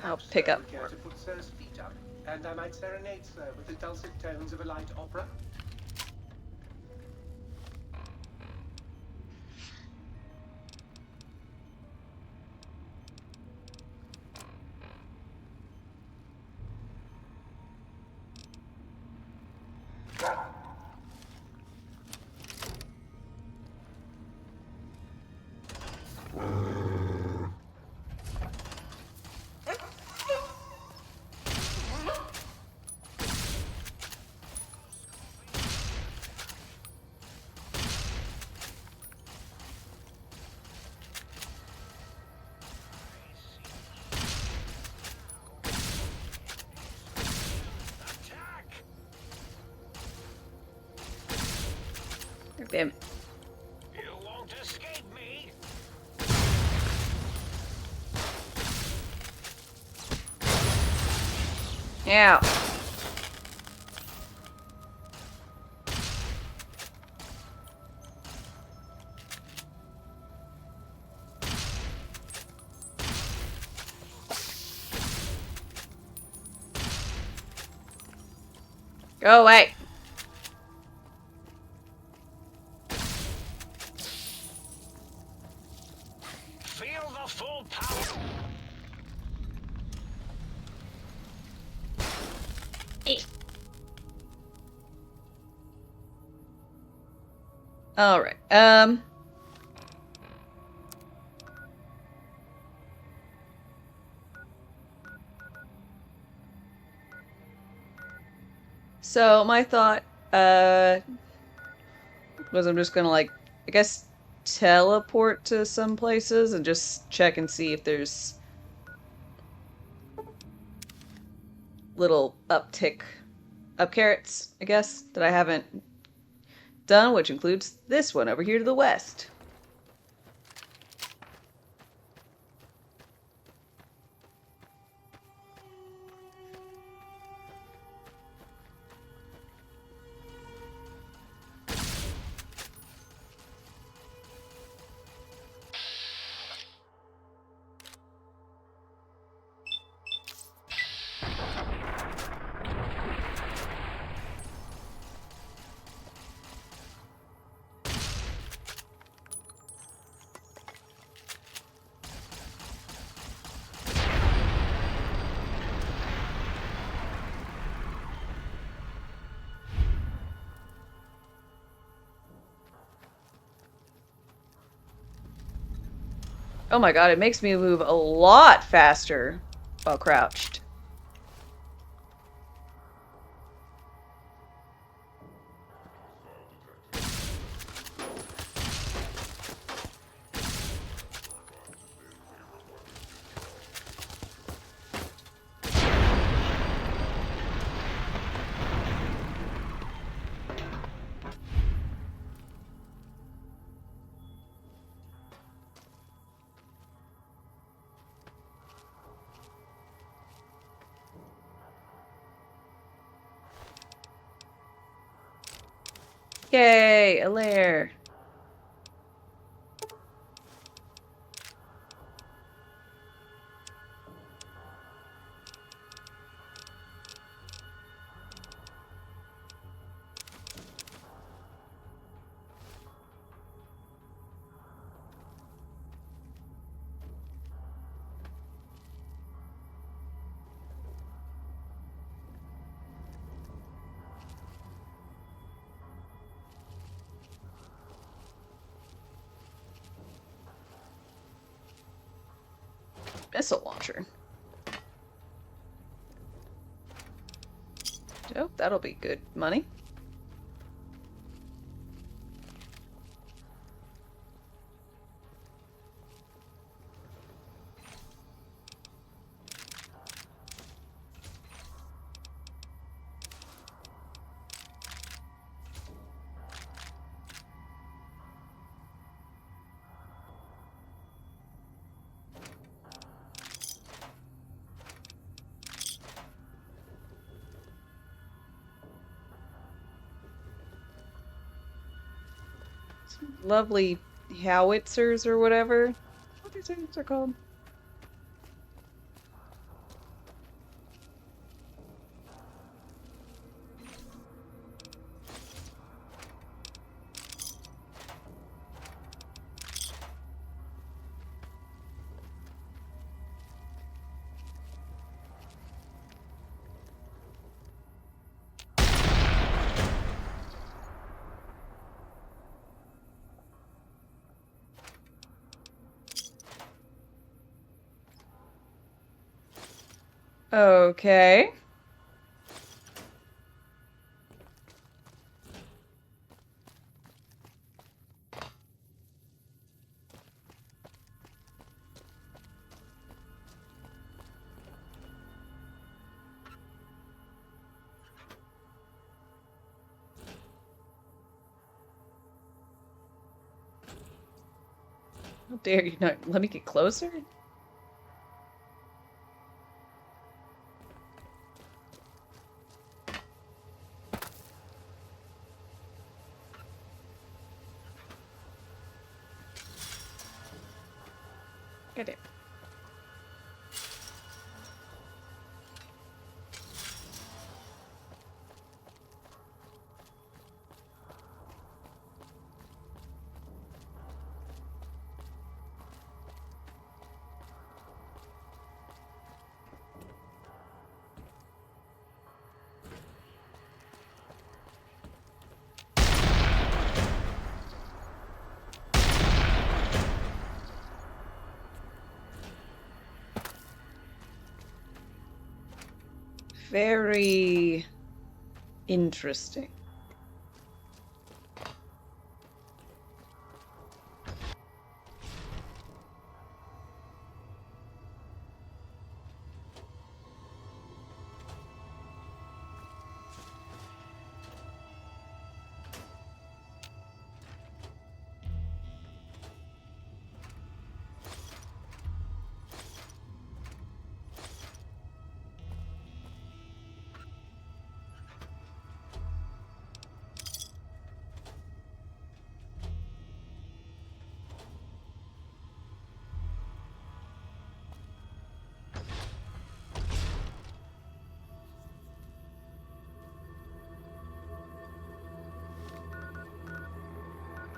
I'll pick up. Would care to put Sir's feet up, and I might serenade Sir with the dulcet tones of a light opera. Damn. You won't escape me. Yeah. Go away. Feel the full power. All right. So my thought, was I'm just gonna like, I guess, teleport to some places and just check and see if there's little up carrots, I guess, that I haven't done, which includes this one over here to the west. Oh my god, it makes me move a lot faster while crouched. Yay, a lair. Missile launcher. Oh, that'll be good money. Lovely howitzers or whatever. What these things are called? Okay. How dare you not let me get closer? Get it. Very interesting.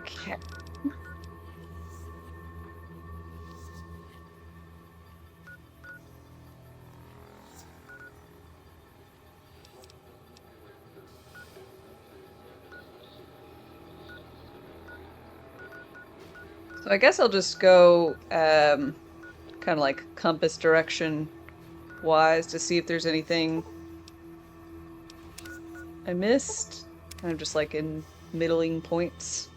Okay. So I guess I'll just go kind of like compass direction wise to see if there's anything I missed. Kind of just like in middling points.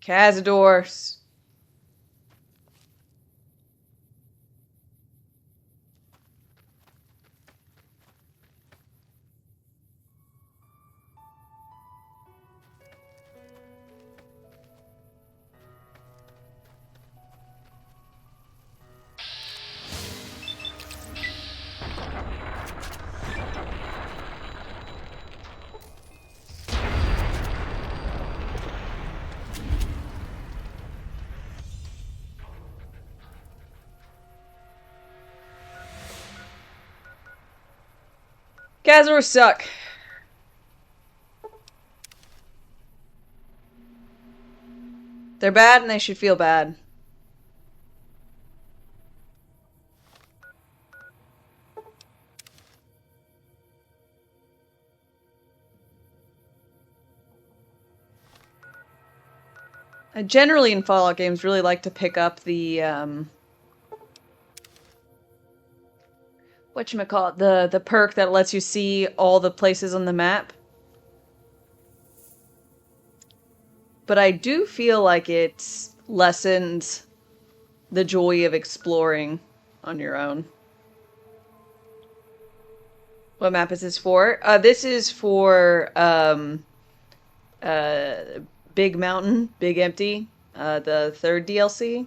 Cazadors. Cazadors suck. They're bad and they should feel bad. I generally in Fallout games really like to pick up the whatchamacallit, the perk that lets you see all the places on the map. But I do feel like it lessens the joy of exploring on your own. What map is this for? This is for Big Mountain, Big Empty, the third DLC.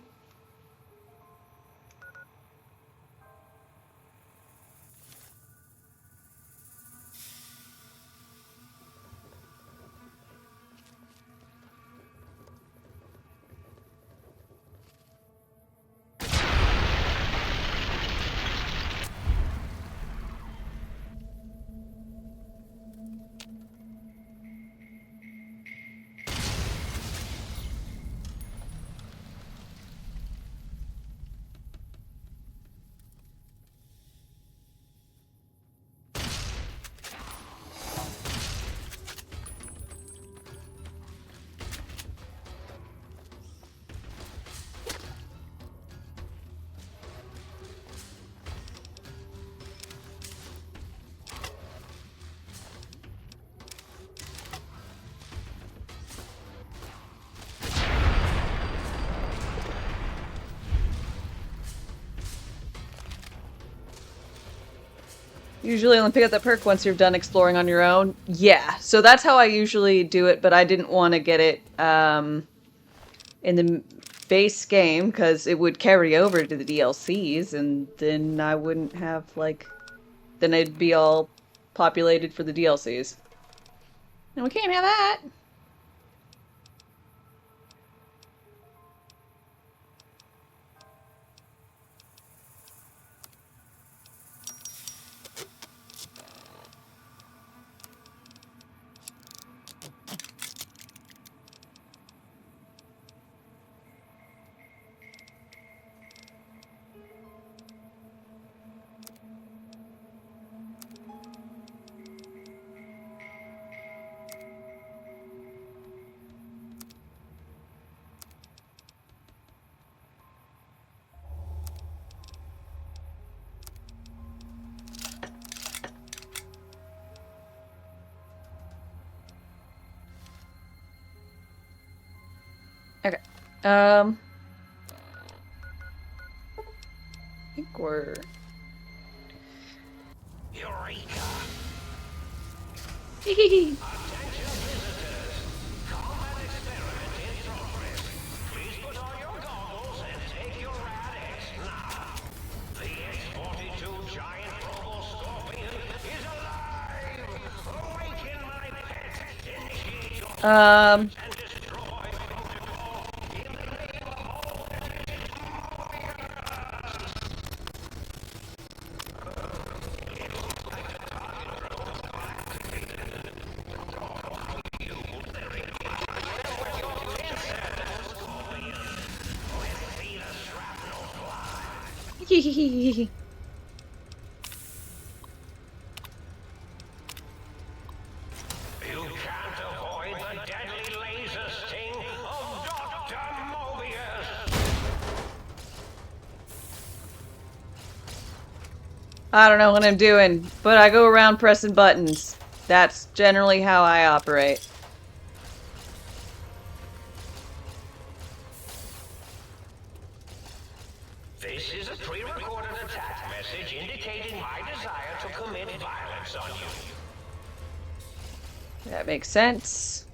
Usually only pick up that perk once you're done exploring on your own. Yeah, so that's how I usually do it, but I didn't want to get it in the base game because it would carry over to the DLCs and then I wouldn't have, like, then it'd be all populated for the DLCs. And we can't have that. Okay. I think we're... Eureka! Hehehe. Attention visitors! Combat experiment in progress. Please put on your goggles and take your rad-X now. The X-42 giant robo-scorpion is alive! Awaken my pet! Initiate your and destroy protocol in the name of all Hehehe. You can't avoid the deadly laser sting of Dr. Mobius! I don't know what I'm doing, but I go around pressing buttons. That's generally how I operate. pre-recorded attack message indicating my desire to commit violence on you. That makes sense.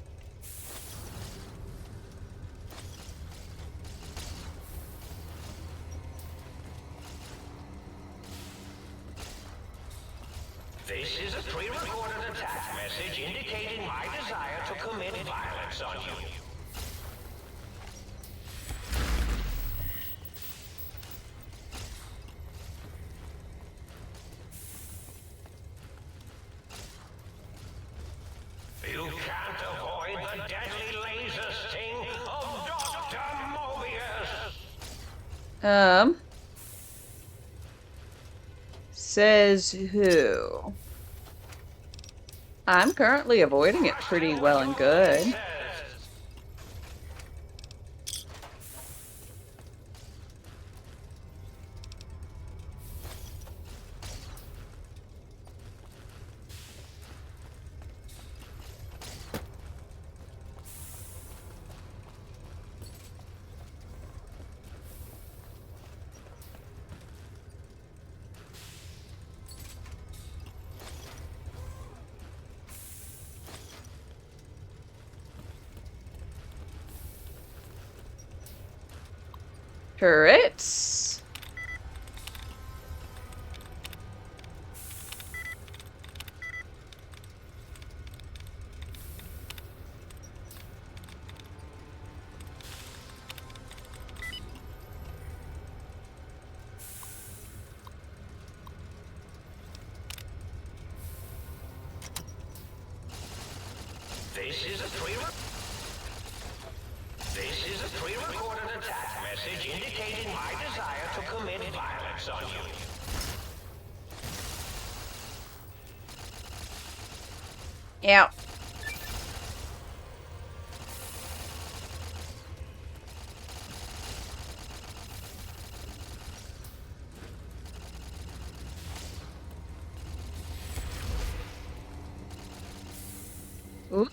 This is a pre-recorded attack message indicating my desire to commit violence on you. You can't avoid the deadly laser sting of Dr. Mobius! Says who? I'm currently avoiding it pretty well and good. Turrets. This is a pre-recorded attack message indicating my desire to commit violence on you. Yeah. Ooh.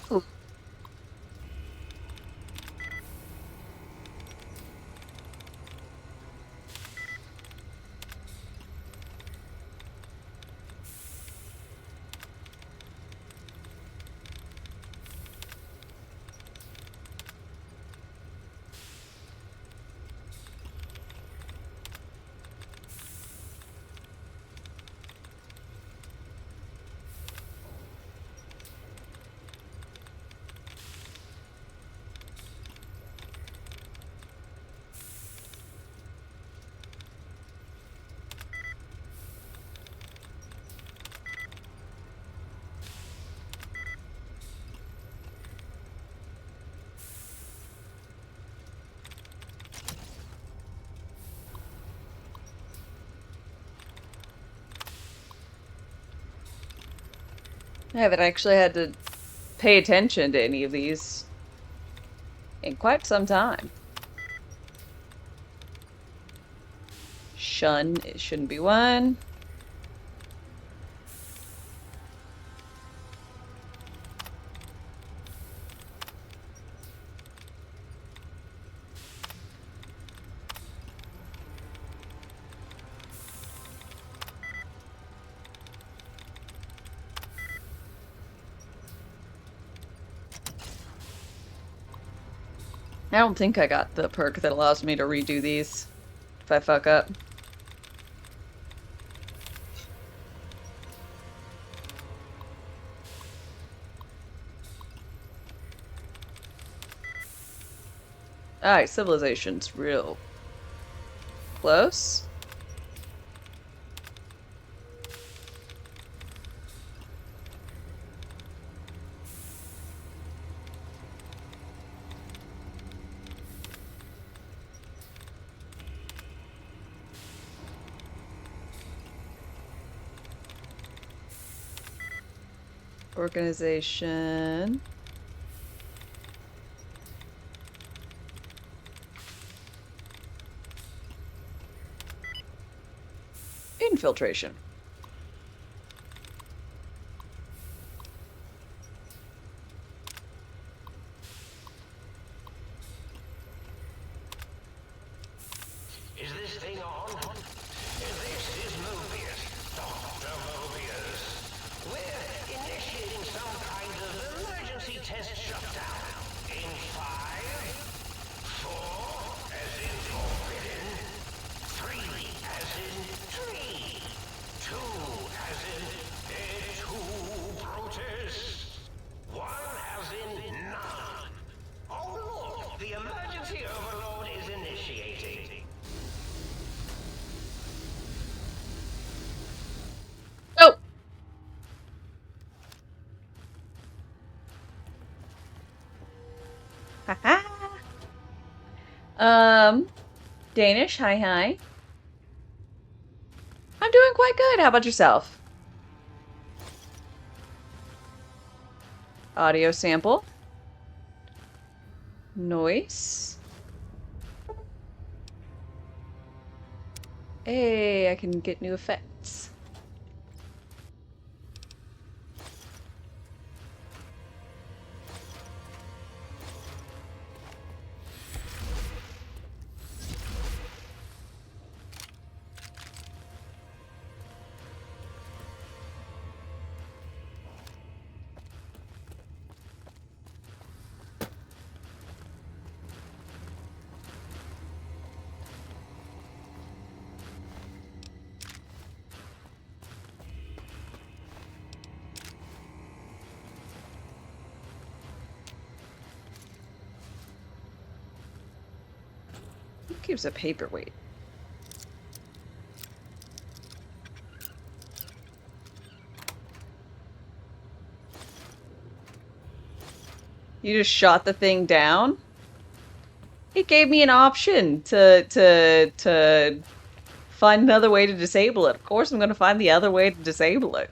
I haven't actually had to pay attention to any of these in quite some time. Shun, it shouldn't be one. I don't think I got the perk that allows me to redo these if I fuck up. Alright, civilization's real close. Organization. Infiltration. Is this thing on? Danish, hi. I'm doing quite good. How about yourself? Audio sample. Noise. Hey, I can get new effects. Who keeps a paperweight? You just shot the thing down? It gave me an option to find another way to disable it. Of course I'm gonna find the other way to disable it.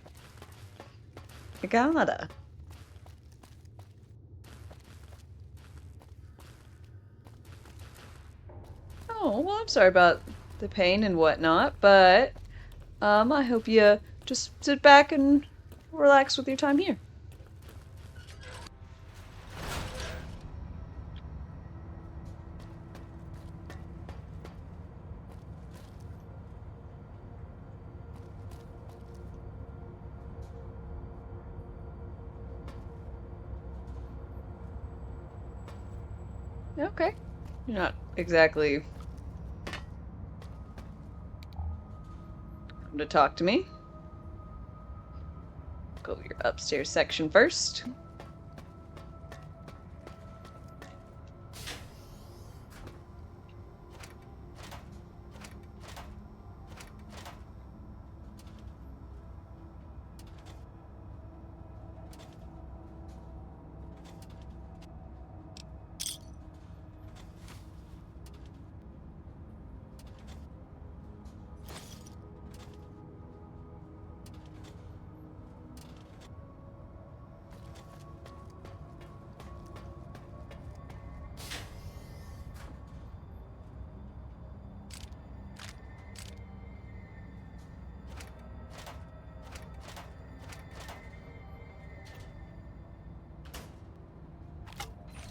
I gotta. Oh, well, I'm sorry about the pain and whatnot, but I hope you just sit back and relax with your time here. Okay. You're not exactly come to talk to me. Go your upstairs section first.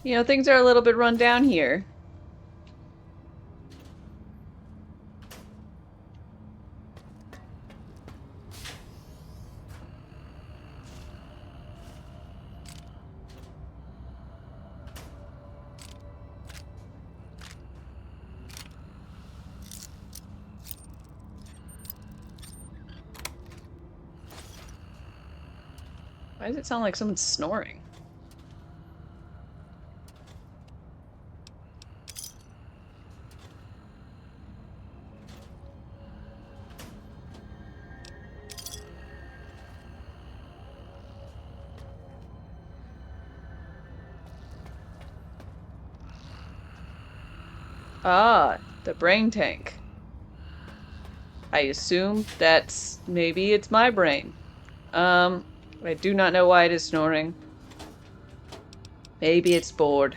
You know, things are a little bit run down here. Why does it sound like someone's snoring? Ah, the brain tank. I assume that's maybe it's my brain. I do not know why it is snoring. Maybe it's bored.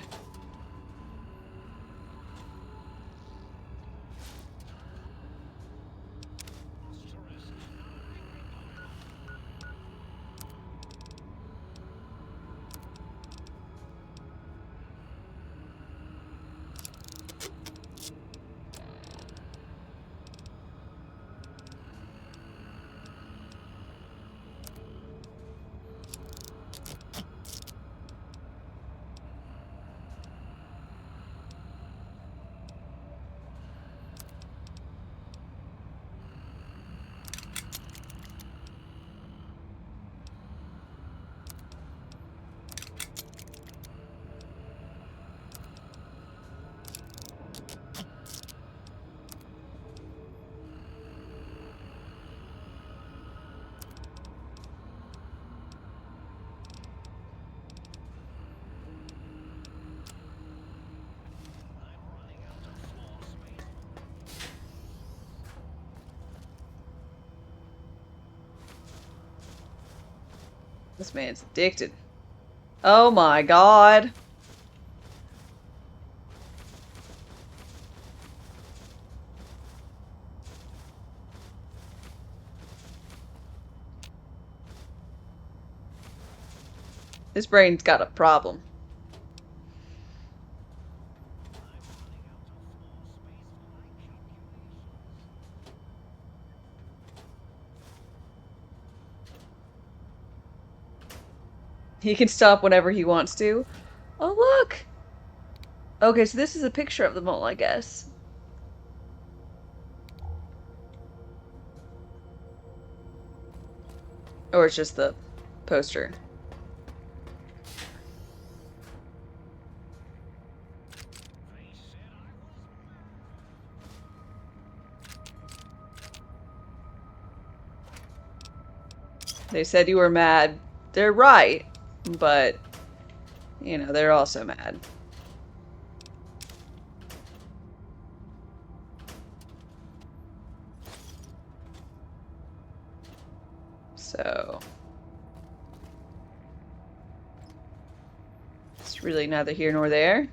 This man's addicted. Oh my god. This brain's got a problem. He can stop whenever he wants to. Oh, look! Okay, so this is a picture of the mole, I guess. Or it's just the poster. They said you were mad. They're right, but, you know, they're also mad. So, it's really neither here nor there.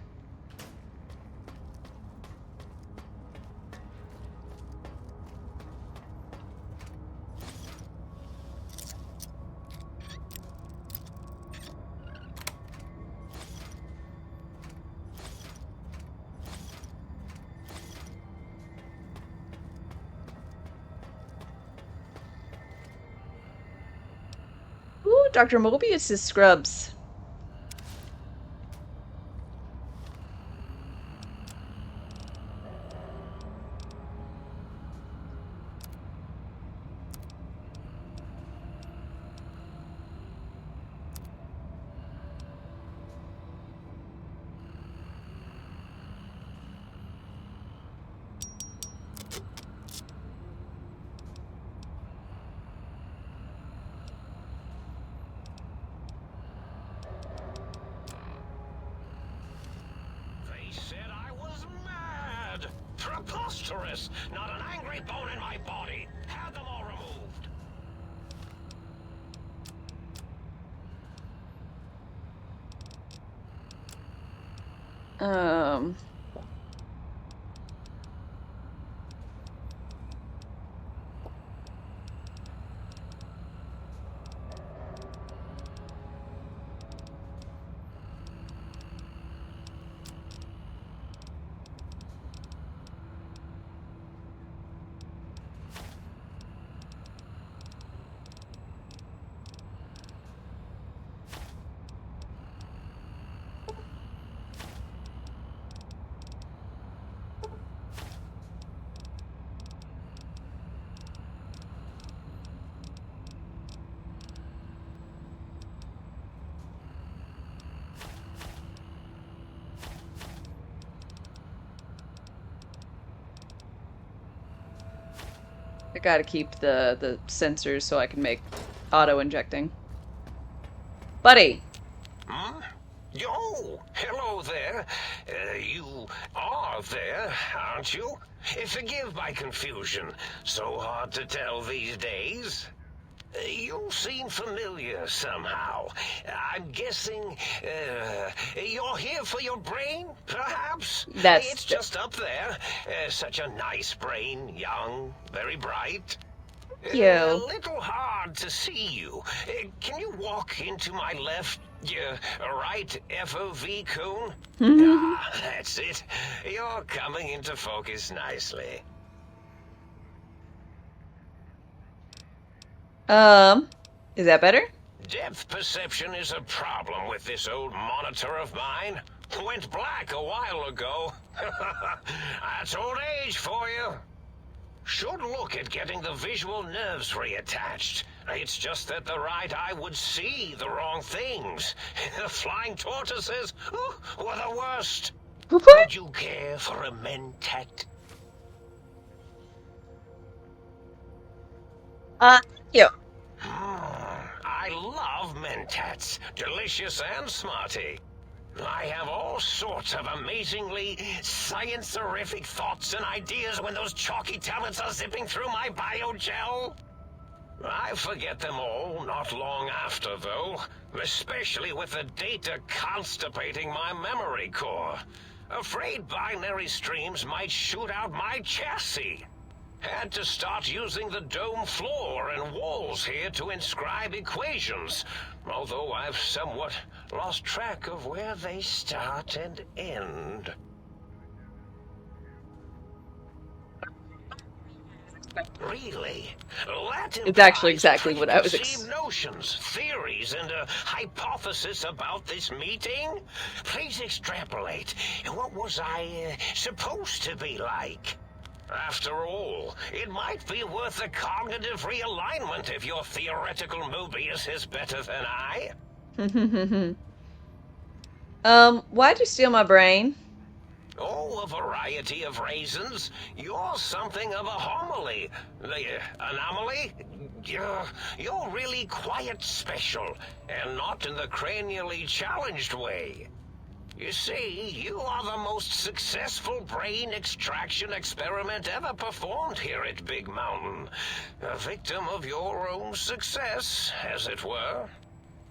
Ooh, Dr. Mobius' scrubs. Preposterous! Not an angry bone in my body. Have them all removed. I gotta keep the sensors so I can make auto-injecting. Buddy! Huh? Yo! Hello there. You are there, aren't you? Forgive my confusion. So hard to tell these days. You seem familiar somehow. I'm guessing, you're here for your brain, perhaps? It's just up there. Such a nice brain, young, very bright. A little hard to see you. Can you walk into my left, right FOV cone? Ah, that's it. You're coming into focus nicely. Is that better? Depth perception is a problem with this old monitor of mine. Went black a while ago. That's old age for you. Should look at getting the visual nerves reattached. It's just that the right eye would see the wrong things. Flying tortoises were the worst. Would you care for a mentat? Yeah. I love mentats. Delicious and smarty. I have all sorts of amazingly science-erific thoughts and ideas when those chalky tablets are zipping through my biogel. I forget them all not long after, though, especially with the data constipating my memory core. Afraid binary streams might shoot out my chassis. Had to start using the dome floor and walls here to inscribe equations, although I've somewhat lost track of where they start and end. Really? It's actually exactly what I was notions, theories, and a hypothesis about this meeting? Please extrapolate. What was I supposed to be like? After all, it might be worth a cognitive realignment if your theoretical Mobius is better than I. Why'd you steal my brain? Oh, a variety of reasons. You're something of a homily. Anomaly? You're really quite special, and not in the cranially challenged way. You see, you are the most successful brain extraction experiment ever performed here at Big Mountain. A victim of your own success, as it were.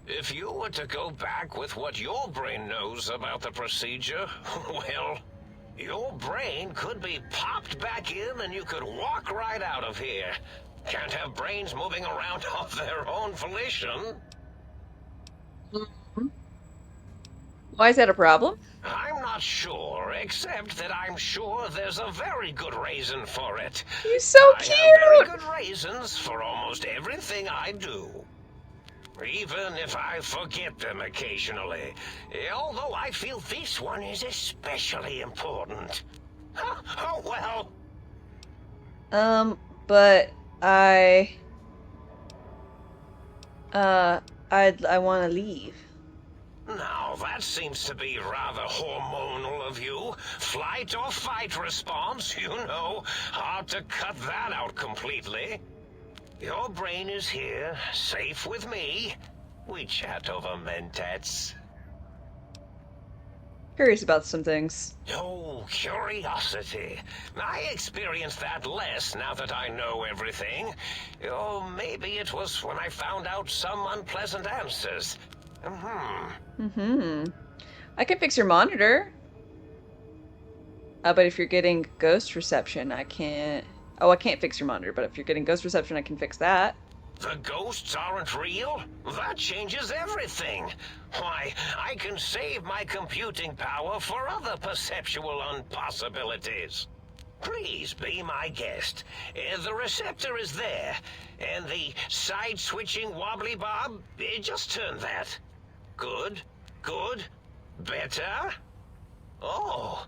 If you were to go back with what your brain knows about the procedure, well, your brain could be popped back in and you could walk right out of here. Can't have brains moving around of their own volition. Why is that a problem? I'm not sure, except that I'm sure there's a very good reason for it. He's so cute! I have very good reasons for almost everything I do. Even if I forget them occasionally. Although I feel this one is especially important. Oh well. But I want to leave. Now, that seems to be rather hormonal of you. Flight or fight response, you know. Hard to cut that out completely. Your brain is here, safe with me. We chat over mentats. Curious about some things. Oh, curiosity. I experience that less now that I know everything. Or maybe it was when I found out some unpleasant answers. I can fix your monitor. But if you're getting ghost reception, I can't... Oh, I can't fix your monitor, but if you're getting ghost reception, I can fix that. The ghosts aren't real? That changes everything. Why, I can save my computing power for other perceptual impossibilities. Please be my guest. The receptor is there, and the side-switching wobbly bob, just turn that. Good, good, better. Oh,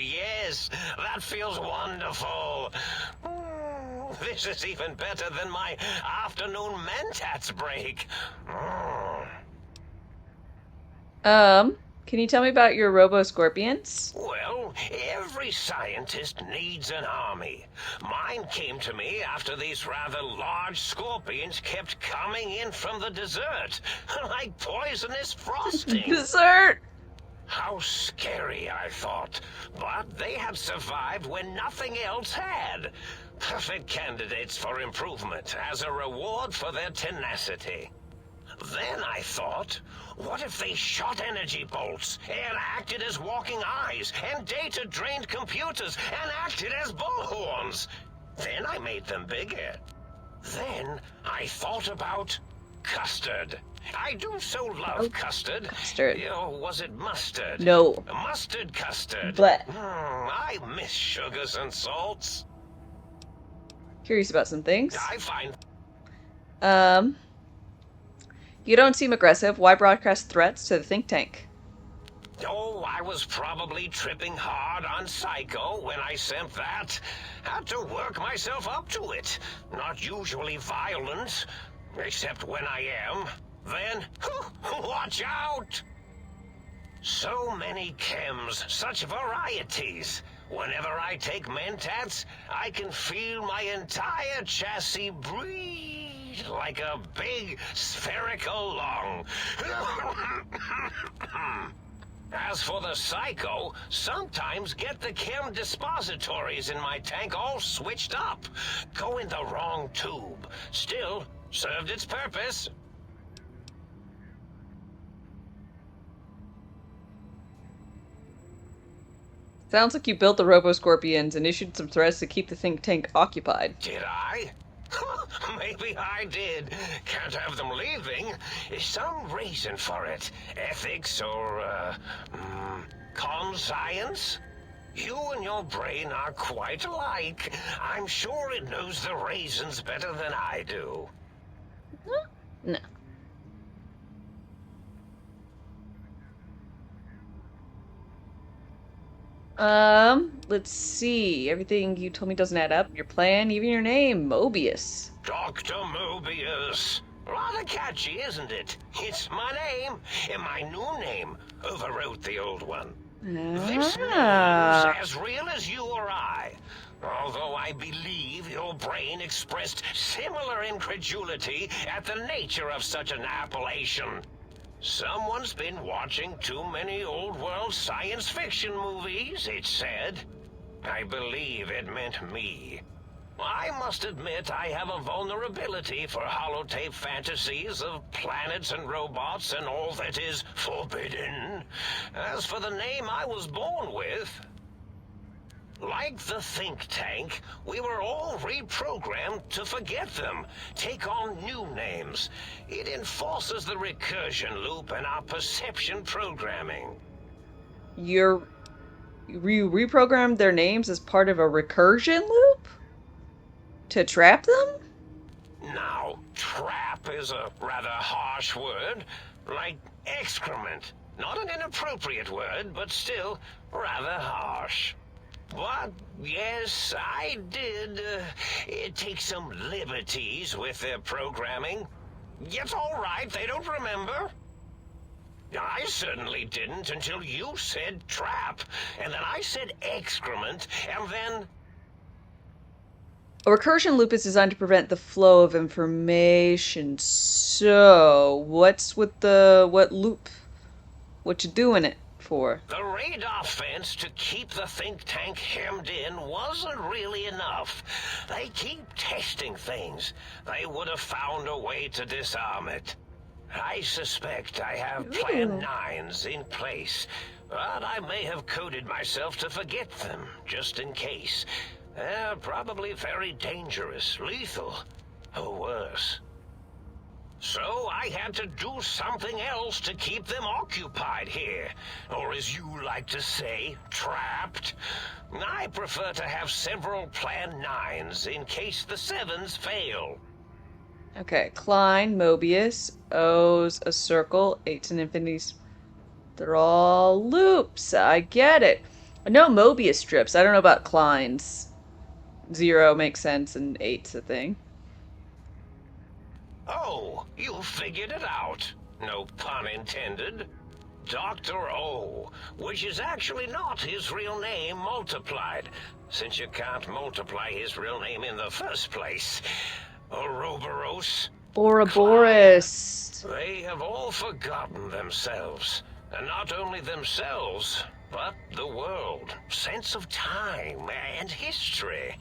yes, that feels wonderful. This is even better than my afternoon mentats break. Can you tell me about your robo-scorpions? Well, every scientist needs an army. Mine came to me after these rather large scorpions kept coming in from the desert, like poisonous frosting. Dessert! How scary, I thought. But they had survived when nothing else had. Perfect candidates for improvement as a reward for their tenacity. Then I thought, what if they shot energy bolts and acted as walking eyes and data-drained computers and acted as bullhorns? Then I made them bigger. Then I thought about custard. I do so love custard. Custard. Was it mustard? No. Mustard custard. But I miss sugars and salts. Curious about some things. I find... You don't seem aggressive. Why broadcast threats to the think tank? Oh, I was probably tripping hard on Psycho when I sent that. Had to work myself up to it. Not usually violent, except when I am. Then, watch out! So many chems, such varieties. Whenever I take mentats, I can feel my entire chassis breathe like a big spherical lung. As for the psycho, sometimes get the chem dispositories in my tank all switched up. Go in the wrong tube. Still, served its purpose. Sounds like you built the Robo-Scorpions and issued some threats to keep the think tank occupied. Did I? Maybe I did. Can't have them leaving. Some reason for it. Ethics or, conscience? You and your brain are quite alike. I'm sure it knows the reasons better than I do. No. Let's see. Everything you told me doesn't add up. Your plan, even your name, Mobius. Dr. Mobius. Rather catchy, isn't it? It's my name, and my new name overwrote the old one. This news as real as you or I. Although I believe your brain expressed similar incredulity at the nature of such an appellation. Someone's been watching too many old-world science fiction movies, it said. I believe it meant me. I must admit I have a vulnerability for holotape fantasies of planets and robots and all that is forbidden. As for the name I was born with, like the think tank, we were all reprogrammed to forget them, take on new names. It enforces the recursion loop in our perception programming. You reprogrammed their names as part of a recursion loop? To trap them? Now, trap is a rather harsh word, like excrement. Not an inappropriate word, but still rather harsh. But, yes, I did take some liberties with their programming. It's all right, they don't remember. I certainly didn't until you said trap, and then I said excrement, and then... A recursion loop is designed to prevent the flow of information. So, what's with what loop? What you doing it for? The radar fence to keep the think tank hemmed in wasn't really enough. They keep testing things. They would have found a way to disarm it. I suspect I have Plan 9s in place, but I may have coded myself to forget them, just in case. They're probably very dangerous, lethal, or worse. So I had to do something else to keep them occupied here. Or as you like to say, trapped. I prefer to have several Plan 9s in case the 7s fail. Okay, Klein, Mobius, O's a circle, 8's and infinities. They're all loops. I get it. I know Mobius strips. I don't know about Klein's. 0 makes sense and 8's a thing. Oh, you figured it out. No pun intended. Dr. O, which is actually not his real name multiplied, since you can't multiply his real name in the first place. Ouroboros. Ouroboros. They have all forgotten themselves. And not only themselves, but the world, sense of time, and history.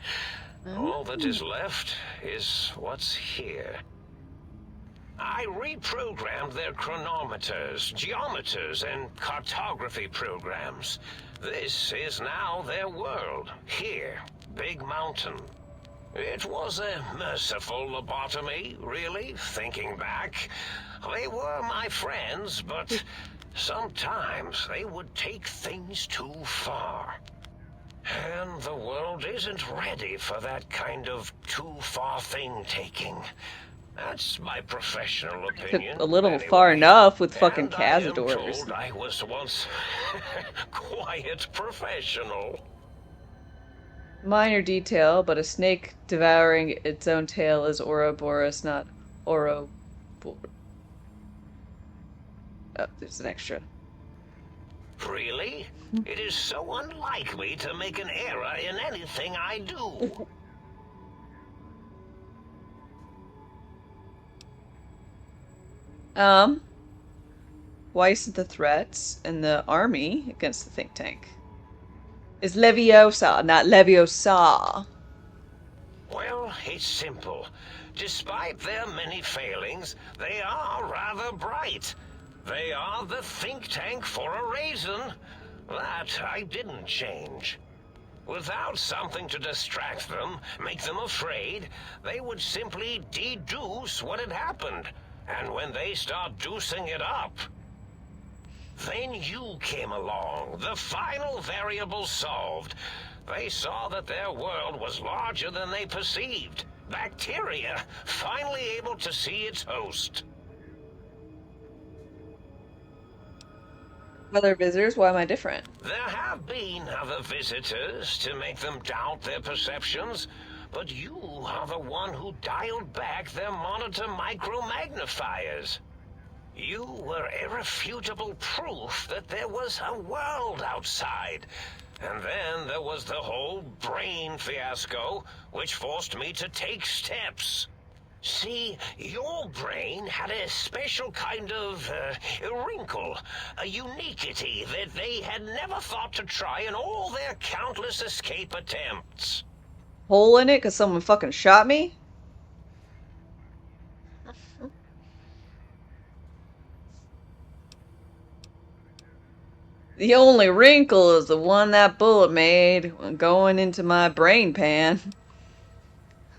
All that is left is what's here. I reprogrammed their chronometers, geometers, and cartography programs. This is now their world, here, Big Mountain. It was a merciful lobotomy, really, thinking back. They were my friends, but sometimes they would take things too far. And the world isn't ready for that kind of too-far thing-taking. That's my professional opinion. A little anyway. far enough with fucking And I am Cazadors. told I was once quiet professional. Minor detail, but a snake devouring its own tail is Ouroboros, not Ouroboros. Oh, there's an extra. Really? It is so unlike me to make an error in anything I do. Why isn't the threats in the army against the think tank? It's Leviosa, not Leviosa. Well, it's simple. Despite their many failings, they are rather bright. They are the think tank for a reason. That I didn't change. Without something to distract them, make them afraid, they would simply deduce what had happened. And when they start deucing it up, then you came along, the final variable solved. They saw that their world was larger than they perceived. Bacteria, finally able to see its host. Other visitors, why am I different? There have been other visitors to make them doubt their perceptions, but you are the one who dialed back their monitor micromagnifiers. You were irrefutable proof that there was a world outside. And then there was the whole brain fiasco, which forced me to take steps. See, your brain had a special kind of wrinkle, a uniquity that they had never thought to try in all their countless escape attempts. Hole in it because someone fucking shot me? The only wrinkle is the one that bullet made when going into my brain pan.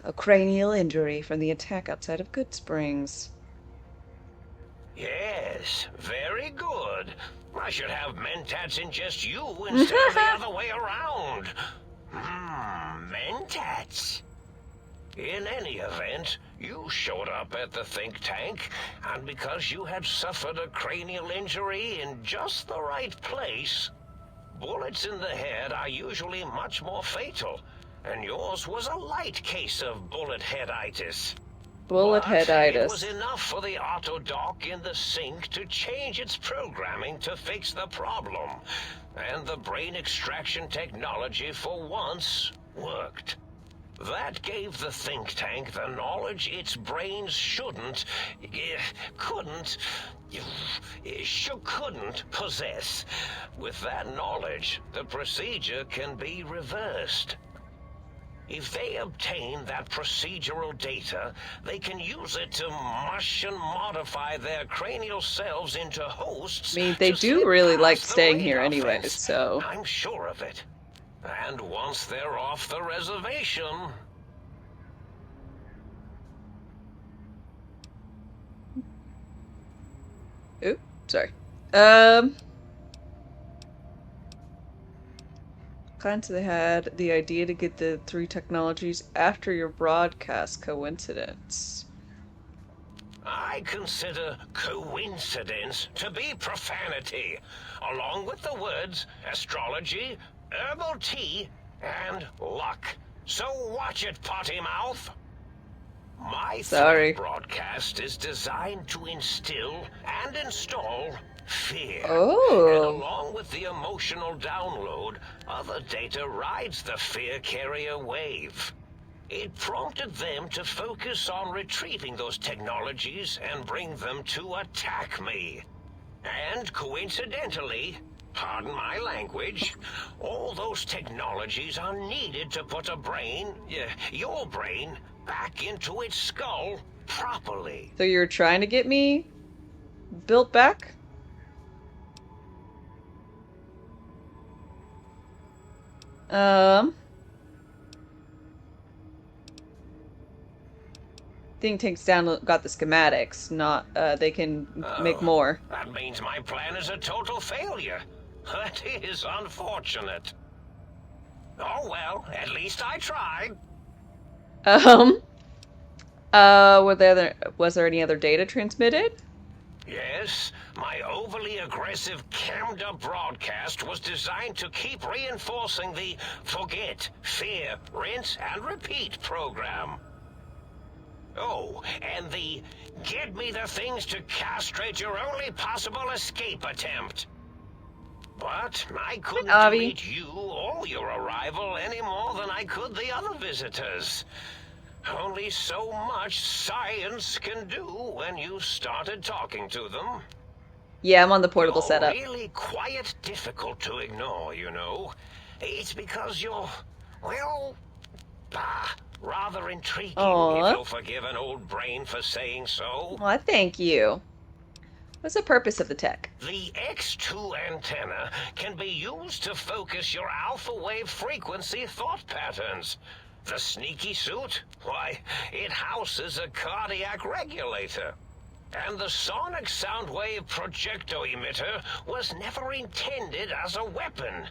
A cranial injury from the attack outside of Good Springs. Yes, very good. I should have mentats ingest you instead of the other way around. Mentats. In any event, you showed up at the think tank, and because you had suffered a cranial injury in just the right place, bullets in the head are usually much more fatal, and yours was a light case of bullet headitis. Bullet headitis. It was enough for the autodock in the sink to change its programming to fix the problem, and the brain extraction technology for once worked. That gave the think tank the knowledge its brains couldn't possess. With that knowledge, the procedure can be reversed. If they obtain that procedural data, they can use it to mush and modify their cranial selves into hosts. I mean, they do really like staying here anyways, so... I'm sure of it. And once they're off the reservation... Oop, sorry. Kinds they had the idea to get the 3 technologies after your broadcast coincidence. I consider coincidence to be profanity, along with the words astrology, herbal tea, and luck. So watch it, potty mouth. My threat broadcast is designed to instill and install fear. And along with the emotional download, other data rides the fear carrier wave. It prompted them to focus on retrieving those technologies and bring them to attack me. And coincidentally, pardon my language, all those technologies are needed to put a brain, your brain, back into its skull properly. So you're trying to get me built back? Think Tank's got the schematics, not, they can make more. That means my plan is a total failure. That is unfortunate. Oh well, at least I tried. Was there any other data transmitted? Yes, my overly aggressive cammed up broadcast was designed to keep reinforcing the forget, fear, rinse, and repeat program. Oh, and the get me the things to castrate your only possible escape attempt. But I couldn't delete you or your arrival any more than I could the other visitors. Only so much science can do when you started talking to them. Yeah, I'm on the portable You're setup. really quite difficult to ignore, you know. It's because you're, well, rather intriguing, Aww. if you'll forgive an old brain for saying so. Well, thank you. What's the purpose of the tech? The X2 antenna can be used to focus your alpha wave frequency thought patterns. The sneaky suit, why, it houses a cardiac regulator. And the sonic sound wave projecto emitter was never intended as a weapon.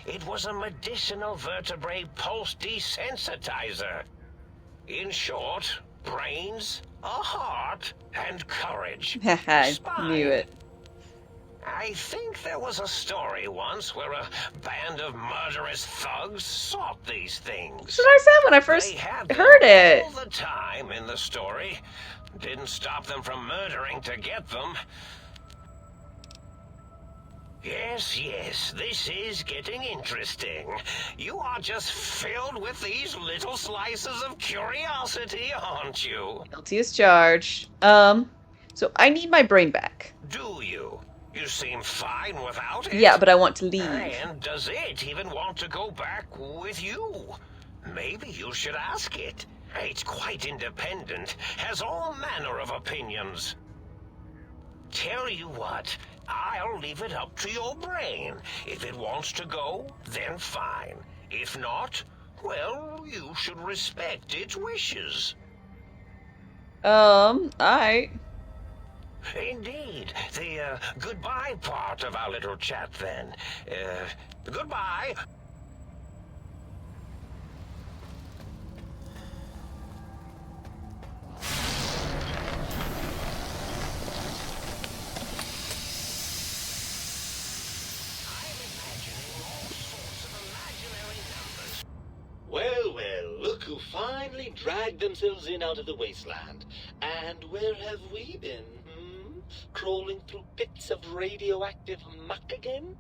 It was a medicinal vertebrae pulse desensitizer. In short, brains, a heart, and courage. Haha, knew it. I think there was a story once where a band of murderous thugs sought these things. That's what I said when I first They had them heard it. all the time in the story. Didn't stop them from murdering to get them. Yes, this is getting interesting. You are just filled with these little slices of curiosity, aren't you? Guilty as charged. So I need my brain back. Do you? You seem fine without it. Yeah, but I want to leave. And does it even want to go back with you? Maybe you should ask it. It's quite independent, has all manner of opinions. Tell you what, I'll leave it up to your brain. If it wants to go, then fine. If not, well, you should respect its wishes. Alright. Indeed. The, goodbye part of our little chat, then. Goodbye. Well, look who finally dragged themselves in out of the wasteland. And where have we been, Crawling through pits of radioactive muck again?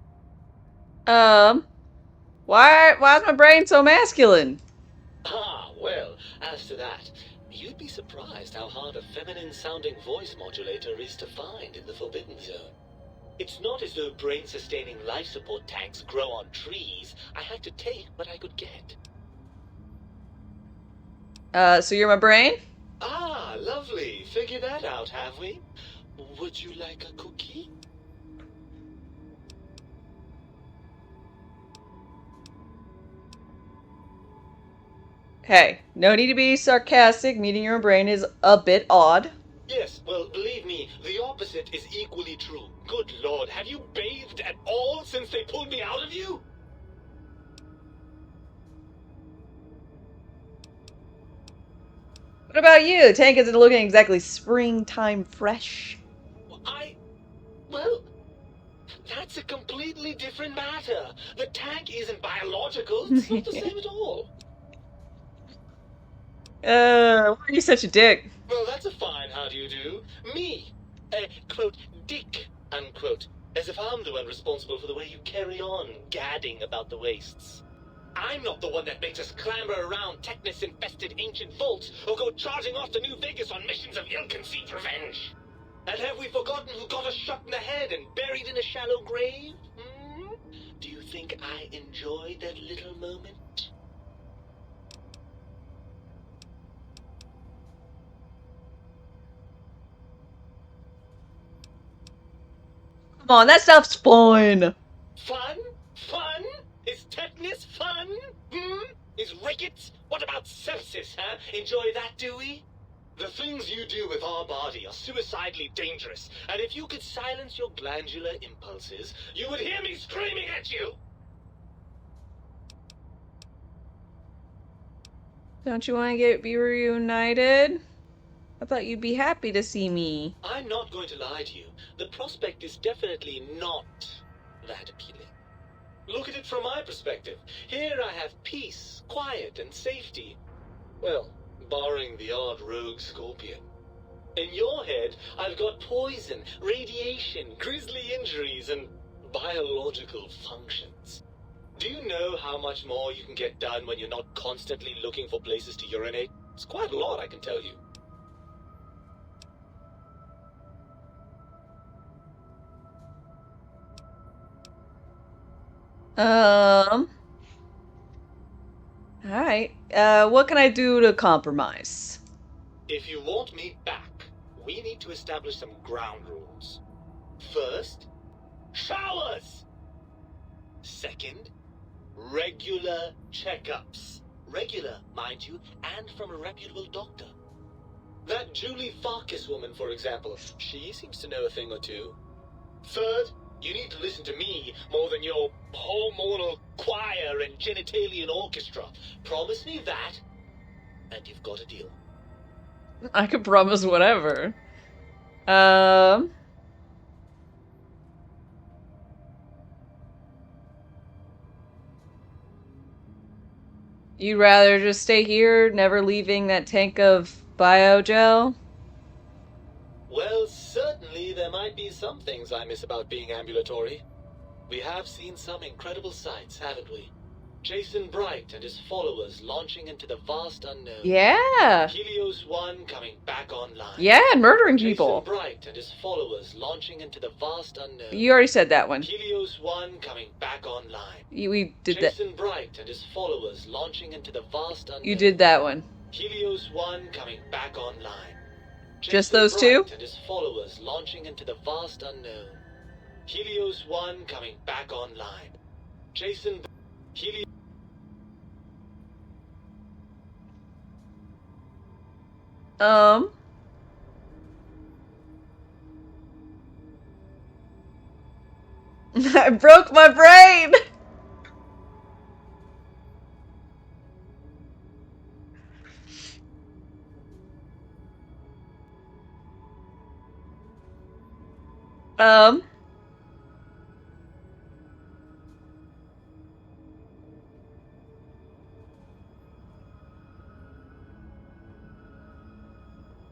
Why's my brain so masculine? Well, as to that, you'd be surprised how hard a feminine-sounding voice modulator is to find in the Forbidden Zone. It's not as though brain-sustaining life support tanks grow on trees. I had to take what I could get. So you're my brain? Lovely. Figured that out, have we? Would you like a cookie? Hey, no need to be sarcastic. Meeting your brain is a bit odd. Yes, well, believe me, the opposite is equally true. Good Lord, have you bathed at all since they pulled me out of you? What about you? The tank isn't looking exactly springtime fresh. Well, that's a completely different matter. The tank isn't biological. It's not the same at all. Why are you such a dick? Well, that's a fine how do you do. Me, quote, dick, unquote. As if I'm the one responsible for the way you carry on gadding about the wastes. I'm not the one that makes us clamber around Technus-infested ancient vaults or go charging off to New Vegas on missions of ill-conceived revenge. And have we forgotten who got us shot in the head and buried in a shallow grave? Do you think I enjoyed that little moment? Come on, that stuff's fun. Fun? Fun? Is Technus fun? Is rickets? What about sepsis, huh? Enjoy that, do we? The things you do with our body are suicidally dangerous, and if you could silence your glandular impulses, you would hear me screaming at you! Don't you want to be reunited? I thought you'd be happy to see me. I'm not going to lie to you. The prospect is definitely not that appealing. Look at it from my perspective. Here I have peace, quiet, and safety. Well, barring the odd rogue scorpion. In your head, I've got poison, radiation, grisly injuries, and biological functions. Do you know how much more you can get done when you're not constantly looking for places to urinate? It's quite a lot, I can tell you. Alright. What can I do to compromise? If you want me back, we need to establish some ground rules. First, showers! Second, regular checkups. Regular, mind you, and from a reputable doctor. That Julie Farkas woman, for example, she seems to know a thing or two. Third, you need to listen to me more than your hormonal choir and genitalian orchestra. Promise me that, and you've got a deal. I could promise whatever. You'd rather just stay here, never leaving that tank of biogel? Well, certainly there might be some things I miss about being ambulatory. We have seen some incredible sights, haven't we? Jason Bright and his followers launching into the vast unknown. Yeah. Helios 1 coming back online. Yeah, and murdering people. Jason Bright and his followers launching into the vast unknown. You already said that one. Helios 1 coming back online. We did that. Jason Bright and his followers launching into the vast unknown. You did that one. Helios 1 coming back online. Just those two? And his followers launching into the vast unknown. Helios 1 coming back online. Jason Helios. I broke my brain!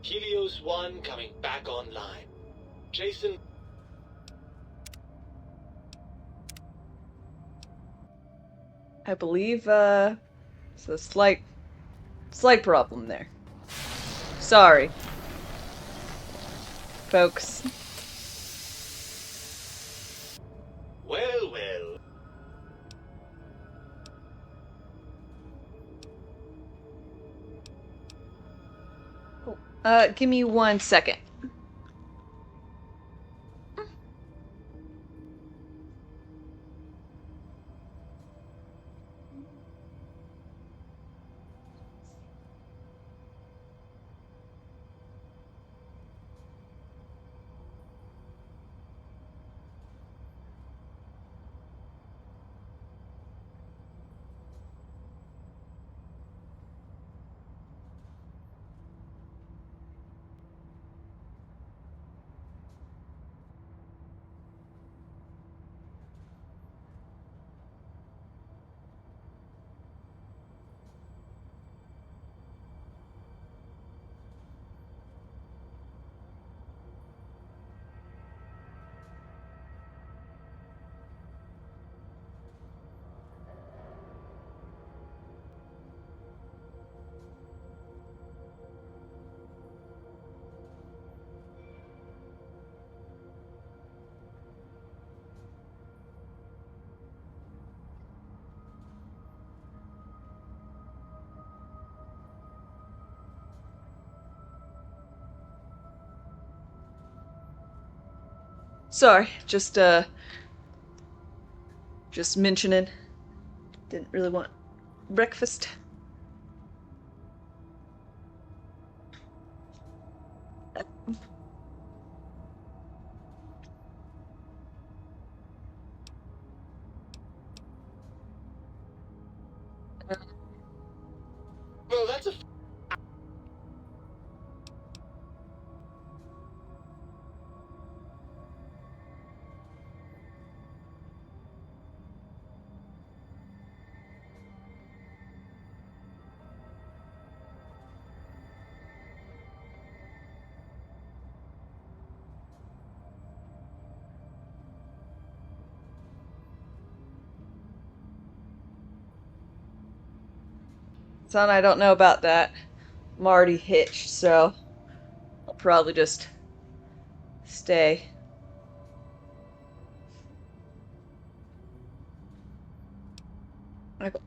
Helios 1 coming back online. Jason. I believe, it's a slight problem there. Sorry. Folks. Well, well. Give me 1 second. Sorry, just mentioning. Didn't really want breakfast. Well, that's a. Son, I don't know about that. I'm already hitched, so I'll probably just stay. Okay.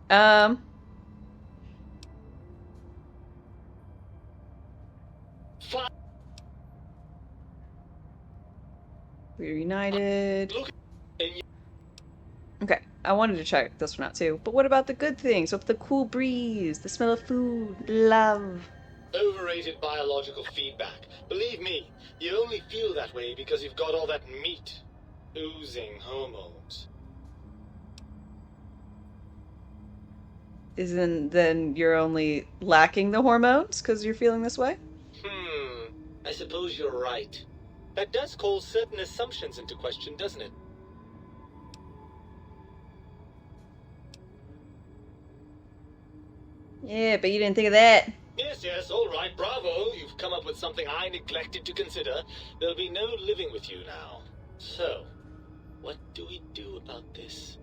We're united. Okay, I wanted to check this one out too. But what about the good things? What about the cool breeze, the smell of food, love? Overrated biological feedback. Believe me, you only feel that way because you've got all that meat. Oozing hormones. Isn't then you're only lacking the hormones because you're feeling this way? I suppose you're right. That does call certain assumptions into question, doesn't it? Yeah, but you didn't think of that. Yes, all right, bravo. You've come up with something I neglected to consider. There'll be no living with you now. So, what do we do about this?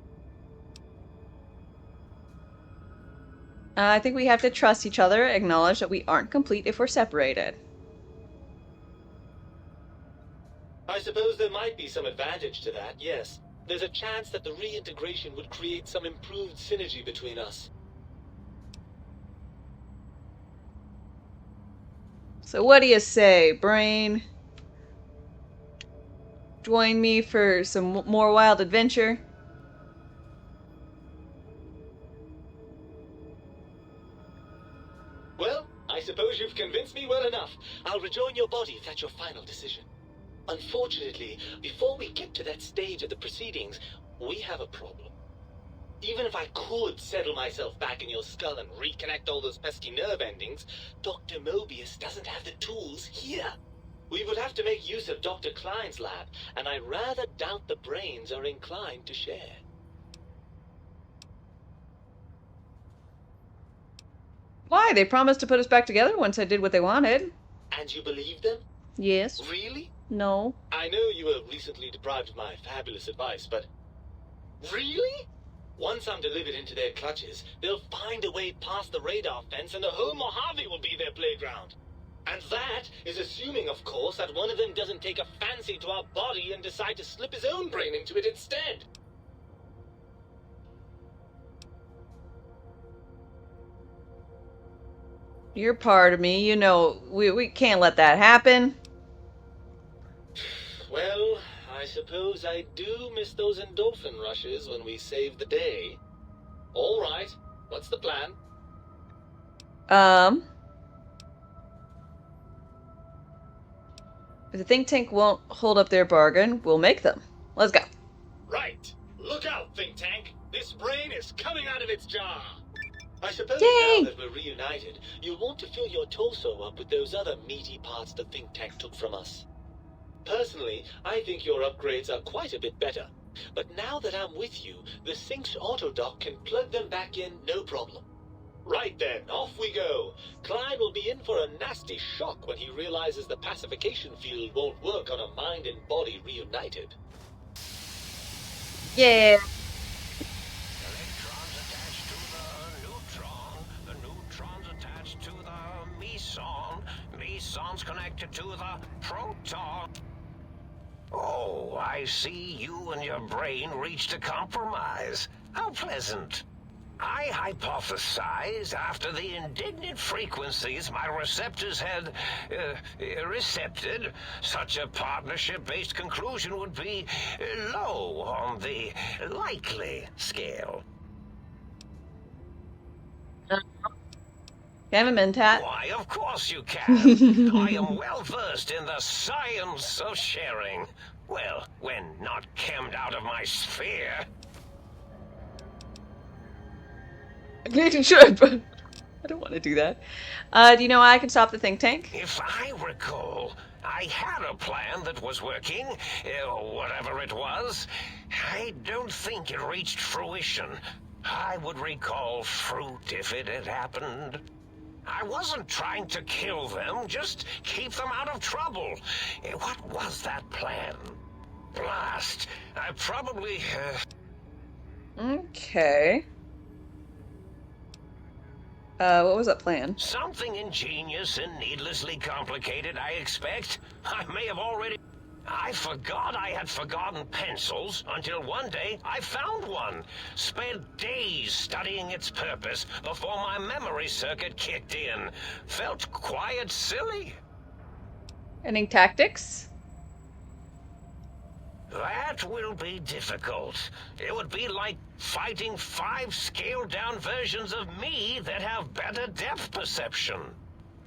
I think we have to trust each other, acknowledge that we aren't complete if we're separated. I suppose there might be some advantage to that, yes. There's a chance that the reintegration would create some improved synergy between us. So what do you say, Brain? Join me for some more wild adventure? Well, I suppose you've convinced me well enough. I'll rejoin your body if that's your final decision. Unfortunately, before we get to that stage of the proceedings, we have a problem. Even if I could settle myself back in your skull and reconnect all those pesky nerve endings, Dr. Mobius doesn't have the tools here. We would have to make use of Dr. Klein's lab, and I rather doubt the brains are inclined to share. Why? They promised to put us back together once I did what they wanted. And you believe them? Yes. Really? No. I know you were recently deprived of my fabulous advice, but... Really? Once I'm delivered into their clutches, they'll find a way past the radar fence and the whole Mojave will be their playground. And that is assuming, of course, that one of them doesn't take a fancy to our body and decide to slip his own brain into it instead. You're part of me, you know, we can't let that happen. Well, I suppose I do miss those endorphin rushes when we save the day. All right, what's the plan? If the think tank won't hold up their bargain, we'll make them. Let's go. Right. Look out, think tank. This brain is coming out of its jar. I suppose Yay! now that we're reunited, you'll want to fill your torso up with those other meaty parts the think tank took from us. Personally, I think your upgrades are quite a bit better. But now that I'm with you, the Sync's autodock can plug them back in no problem. Right then, off we go. Klein will be in for a nasty shock when he realizes the pacification field won't work on a mind and body reunited. Yeah. Electrons attached to the neutron. The neutron's attached to the meson. Meson's connected to the proton. Oh, I see you and your brain reached a compromise. How pleasant. I hypothesized after the indignant frequencies my receptors had recepted, such a partnership-based conclusion would be low on the likely scale. Can I have a mentat? Why, of course you can. I am well versed in the science of sharing. Well, when not chemmed out of my sphere. You should, but I don't want to do that. Do you know I can stop the think tank? If I recall, I had a plan that was working, whatever it was. I don't think it reached fruition. I would recall fruit if it had happened. I wasn't trying to kill them, just keep them out of trouble. What was that plan? Blast. I probably... Okay. What was that plan? Something ingenious and needlessly complicated, I expect. I may have already... I forgot I had forgotten pencils until one day I found one. Spent days studying its purpose before my memory circuit kicked in. Felt quiet silly. Any tactics? That will be difficult. It would be like fighting 5 scaled-down versions of me that have better depth perception.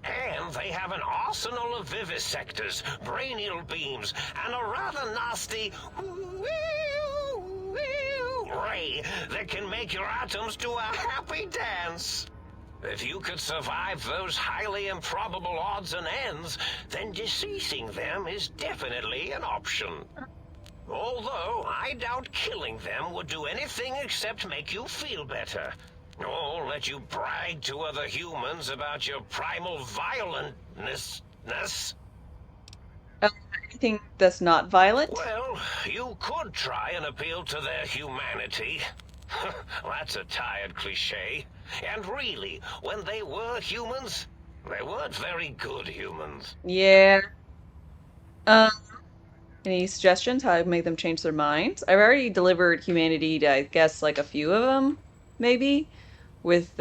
And they have an arsenal of vivisectors, brainial beams, and a rather nasty ray that can make your atoms do a happy dance. If you could survive those highly improbable odds and ends, then deceasing them is definitely an option. Although, I doubt killing them would do anything except make you feel better. Or let you brag to other humans about your primal violentness. Anything that's not violent? Well, you could try and appeal to their humanity. That's a tired cliche. And really, when they were humans, they weren't very good humans. Yeah. Any suggestions how to make them change their minds? I've already delivered humanity to, I guess, like a few of them, maybe, with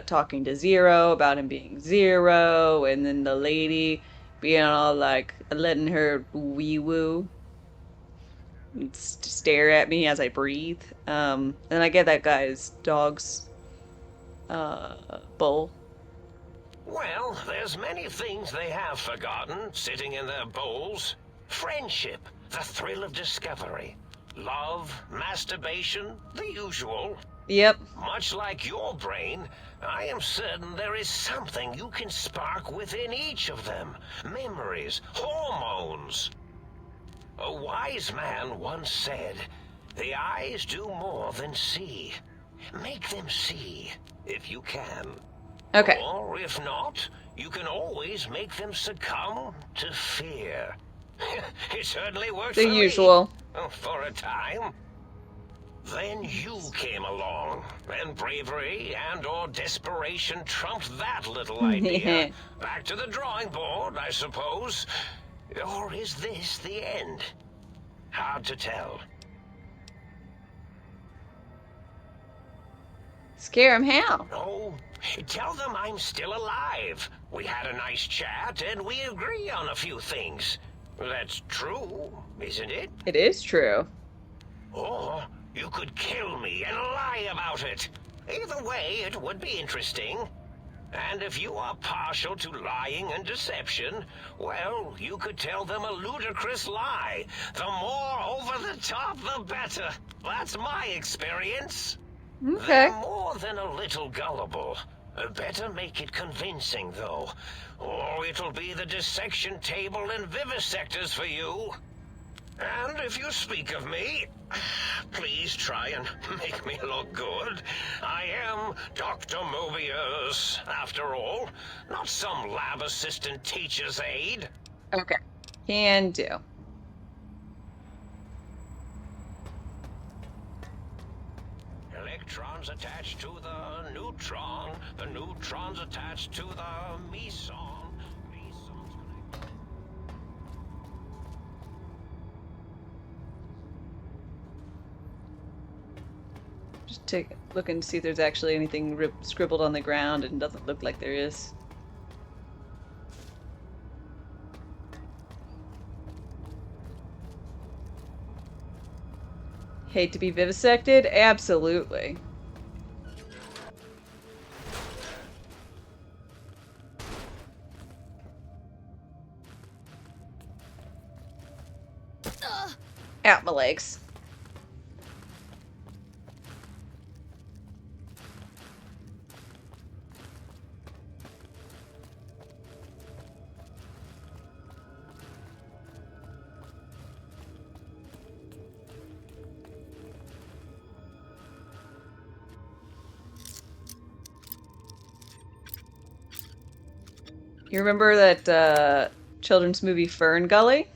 talking to Zero about him being Zero, and then the lady being all like letting her wee woo stare at me as I breathe. And I get that guy's dog's bowl. Well, there's many things they have forgotten sitting in their bowls. Friendship, the thrill of discovery, love, masturbation, the usual. Yep. Much like your brain, I am certain there is something you can spark within each of them. Memories, hormones. A wise man once said, "The eyes do more than see. Make them see, if you can." Okay. Or if not, you can always make them succumb to fear. It certainly works The for me. usual. For a time. Then you came along, and bravery and or desperation trumped that little idea. Back to the drawing board, I suppose. Or is this the end? Hard to tell. Scare him how? Oh, tell them I'm still alive. We had a nice chat, and we agree on a few things. That's true, isn't it? It is true. Or you could kill me and lie about it. Either way, it would be interesting. And if you are partial to lying and deception, well, you could tell them a ludicrous lie. The more over the top, the better. That's my experience. Okay. They're more than a little gullible. Better make it convincing, though, or it'll be the dissection table and vivisectors for you. And if you speak of me, please try and make me look good. I am Dr. Mobius, after all, not some lab assistant teacher's aide. Okay. Can do. Electrons attached to the neutron neutrons attached to the meson. Just take a look and see if there's actually anything scribbled on the ground, and it doesn't look like there is. Hate to be vivisected? Absolutely. Out my legs. You remember that children's movie Fern Gully?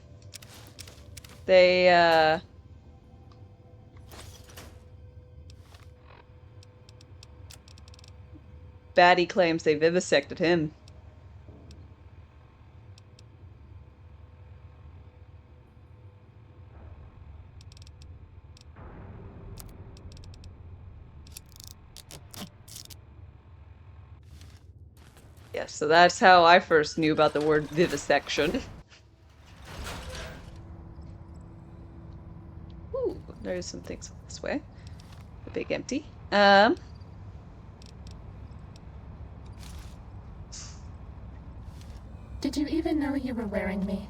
They Batty claims they vivisected him. Yeah, so that's how I first knew about the word vivisection. Ooh, there's some things this way. The big empty. Did you even know you were wearing me?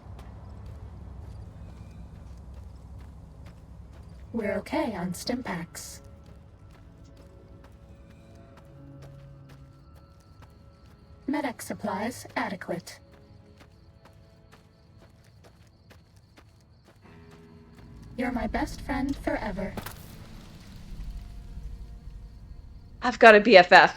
We're okay on Stimpaks. Medic supplies adequate. You're my best friend forever. I've got a BFF.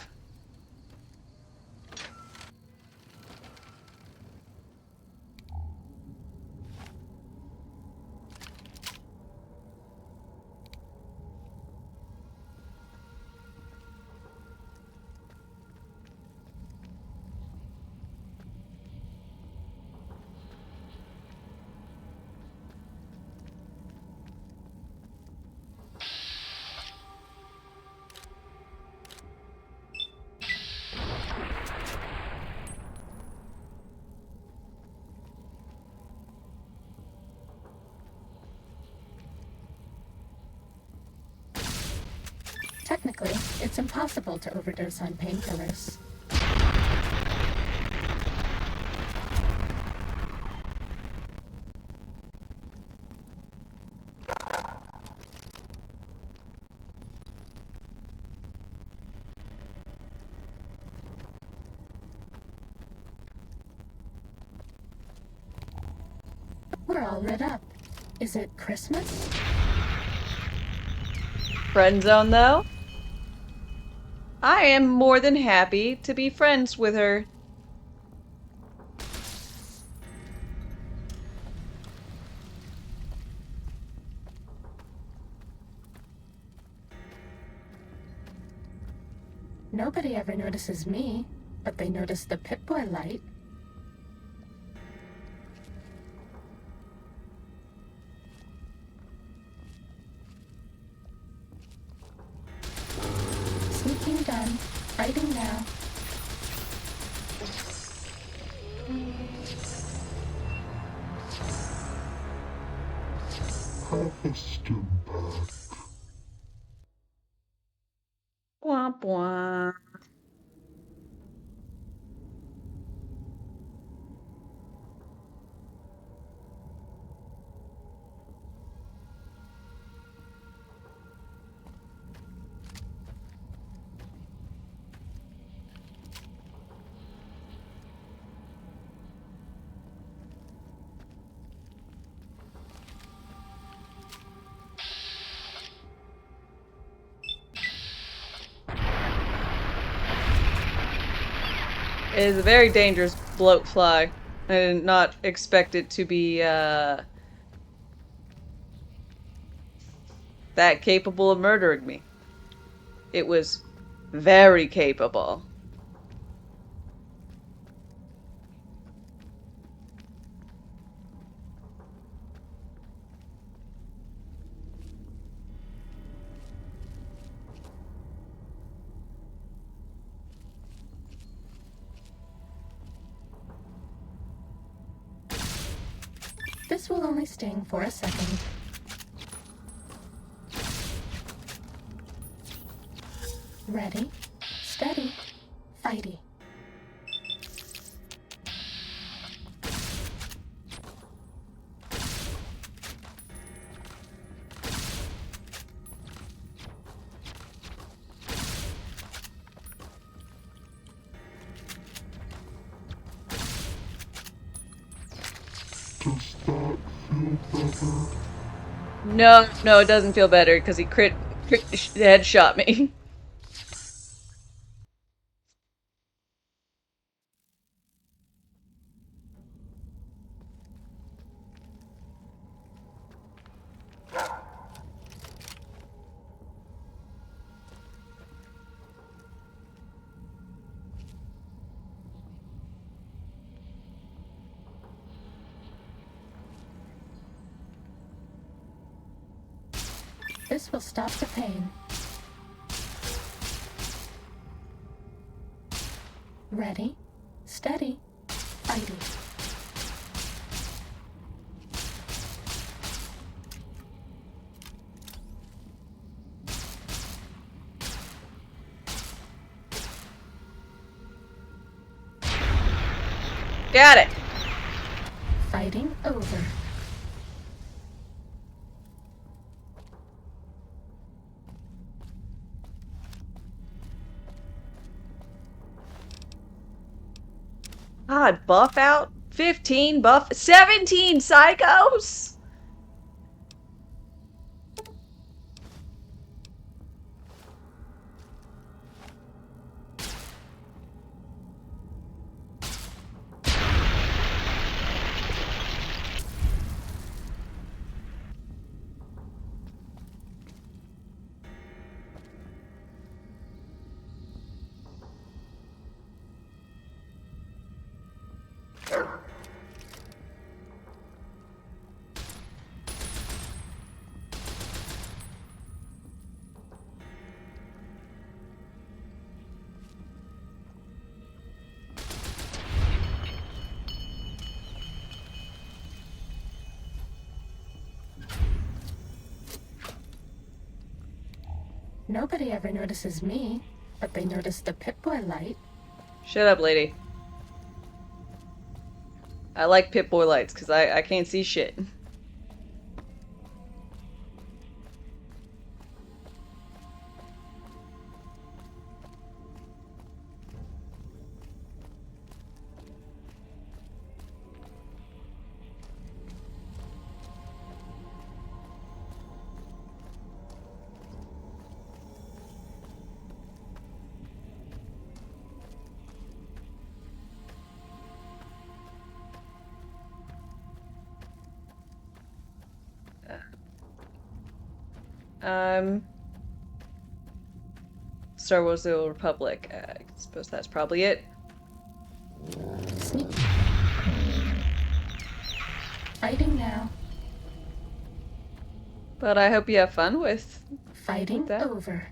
Technically, it's impossible to overdose on painkillers. We're all lit up. Is it Christmas? Friend zone, though? I am more than happy to be friends with her. Nobody ever notices me, but they notice the Pip-Boy light. Sneaking done. Fighting now. Womp womp. It is a very dangerous bloat fly. I did not expect it to be, that capable of murdering me. It was very capable. This will only sting for a second. Ready, steady, fighty. No, no, it doesn't feel better because he crit headshot me. This will stop the pain. Ready, Steady. Fighting. Got it. Fighting over. God, buff out? 15 buff? 17 psychos? Nobody ever notices me, but they notice the Pip-Boy light. Shut up, lady. I like Pip-Boy lights, because I can't see shit. Star Wars: The Old Republic. I suppose that's probably it. Sneak. Fighting now. But I hope you have fun with Fighting that. over.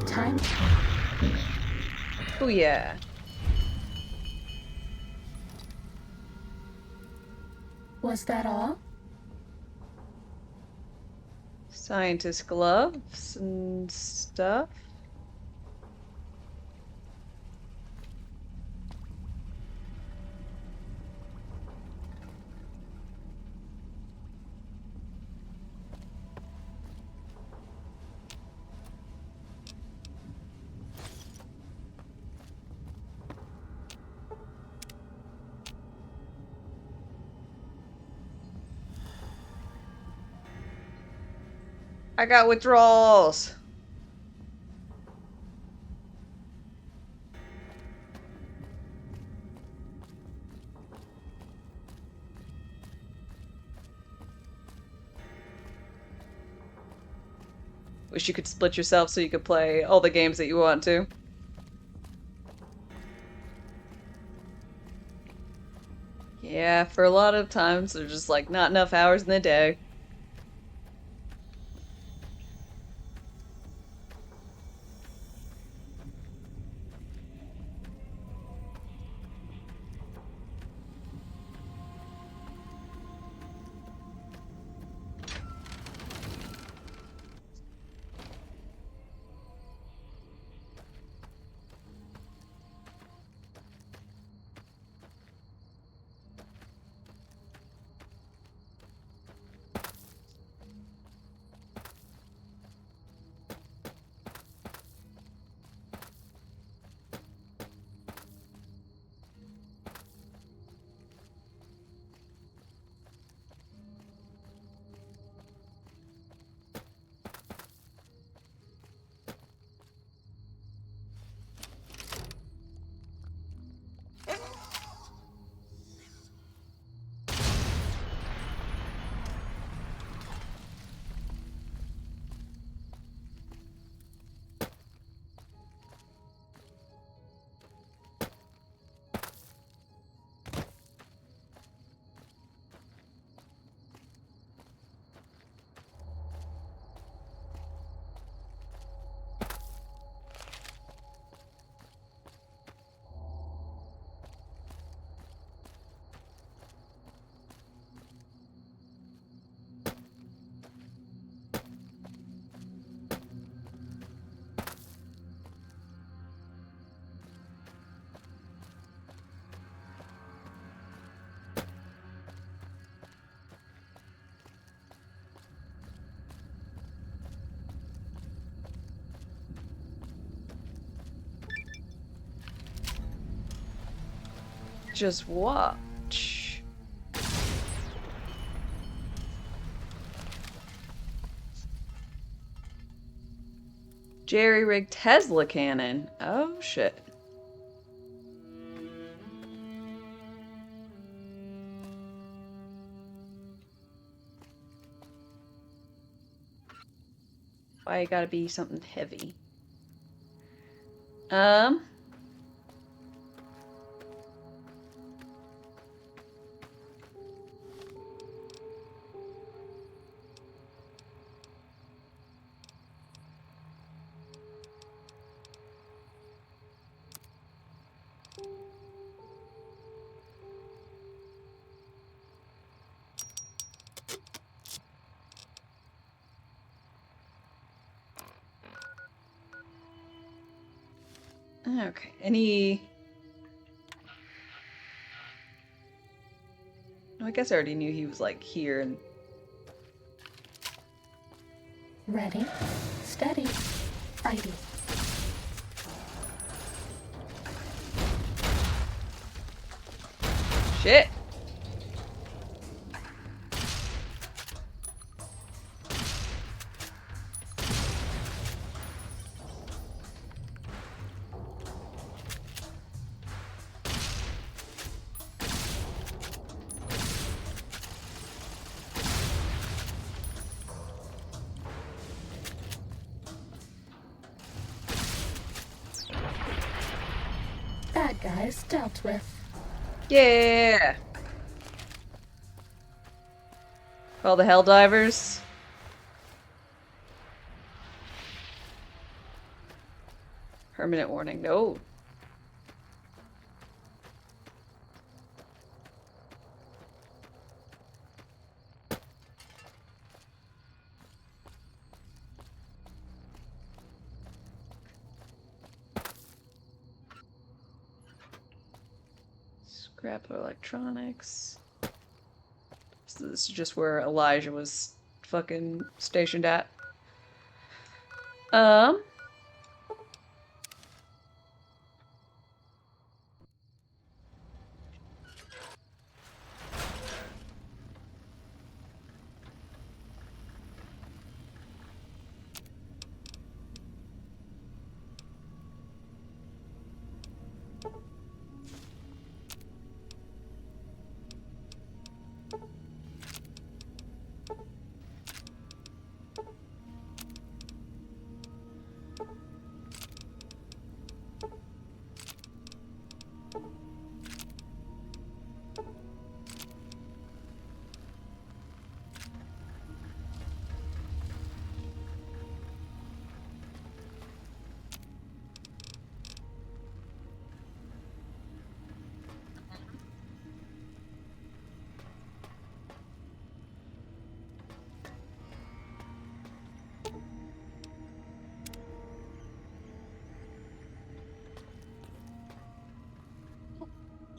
Time. Oh yeah. Was that all? Scientist gloves and stuff. I got withdrawals. Wish you could split yourself so you could play all the games that you want to. Yeah, for a lot of times, there's just like not enough hours in the day. just watch. Jerry-rigged Tesla cannon. Oh, shit. Why you gotta be something heavy? Okay, any... I guess I already knew he was, like, here and... Ready, steady, fighting. Shit! Bad guys dealt with. Yeah! All the Helldivers. Permanent warning. No. Scrap electronics. So this is just where Elijah was fucking stationed at.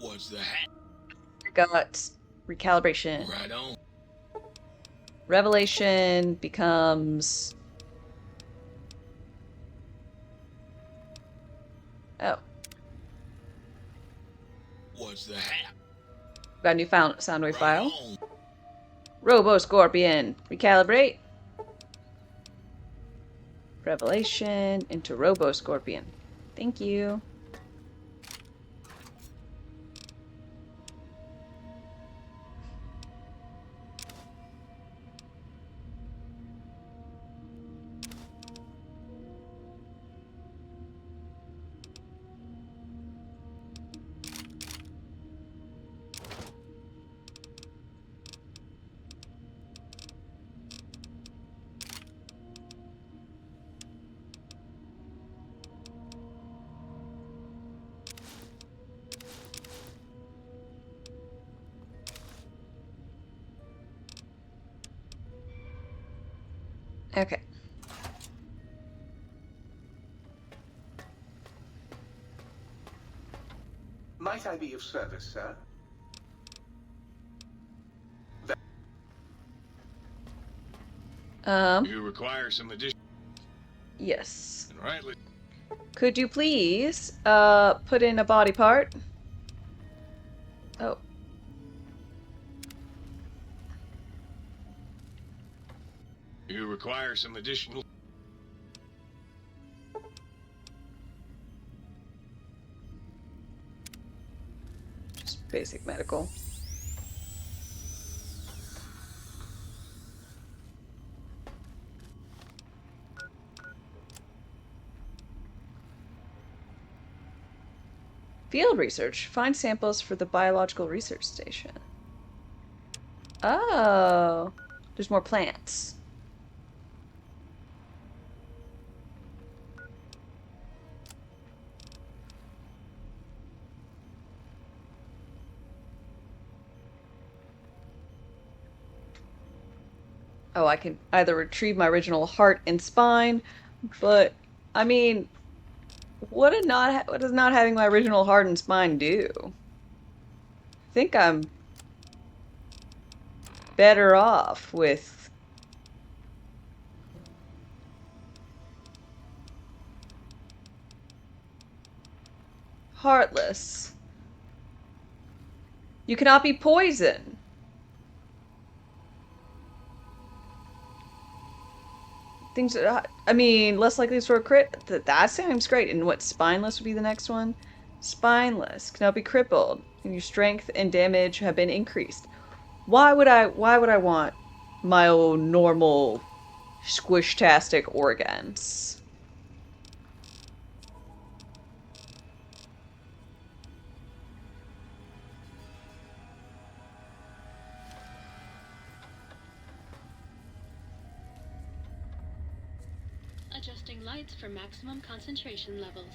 What's the hat? Got recalibration. Right on. Revelation becomes... Oh. What's the hat? Got a new soundwave file. Robo Scorpion. Recalibrate. Revelation into Robo Scorpion. Thank you. Okay. Might I be of service, sir? You require some addition. Yes. Right. Could you please, put in a body part? Oh. You require some additional... Just basic medical. Field research. Find samples for the biological research station. Oh. There's more plants. Oh, I can either retrieve my original heart and spine, but I mean, what does not having my original heart and spine do? I think I'm better off with heartless. You cannot be poisoned. Things that, I mean, less likely to a crit. That sounds great. And what, spineless would be the next one? Spineless cannot be crippled, and your strength and damage have been increased. Why would I want my own normal squish-tastic organs? Adjusting lights for maximum concentration levels.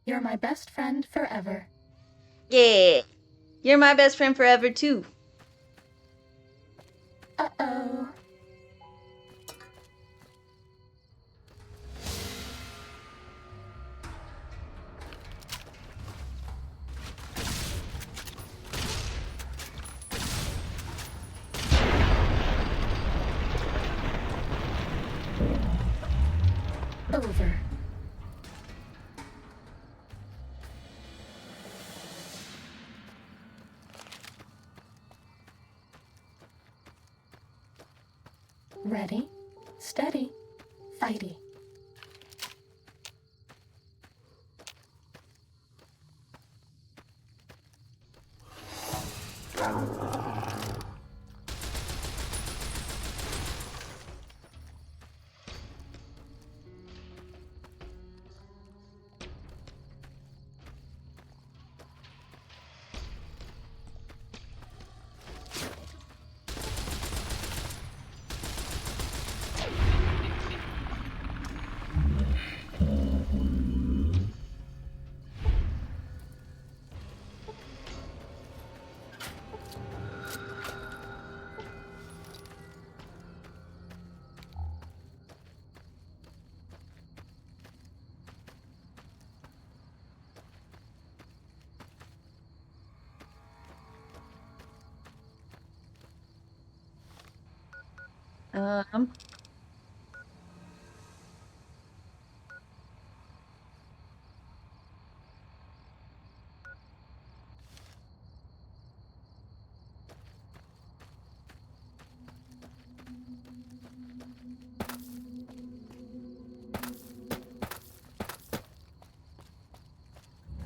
You're my best friend forever. Yeah. You're my best friend forever, too. Uh-oh. Over. Ready, steady, fighty. Um.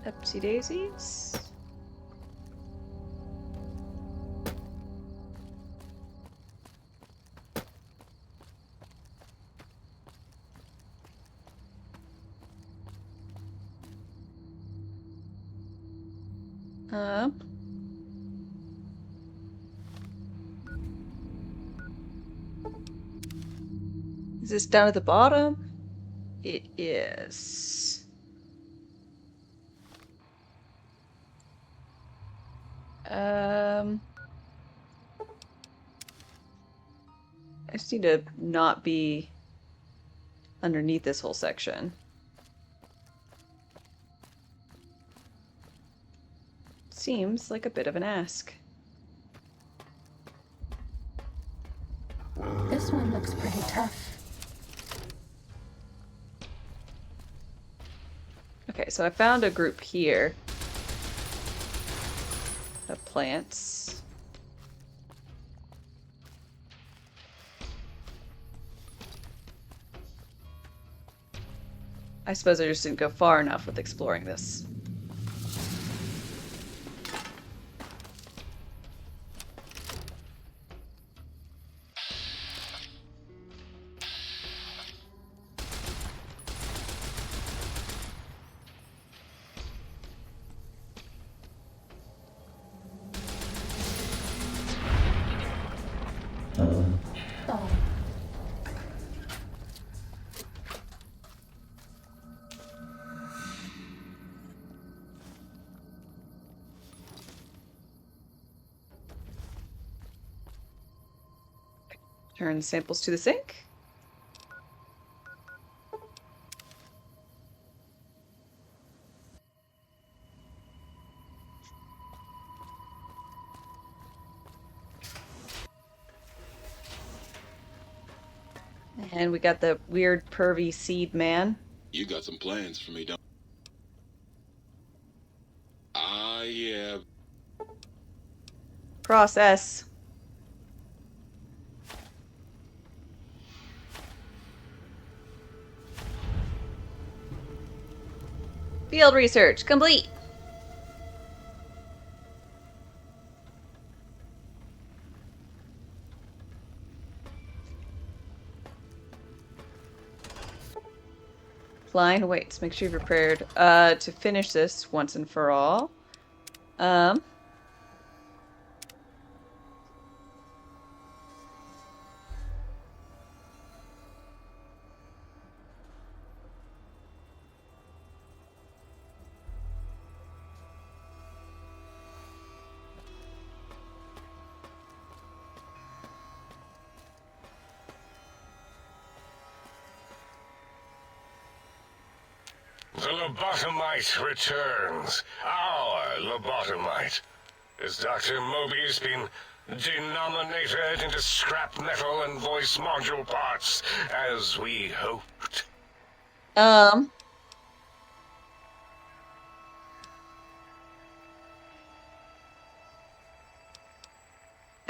Upsy daisies. Is this down at the bottom? It is. I just need to not be underneath this whole section. Seems like a bit of an ask. This one looks pretty tough. Okay, so I found a group here of plants. I suppose I just didn't go far enough with exploring this. Oh, Turn samples to the sink. And we got the weird pervy seed man. You got some plans for me, don't? Yeah. Process. Field research complete. Flying weights. Make sure you're prepared to finish this once and for all. The lobotomite returns. Our lobotomite. Has Dr. Mobius been denominated into scrap metal and voice module parts, as we hoped? I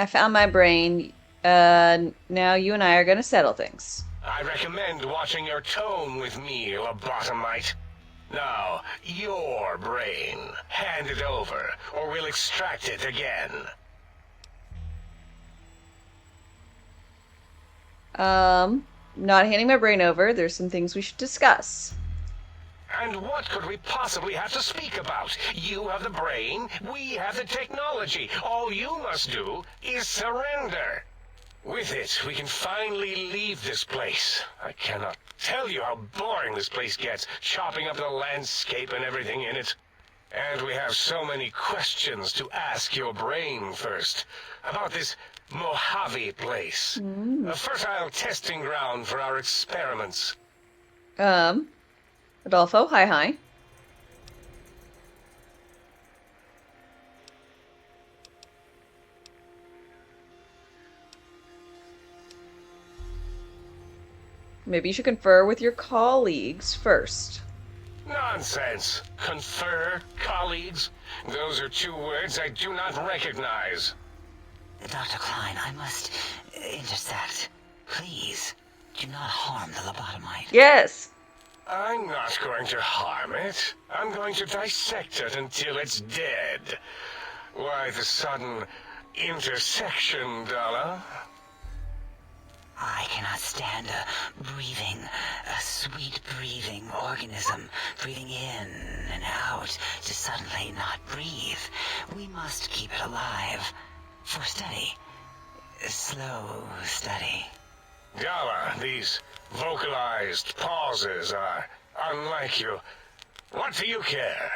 found my brain. Now you and I are gonna settle things. I recommend watching your tone with me, lobotomite. Now, your brain. Hand it over, or we'll extract it again. Not handing my brain over. There's some things we should discuss. And what could we possibly have to speak about? You have the brain, we have the technology. All you must do is surrender. With it, we can finally leave this place. I cannot tell you how boring this place gets, chopping up the landscape and everything in it. And we have so many questions to ask your brain first. About this Mojave place. A fertile testing ground for our experiments. Adolfo, hi. Maybe you should confer with your colleagues first. Nonsense. Confer, colleagues? Those are two words I do not recognize. Dr. Klein, I must intersect. Please, do not harm the lobotomite. Yes! I'm not going to harm it. I'm going to dissect it until it's dead. Why the sudden intersection, Dala? I cannot stand a sweet breathing organism breathing in and out to suddenly not breathe. We must keep it alive. For study. Slow study. Dala, these vocalized pauses are unlike you. What do you care?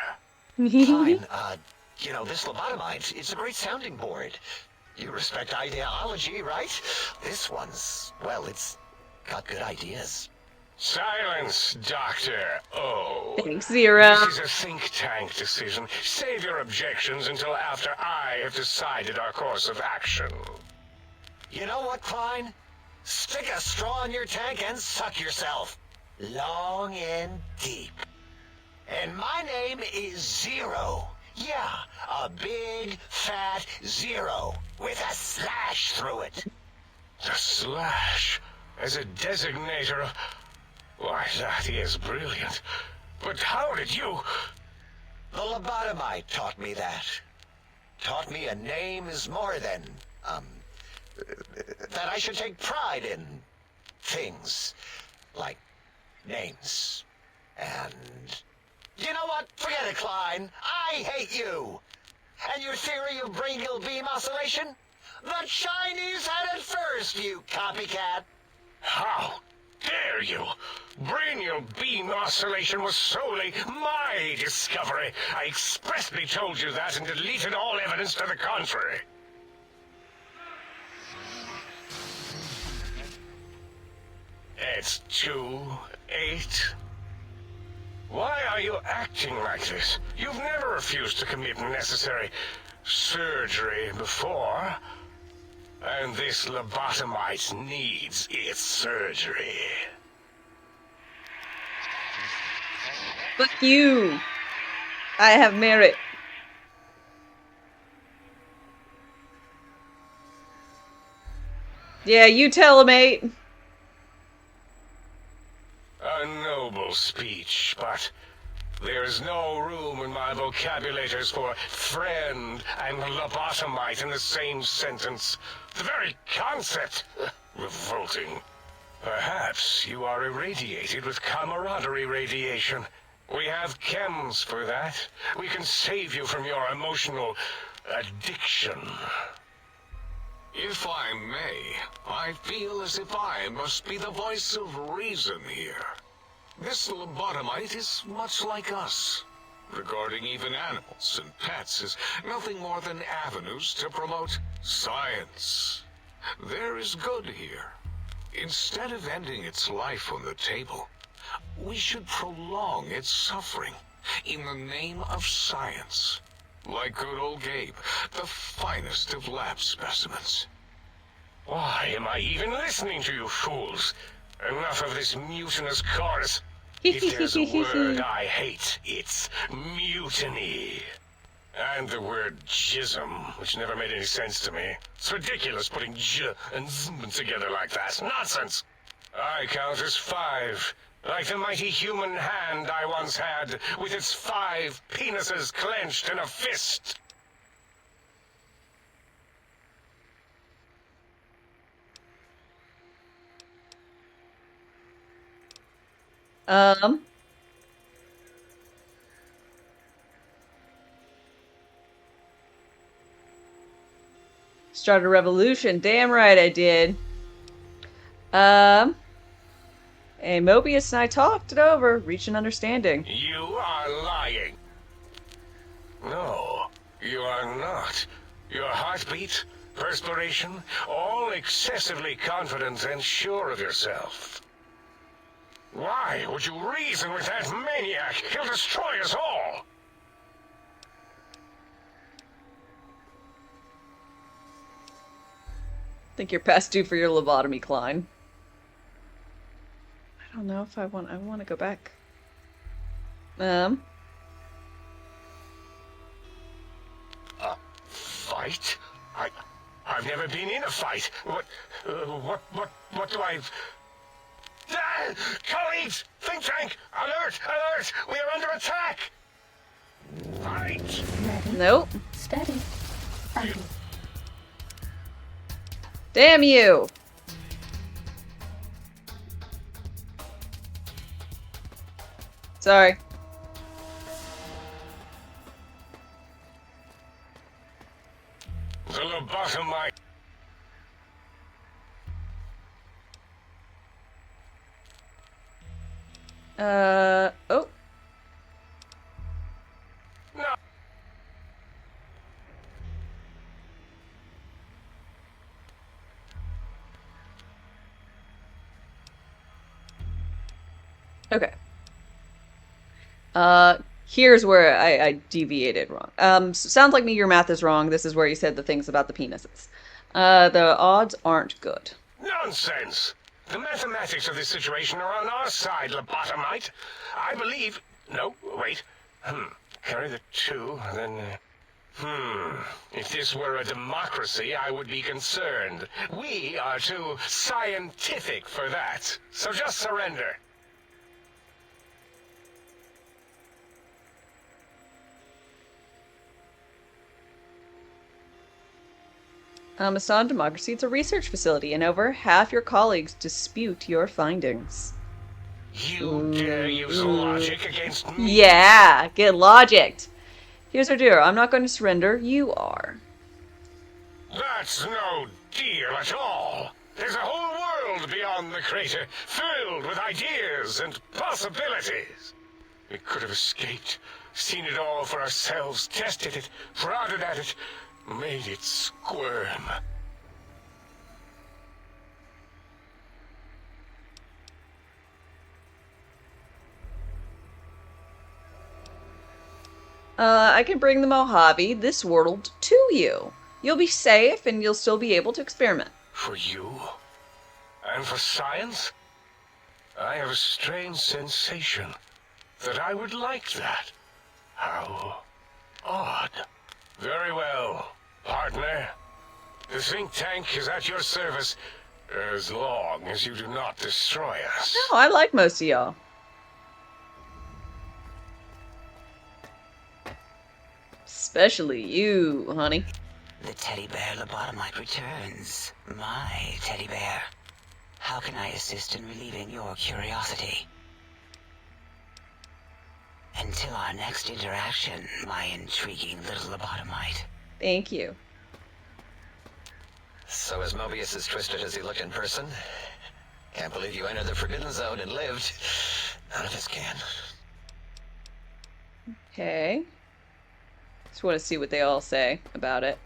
Fine, you know, this lobotomite, it's a great sounding board. You respect ideology, right? This one's, well, it's got good ideas. Silence, Doctor O. Thanks, Zero. This is a think tank decision. Save your objections until after I have decided our course of action. You know what, Klein? Stick a straw in your tank and suck yourself. Long and deep. And my name is Zero. Yeah, a big, fat zero with a slash through it. The slash as a designator. Why, that is brilliant. But how did you... The lobotomite taught me that. Taught me a name is more than, that I should take pride in things like names. And you know what? Forget it, Klein. I hate you. And your theory of brachial beam oscillation? The Chinese had it first, you copycat. How dare you? Brachial beam oscillation was solely my discovery. I expressly told you that and deleted all evidence to the contrary. It's 2-8. Why are you acting like this? You've never refused to commit necessary surgery before. And this lobotomite needs its surgery. Fuck you. I have merit. Yeah, you tell him, mate. A noble speech, but there is no room in my vocabulators for friend and lobotomite in the same sentence. The very concept, revolting. Perhaps you are irradiated with camaraderie radiation. We have chems for that. We can save you from your emotional addiction. If I may, I feel as if I must be the voice of reason here. This lobotomite is much like us. Regarding even animals and pets as nothing more than avenues to promote science. There is good here. Instead of ending its life on the table, we should prolong its suffering in the name of science. Like good old Gabe, the finest of lab specimens. Why am I even listening to you fools? Enough of this mutinous chorus. If there's a word I hate, it's mutiny. And the word jism, which never made any sense to me. It's ridiculous putting j and zm together like that. Nonsense! I count as 5. Like the mighty human hand I once had, with its 5 penises clenched in a fist. Start a revolution. Damn right I did. And Mobius and I talked it over, reached an understanding. You are lying. No, you are not. Your heartbeat, perspiration, all excessively confident and sure of yourself. Why would you reason with that maniac? He'll destroy us all! Think you're past due for your lobotomy, Klein. I don't know if I want to go back. A fight? I've never been in a fight. What do I... Ah! Colleagues! Think tank! Alert! Alert! We are under attack! Fight! Nope. Steady. Fighting. Damn you! Sorry. The lobotomite. Oh. No. Okay. Here's where I deviated wrong. Sounds like me, your math is wrong. This is where you said the things about the penises. The odds aren't good. Nonsense! The mathematics of this situation are on our side, lobotomite. I believe... No, wait. Carry the 2, then... If this were a democracy, I would be concerned. We are too scientific for that. So just surrender. It's not a democracy, it's a research facility, and over half your colleagues dispute your findings. You dare use logic against me? Yeah, get logicked. Here's our deal. I'm not going to surrender. You are. That's no deal at all. There's a whole world beyond the crater, filled with ideas and possibilities. We could have escaped, seen it all for ourselves, tested it, prodded at it, made it squirm. I can bring the Mojave, this world, to you. You'll be safe, and you'll still be able to experiment. For you? And for science? I have a strange sensation that I would like that. How odd. Very well, partner. The think tank is at your service, as long as you do not destroy us. No, I like most of y'all. Especially you, honey. The teddy bear lobotomite returns. My teddy bear. How can I assist in relieving your curiosity? Until our next interaction, my intriguing little lobotomite. Thank you. So is Mobius as twisted as he looked in person? Can't believe you entered the Forbidden Zone and lived. None of us can. Okay. Just want to see what they all say about it.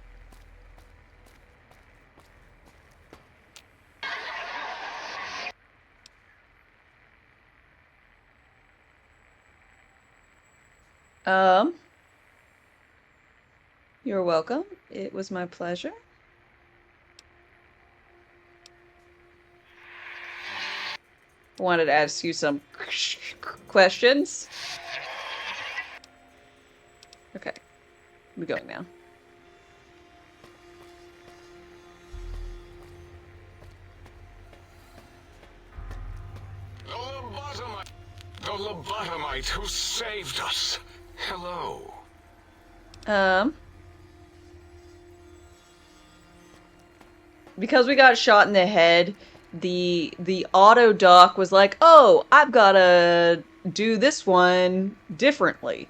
You're welcome. It was my pleasure. I wanted to ask you some questions. Okay. We're going now. The lobotomite who saved us. Hello. Because we got shot in the head, the auto doc was like, oh, I've gotta do this one differently.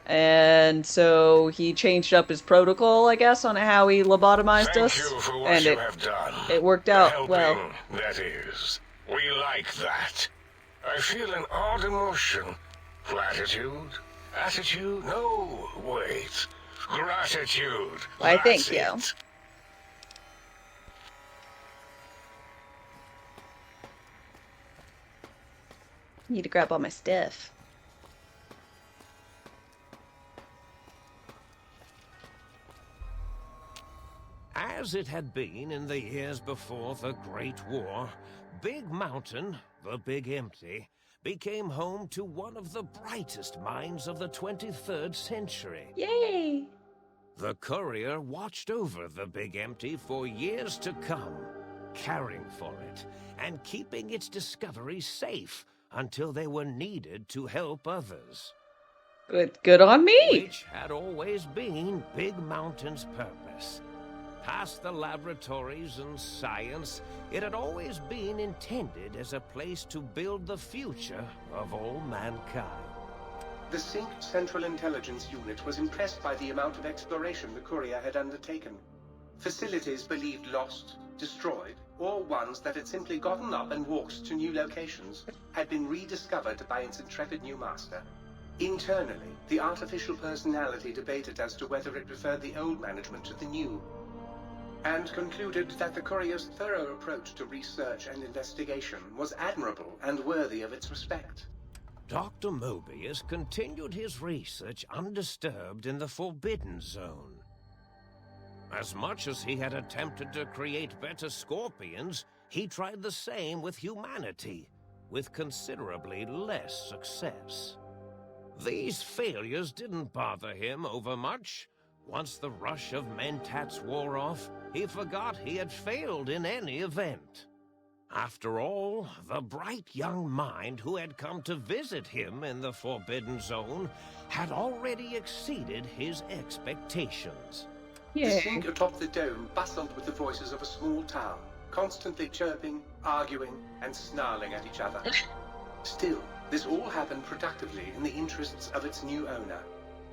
And so he changed up his protocol, I guess, on how he lobotomized us. Thank you for what and you have done. It worked out Helping, well. that is. We like that. I feel an odd emotion. Platitude? Attitude? No, wait. Gratitude. Why, That's thank you. it. Need to grab all my stuff. As it had been in the years before the Great War, Big Mountain, the Big Empty, became home to one of the brightest minds of the 23rd century. Yay! The courier watched over the Big Empty for years to come, caring for it and keeping its discoveries safe until they were needed to help others. Good on me! Which had always been Big Mountain's purpose. Past the laboratories and science, it had always been intended as a place to build the future of all mankind. The Sync Central Intelligence Unit was impressed by the amount of exploration the courier had undertaken. Facilities believed lost, destroyed, or ones that had simply gotten up and walked to new locations had been rediscovered by its intrepid new master. Internally, the artificial personality debated as to whether it preferred the old management to the new, and concluded that the courier's thorough approach to research and investigation was admirable and worthy of its respect. Dr. Mobius continued his research undisturbed in the Forbidden Zone. As much as he had attempted to create better scorpions, he tried the same with humanity, with considerably less success. These failures didn't bother him overmuch. Once the rush of mentats wore off, he forgot he had failed in any event. After all, the bright young mind who had come to visit him in the Forbidden Zone had already exceeded his expectations. The sink atop the dome bustled with the voices of a small town, constantly chirping, arguing, and snarling at each other. Still, this all happened productively in the interests of its new owner.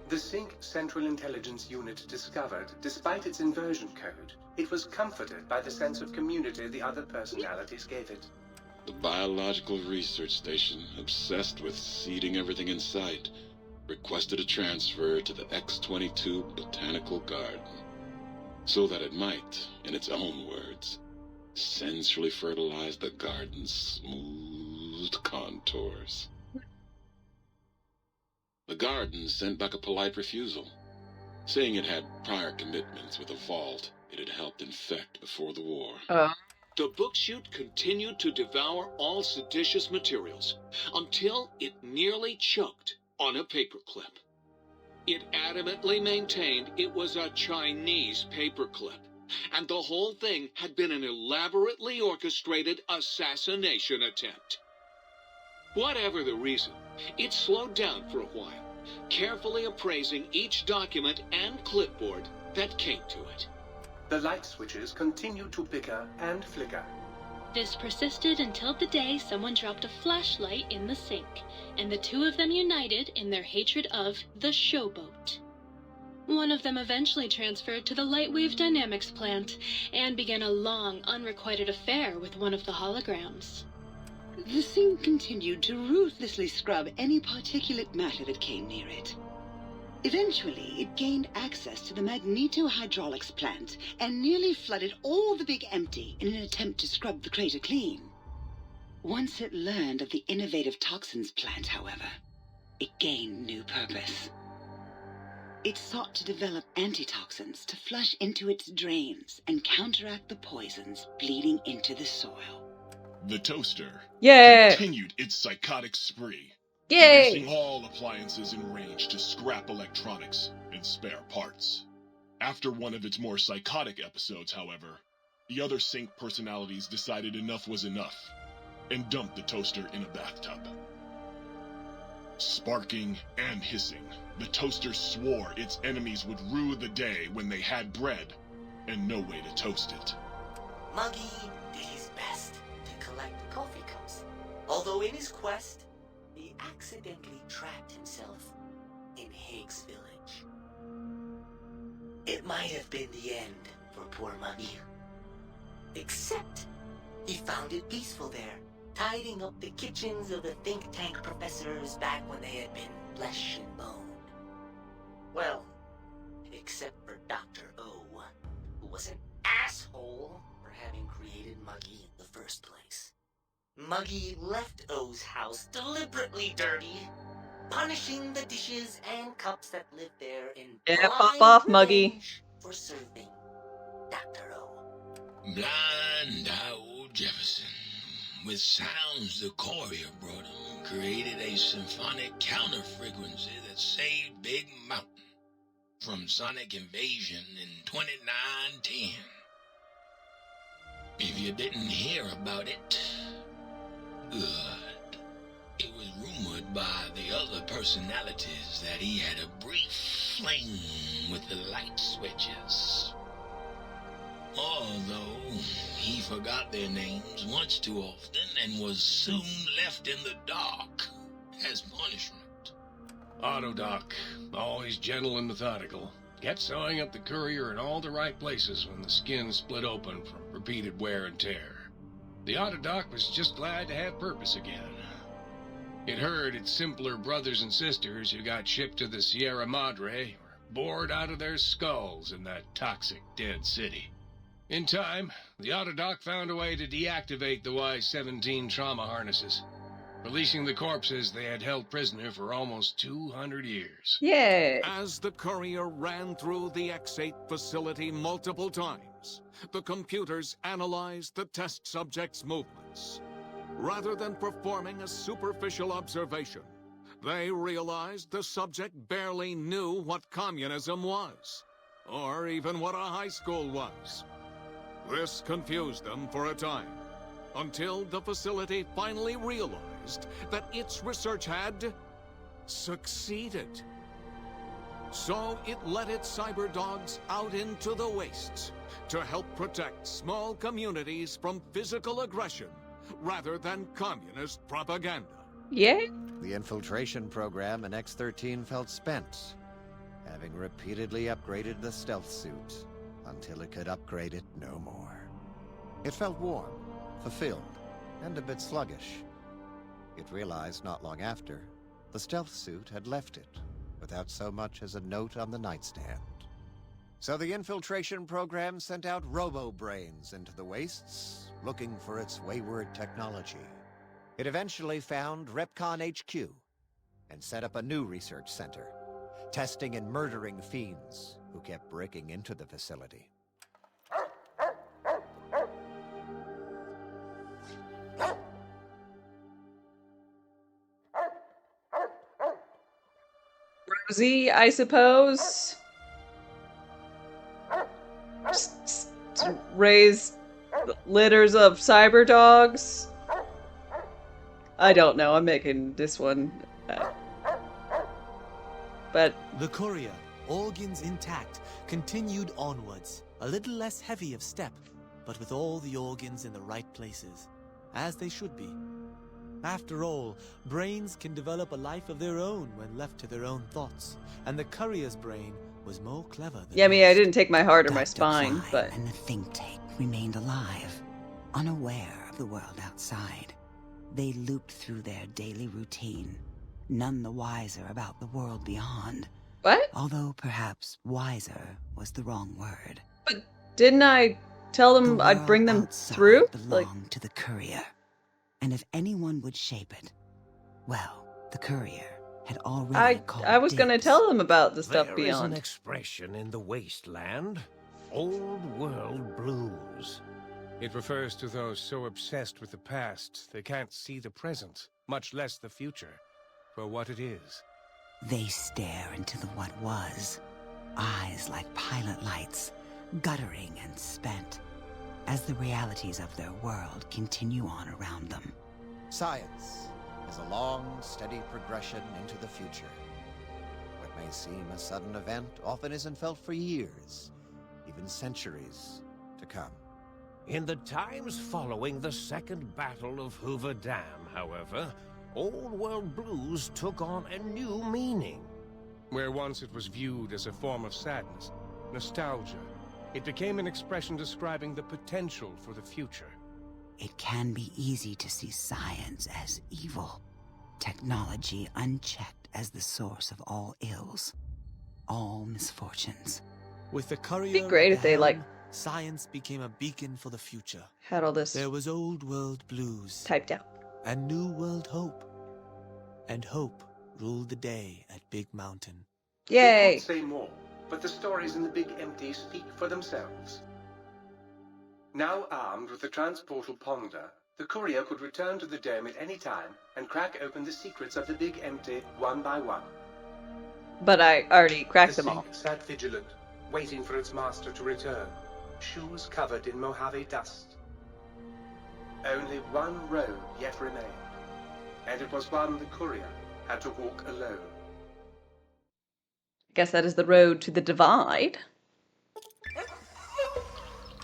The Sync Central Intelligence Unit discovered, despite its inversion code, it was comforted by the sense of community the other personalities gave it. The biological research station, obsessed with seeding everything in sight, requested a transfer to the X-22 Botanical Garden, so that it might, in its own words, sensually fertilize the garden's smooth contours. The garden sent back a polite refusal, saying it had prior commitments with a vault it had helped infect before the war. The book chute continued to devour all seditious materials until it nearly choked on a paperclip. It adamantly maintained it was a Chinese paperclip, and the whole thing had been an elaborately orchestrated assassination attempt. Whatever the reason, it slowed down for a while, carefully appraising each document and clipboard that came to it. The light switches continued to bicker and flicker. This persisted until the day someone dropped a flashlight in the sink, and the two of them united in their hatred of the showboat. One of them eventually transferred to the Lightwave Dynamics plant and began a long, unrequited affair with one of the holograms. The sink continued to ruthlessly scrub any particulate matter that came near it. Eventually, it gained access to the magnetohydraulics plant and nearly flooded all the Big Empty in an attempt to scrub the crater clean. Once it learned of the innovative toxins plant, however, it gained new purpose. It sought to develop antitoxins to flush into its drains and counteract the poisons bleeding into the soil. The toaster Yeah. continued its psychotic spree, Yay! reducing all appliances in range to scrap electronics and spare parts. After one of its more psychotic episodes, however, the other Sync personalities decided enough was enough and dumped the toaster in a bathtub. Sparking and hissing, the toaster swore its enemies would rue the day when they had bread and no way to toast it. Muggy did his best to collect coffee cups, although in his quest, he accidentally trapped himself in Higgs Village. It might have been the end for poor Muggy. Except, he found it peaceful there, tidying up the kitchens of the think tank professors back when they had been flesh and bone. Well, except for Dr. O, who was an asshole for having created Muggy in the first place. Muggy left O's house deliberately dirty, punishing the dishes and cups that lived there in Yeah, pop blind off, Muggy. revenge for serving Dr. O. Blind old Jefferson, with sounds the courier brought him, created a symphonic counter-frequency that saved Big Mountain from sonic invasion in 2910. If you didn't hear about it, good. It was rumored by the other personalities that he had a brief fling with the light switches. Although he forgot their names once too often and was soon left in the dark as punishment. Autodoc, always gentle and methodical, kept sewing up the courier in all the right places when the skin split open from repeated wear and tear. The Autodoc was just glad to have purpose again. It heard its simpler brothers and sisters who got shipped to the Sierra Madre were bored out of their skulls in that toxic dead city. In time, the Autodoc found a way to deactivate the Y-17 trauma harnesses. releasing the corpses they had held prisoner for almost 200 years. Yeah. As the courier ran through the X8 facility multiple times, the computers analyzed the test subject's movements. Rather than performing a superficial observation, they realized the subject barely knew what communism was, or even what a high school was. This confused them for a time, until the facility finally realized that its research had succeeded. So it let its cyber dogs out into the wastes to help protect small communities from physical aggression rather than communist propaganda. Yeah. The infiltration program in X-13 felt spent, having repeatedly upgraded the stealth suit until it could upgrade it no more. It felt warm, fulfilled, and a bit sluggish. It realized not long after, the stealth suit had left it, without so much as a note on the nightstand. So the infiltration program sent out robo-brains into the wastes, looking for its wayward technology. It eventually found Repcon HQ, and set up a new research center, testing and murdering fiends who kept breaking into the facility. Rosie, I suppose. To raise litters of cyber dogs. I don't know. I'm making this one. But the courier, organs intact, continued onwards, a little less heavy of step, but with all the organs in the right places, as they should be. After all, brains can develop a life of their own when left to their own thoughts, and the courier's brain was more clever than yeah, I mean, I didn't take my heart or my spine, but and the think tank remained alive, unaware of the world outside. They looped through their daily routine, none the wiser about the world beyond. What? Although perhaps wiser was the wrong word. But didn't I tell them I'd bring them through? Belonged to the courier. And if anyone would shape it, well, the courier had already called I was going to tell them about the stuff There beyond. is an expression in the wasteland, old world blues. It refers to those so obsessed with the past they can't see the present, much less the future, for what it is. They stare into the what was, eyes like pilot lights, guttering and spent, as the realities of their world continue on around them. Science is a long, steady progression into the future. What may seem a sudden event often isn't felt for years, even centuries to come. In the times following the Second Battle of Hoover Dam, however, Old World Blues took on a new meaning. Where once it was viewed as a form of sadness, nostalgia, it became an expression describing the potential for the future. It can be easy to see science as evil, technology unchecked as the source of all ills, all misfortunes. With the courier It'd be great if they, like, science became a beacon for the future. had all this There was old world blues typed out. and new world hope. And hope ruled the day at Big Mountain. They Yay! can't say more, but the stories in the Big Empty speak for themselves. Now armed with the transportal Ponder, the courier could return to the dome at any time and crack open the secrets of the Big Empty one by one. But I already cracked The them all. Sink sat vigilant, waiting for its master to return, shoes covered in Mojave dust. Only one road yet remained, and it was one the courier had to walk alone. Guess that is the road to the divide.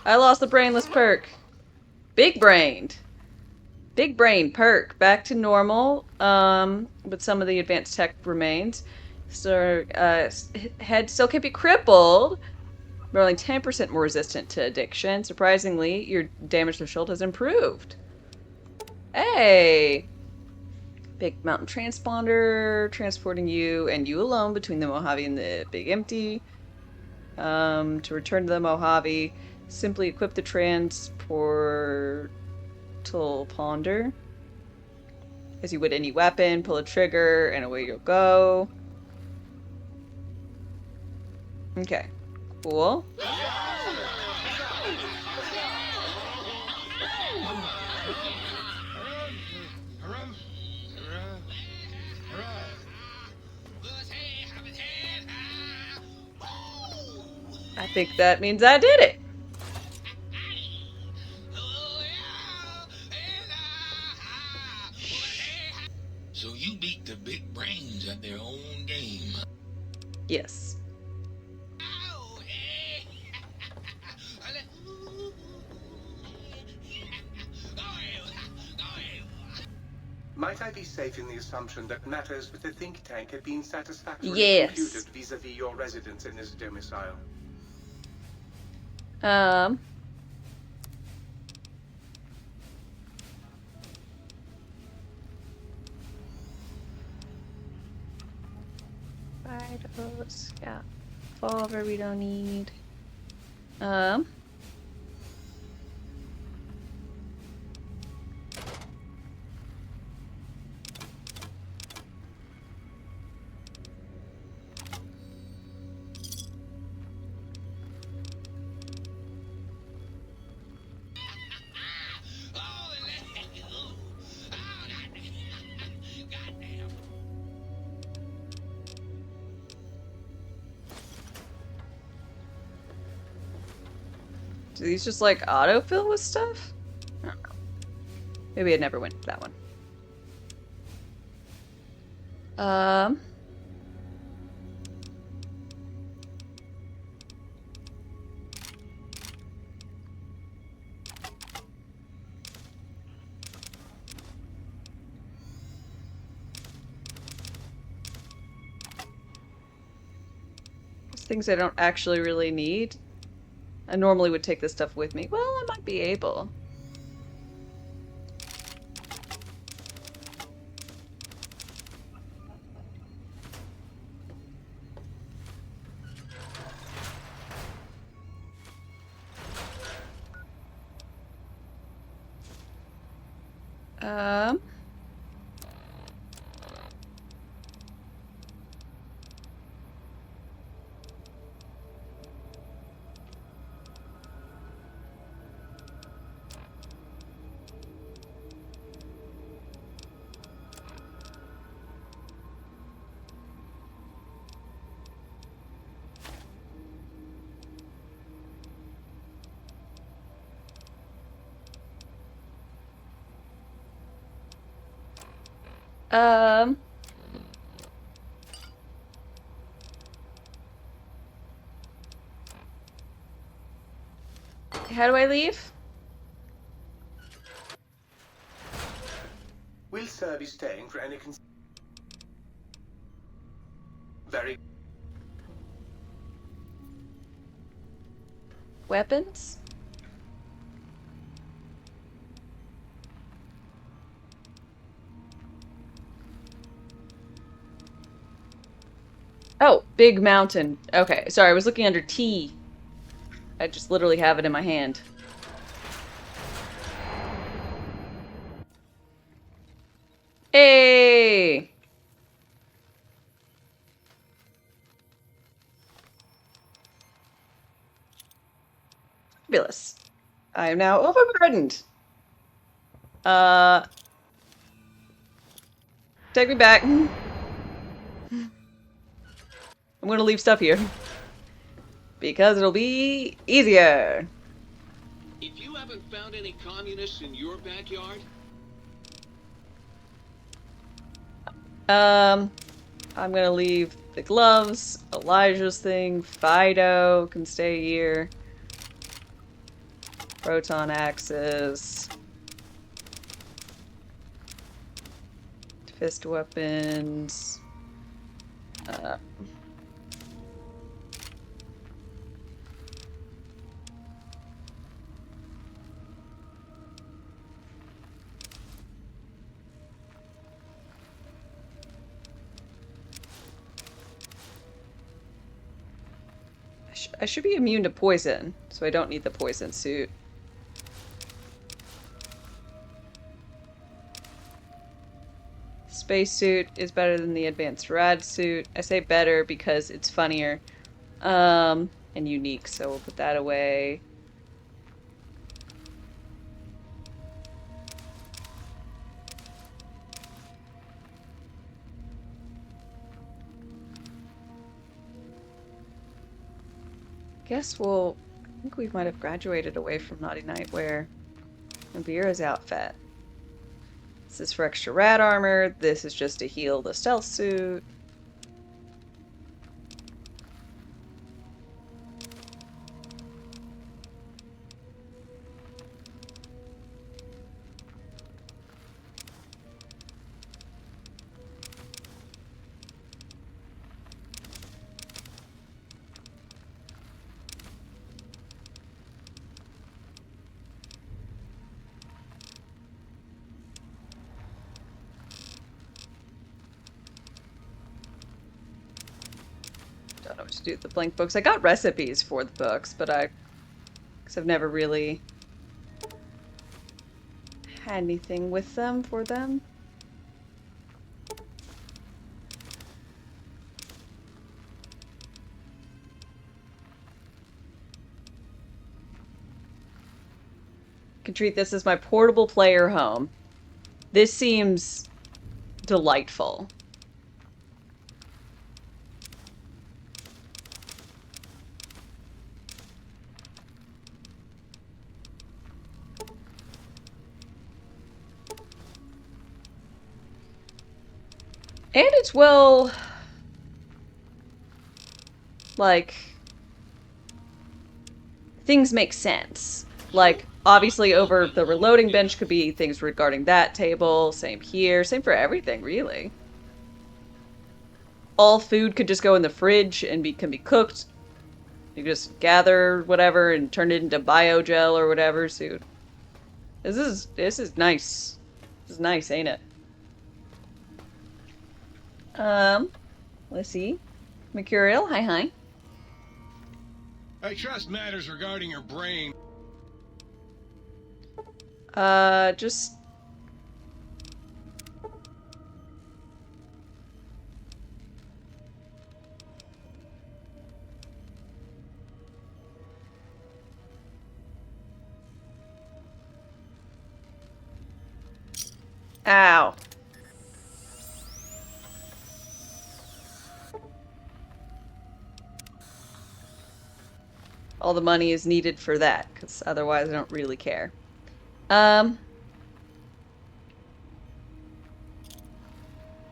I lost the brainless perk. Big brained. Big brain perk. Back to normal. But some of the advanced tech remains. So, head still can be crippled. But only 10% more resistant to addiction. Surprisingly, your damage threshold has improved. Hey! Big mountain transponder, transporting you and you alone between the Mojave and the Big Empty. To return to the Mojave, simply equip the transportal ponder. As you would any weapon, pull a trigger, and away you'll go. Okay. Cool. I think that means I did it. So you beat the big brains at their own game. Yes. Might I be safe in the assumption that matters with the think tank have been satisfactorily Yes. computed vis-a-vis your residence in this domicile? Vitals, yeah. Revolver we don't need. Do these just like autofill with stuff? I don't know. Maybe I never went to that one. There's things I don't actually really need. I normally would take this stuff with me. Well, I might be able. How do I leave? Will Sir be staying for any very Weapons? Oh, big mountain. Okay, sorry, I was looking under T. I just literally have it in my hand. Hey! Fabulous. I am now overburdened. Take me back. I'm gonna leave stuff here. Because it'll be easier. If you haven't found any communists in your backyard, I'm gonna leave the gloves, Elijah's thing, Fido can stay here. Proton axes. Fist weapons. I should be immune to poison, so I don't need the poison suit. spacesuit is better than the advanced rad suit. I say better because it's funnier. And unique, so we'll put that away. Guess we'll... I think we might have graduated away from Naughty Nightwear and Vera's outfit. This is for extra rad armor. This is just to heal the stealth suit. Don't know what to do with the blank books. I got recipes for the books, but because I've never really had anything with them for them. I can treat this as my portable player home. This seems delightful. And it's well, like, things make sense. Like, obviously over the reloading bench could be things regarding that table. Same here. Same for everything, really. All food could just go in the fridge and can be cooked. You just gather whatever and turn it into biogel or whatever. So this is nice. This is nice, ain't it? Let's see. Mercurial, hi. I trust matters regarding your brain. Just... Ow. All the money is needed for that, because otherwise I don't really care.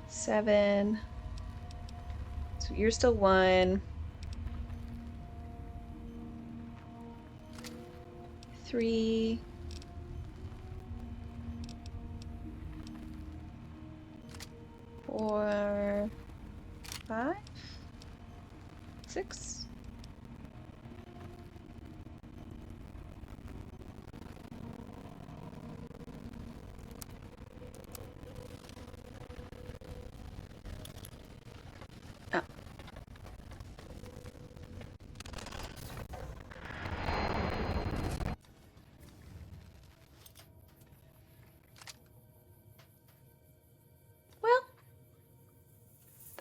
7. So you're still 1. 3. 4. 5. 6.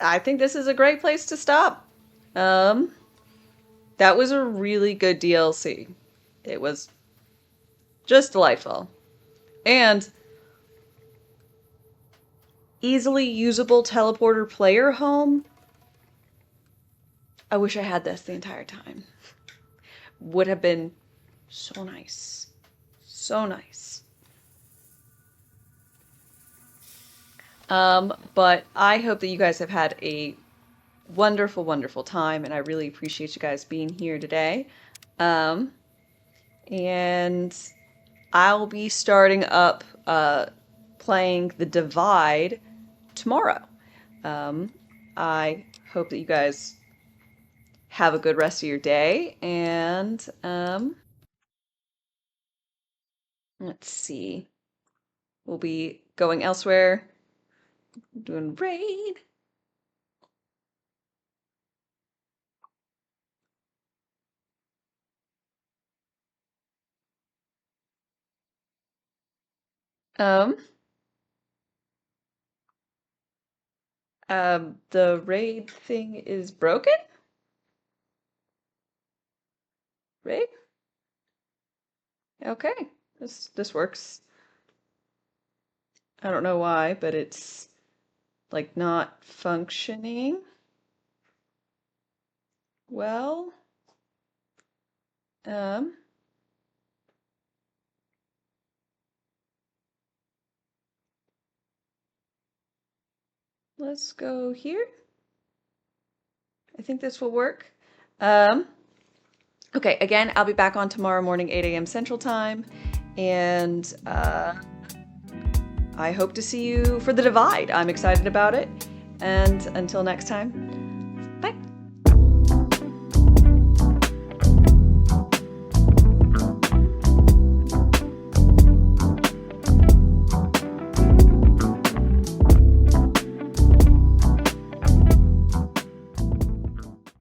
I think this is a great place to stop. That was a really good DLC. It was just delightful. And easily usable teleporter player home. I wish I had this the entire time. Would have been so nice. So nice. But I hope that you guys have had a wonderful, wonderful time, and I really appreciate you guys being here today. And I'll be starting up playing The Divide tomorrow. I hope that you guys have a good rest of your day, and let's see. We'll be going elsewhere, doing raid. Um, The raid thing is broken? Raid? Okay. This works. I don't know why, but it's like not functioning well. Let's go here. I think this will work. Okay, again, I'll be back on tomorrow morning, 8 a.m. Central Time, and I hope to see you for The Divide. I'm excited about it, and until next time,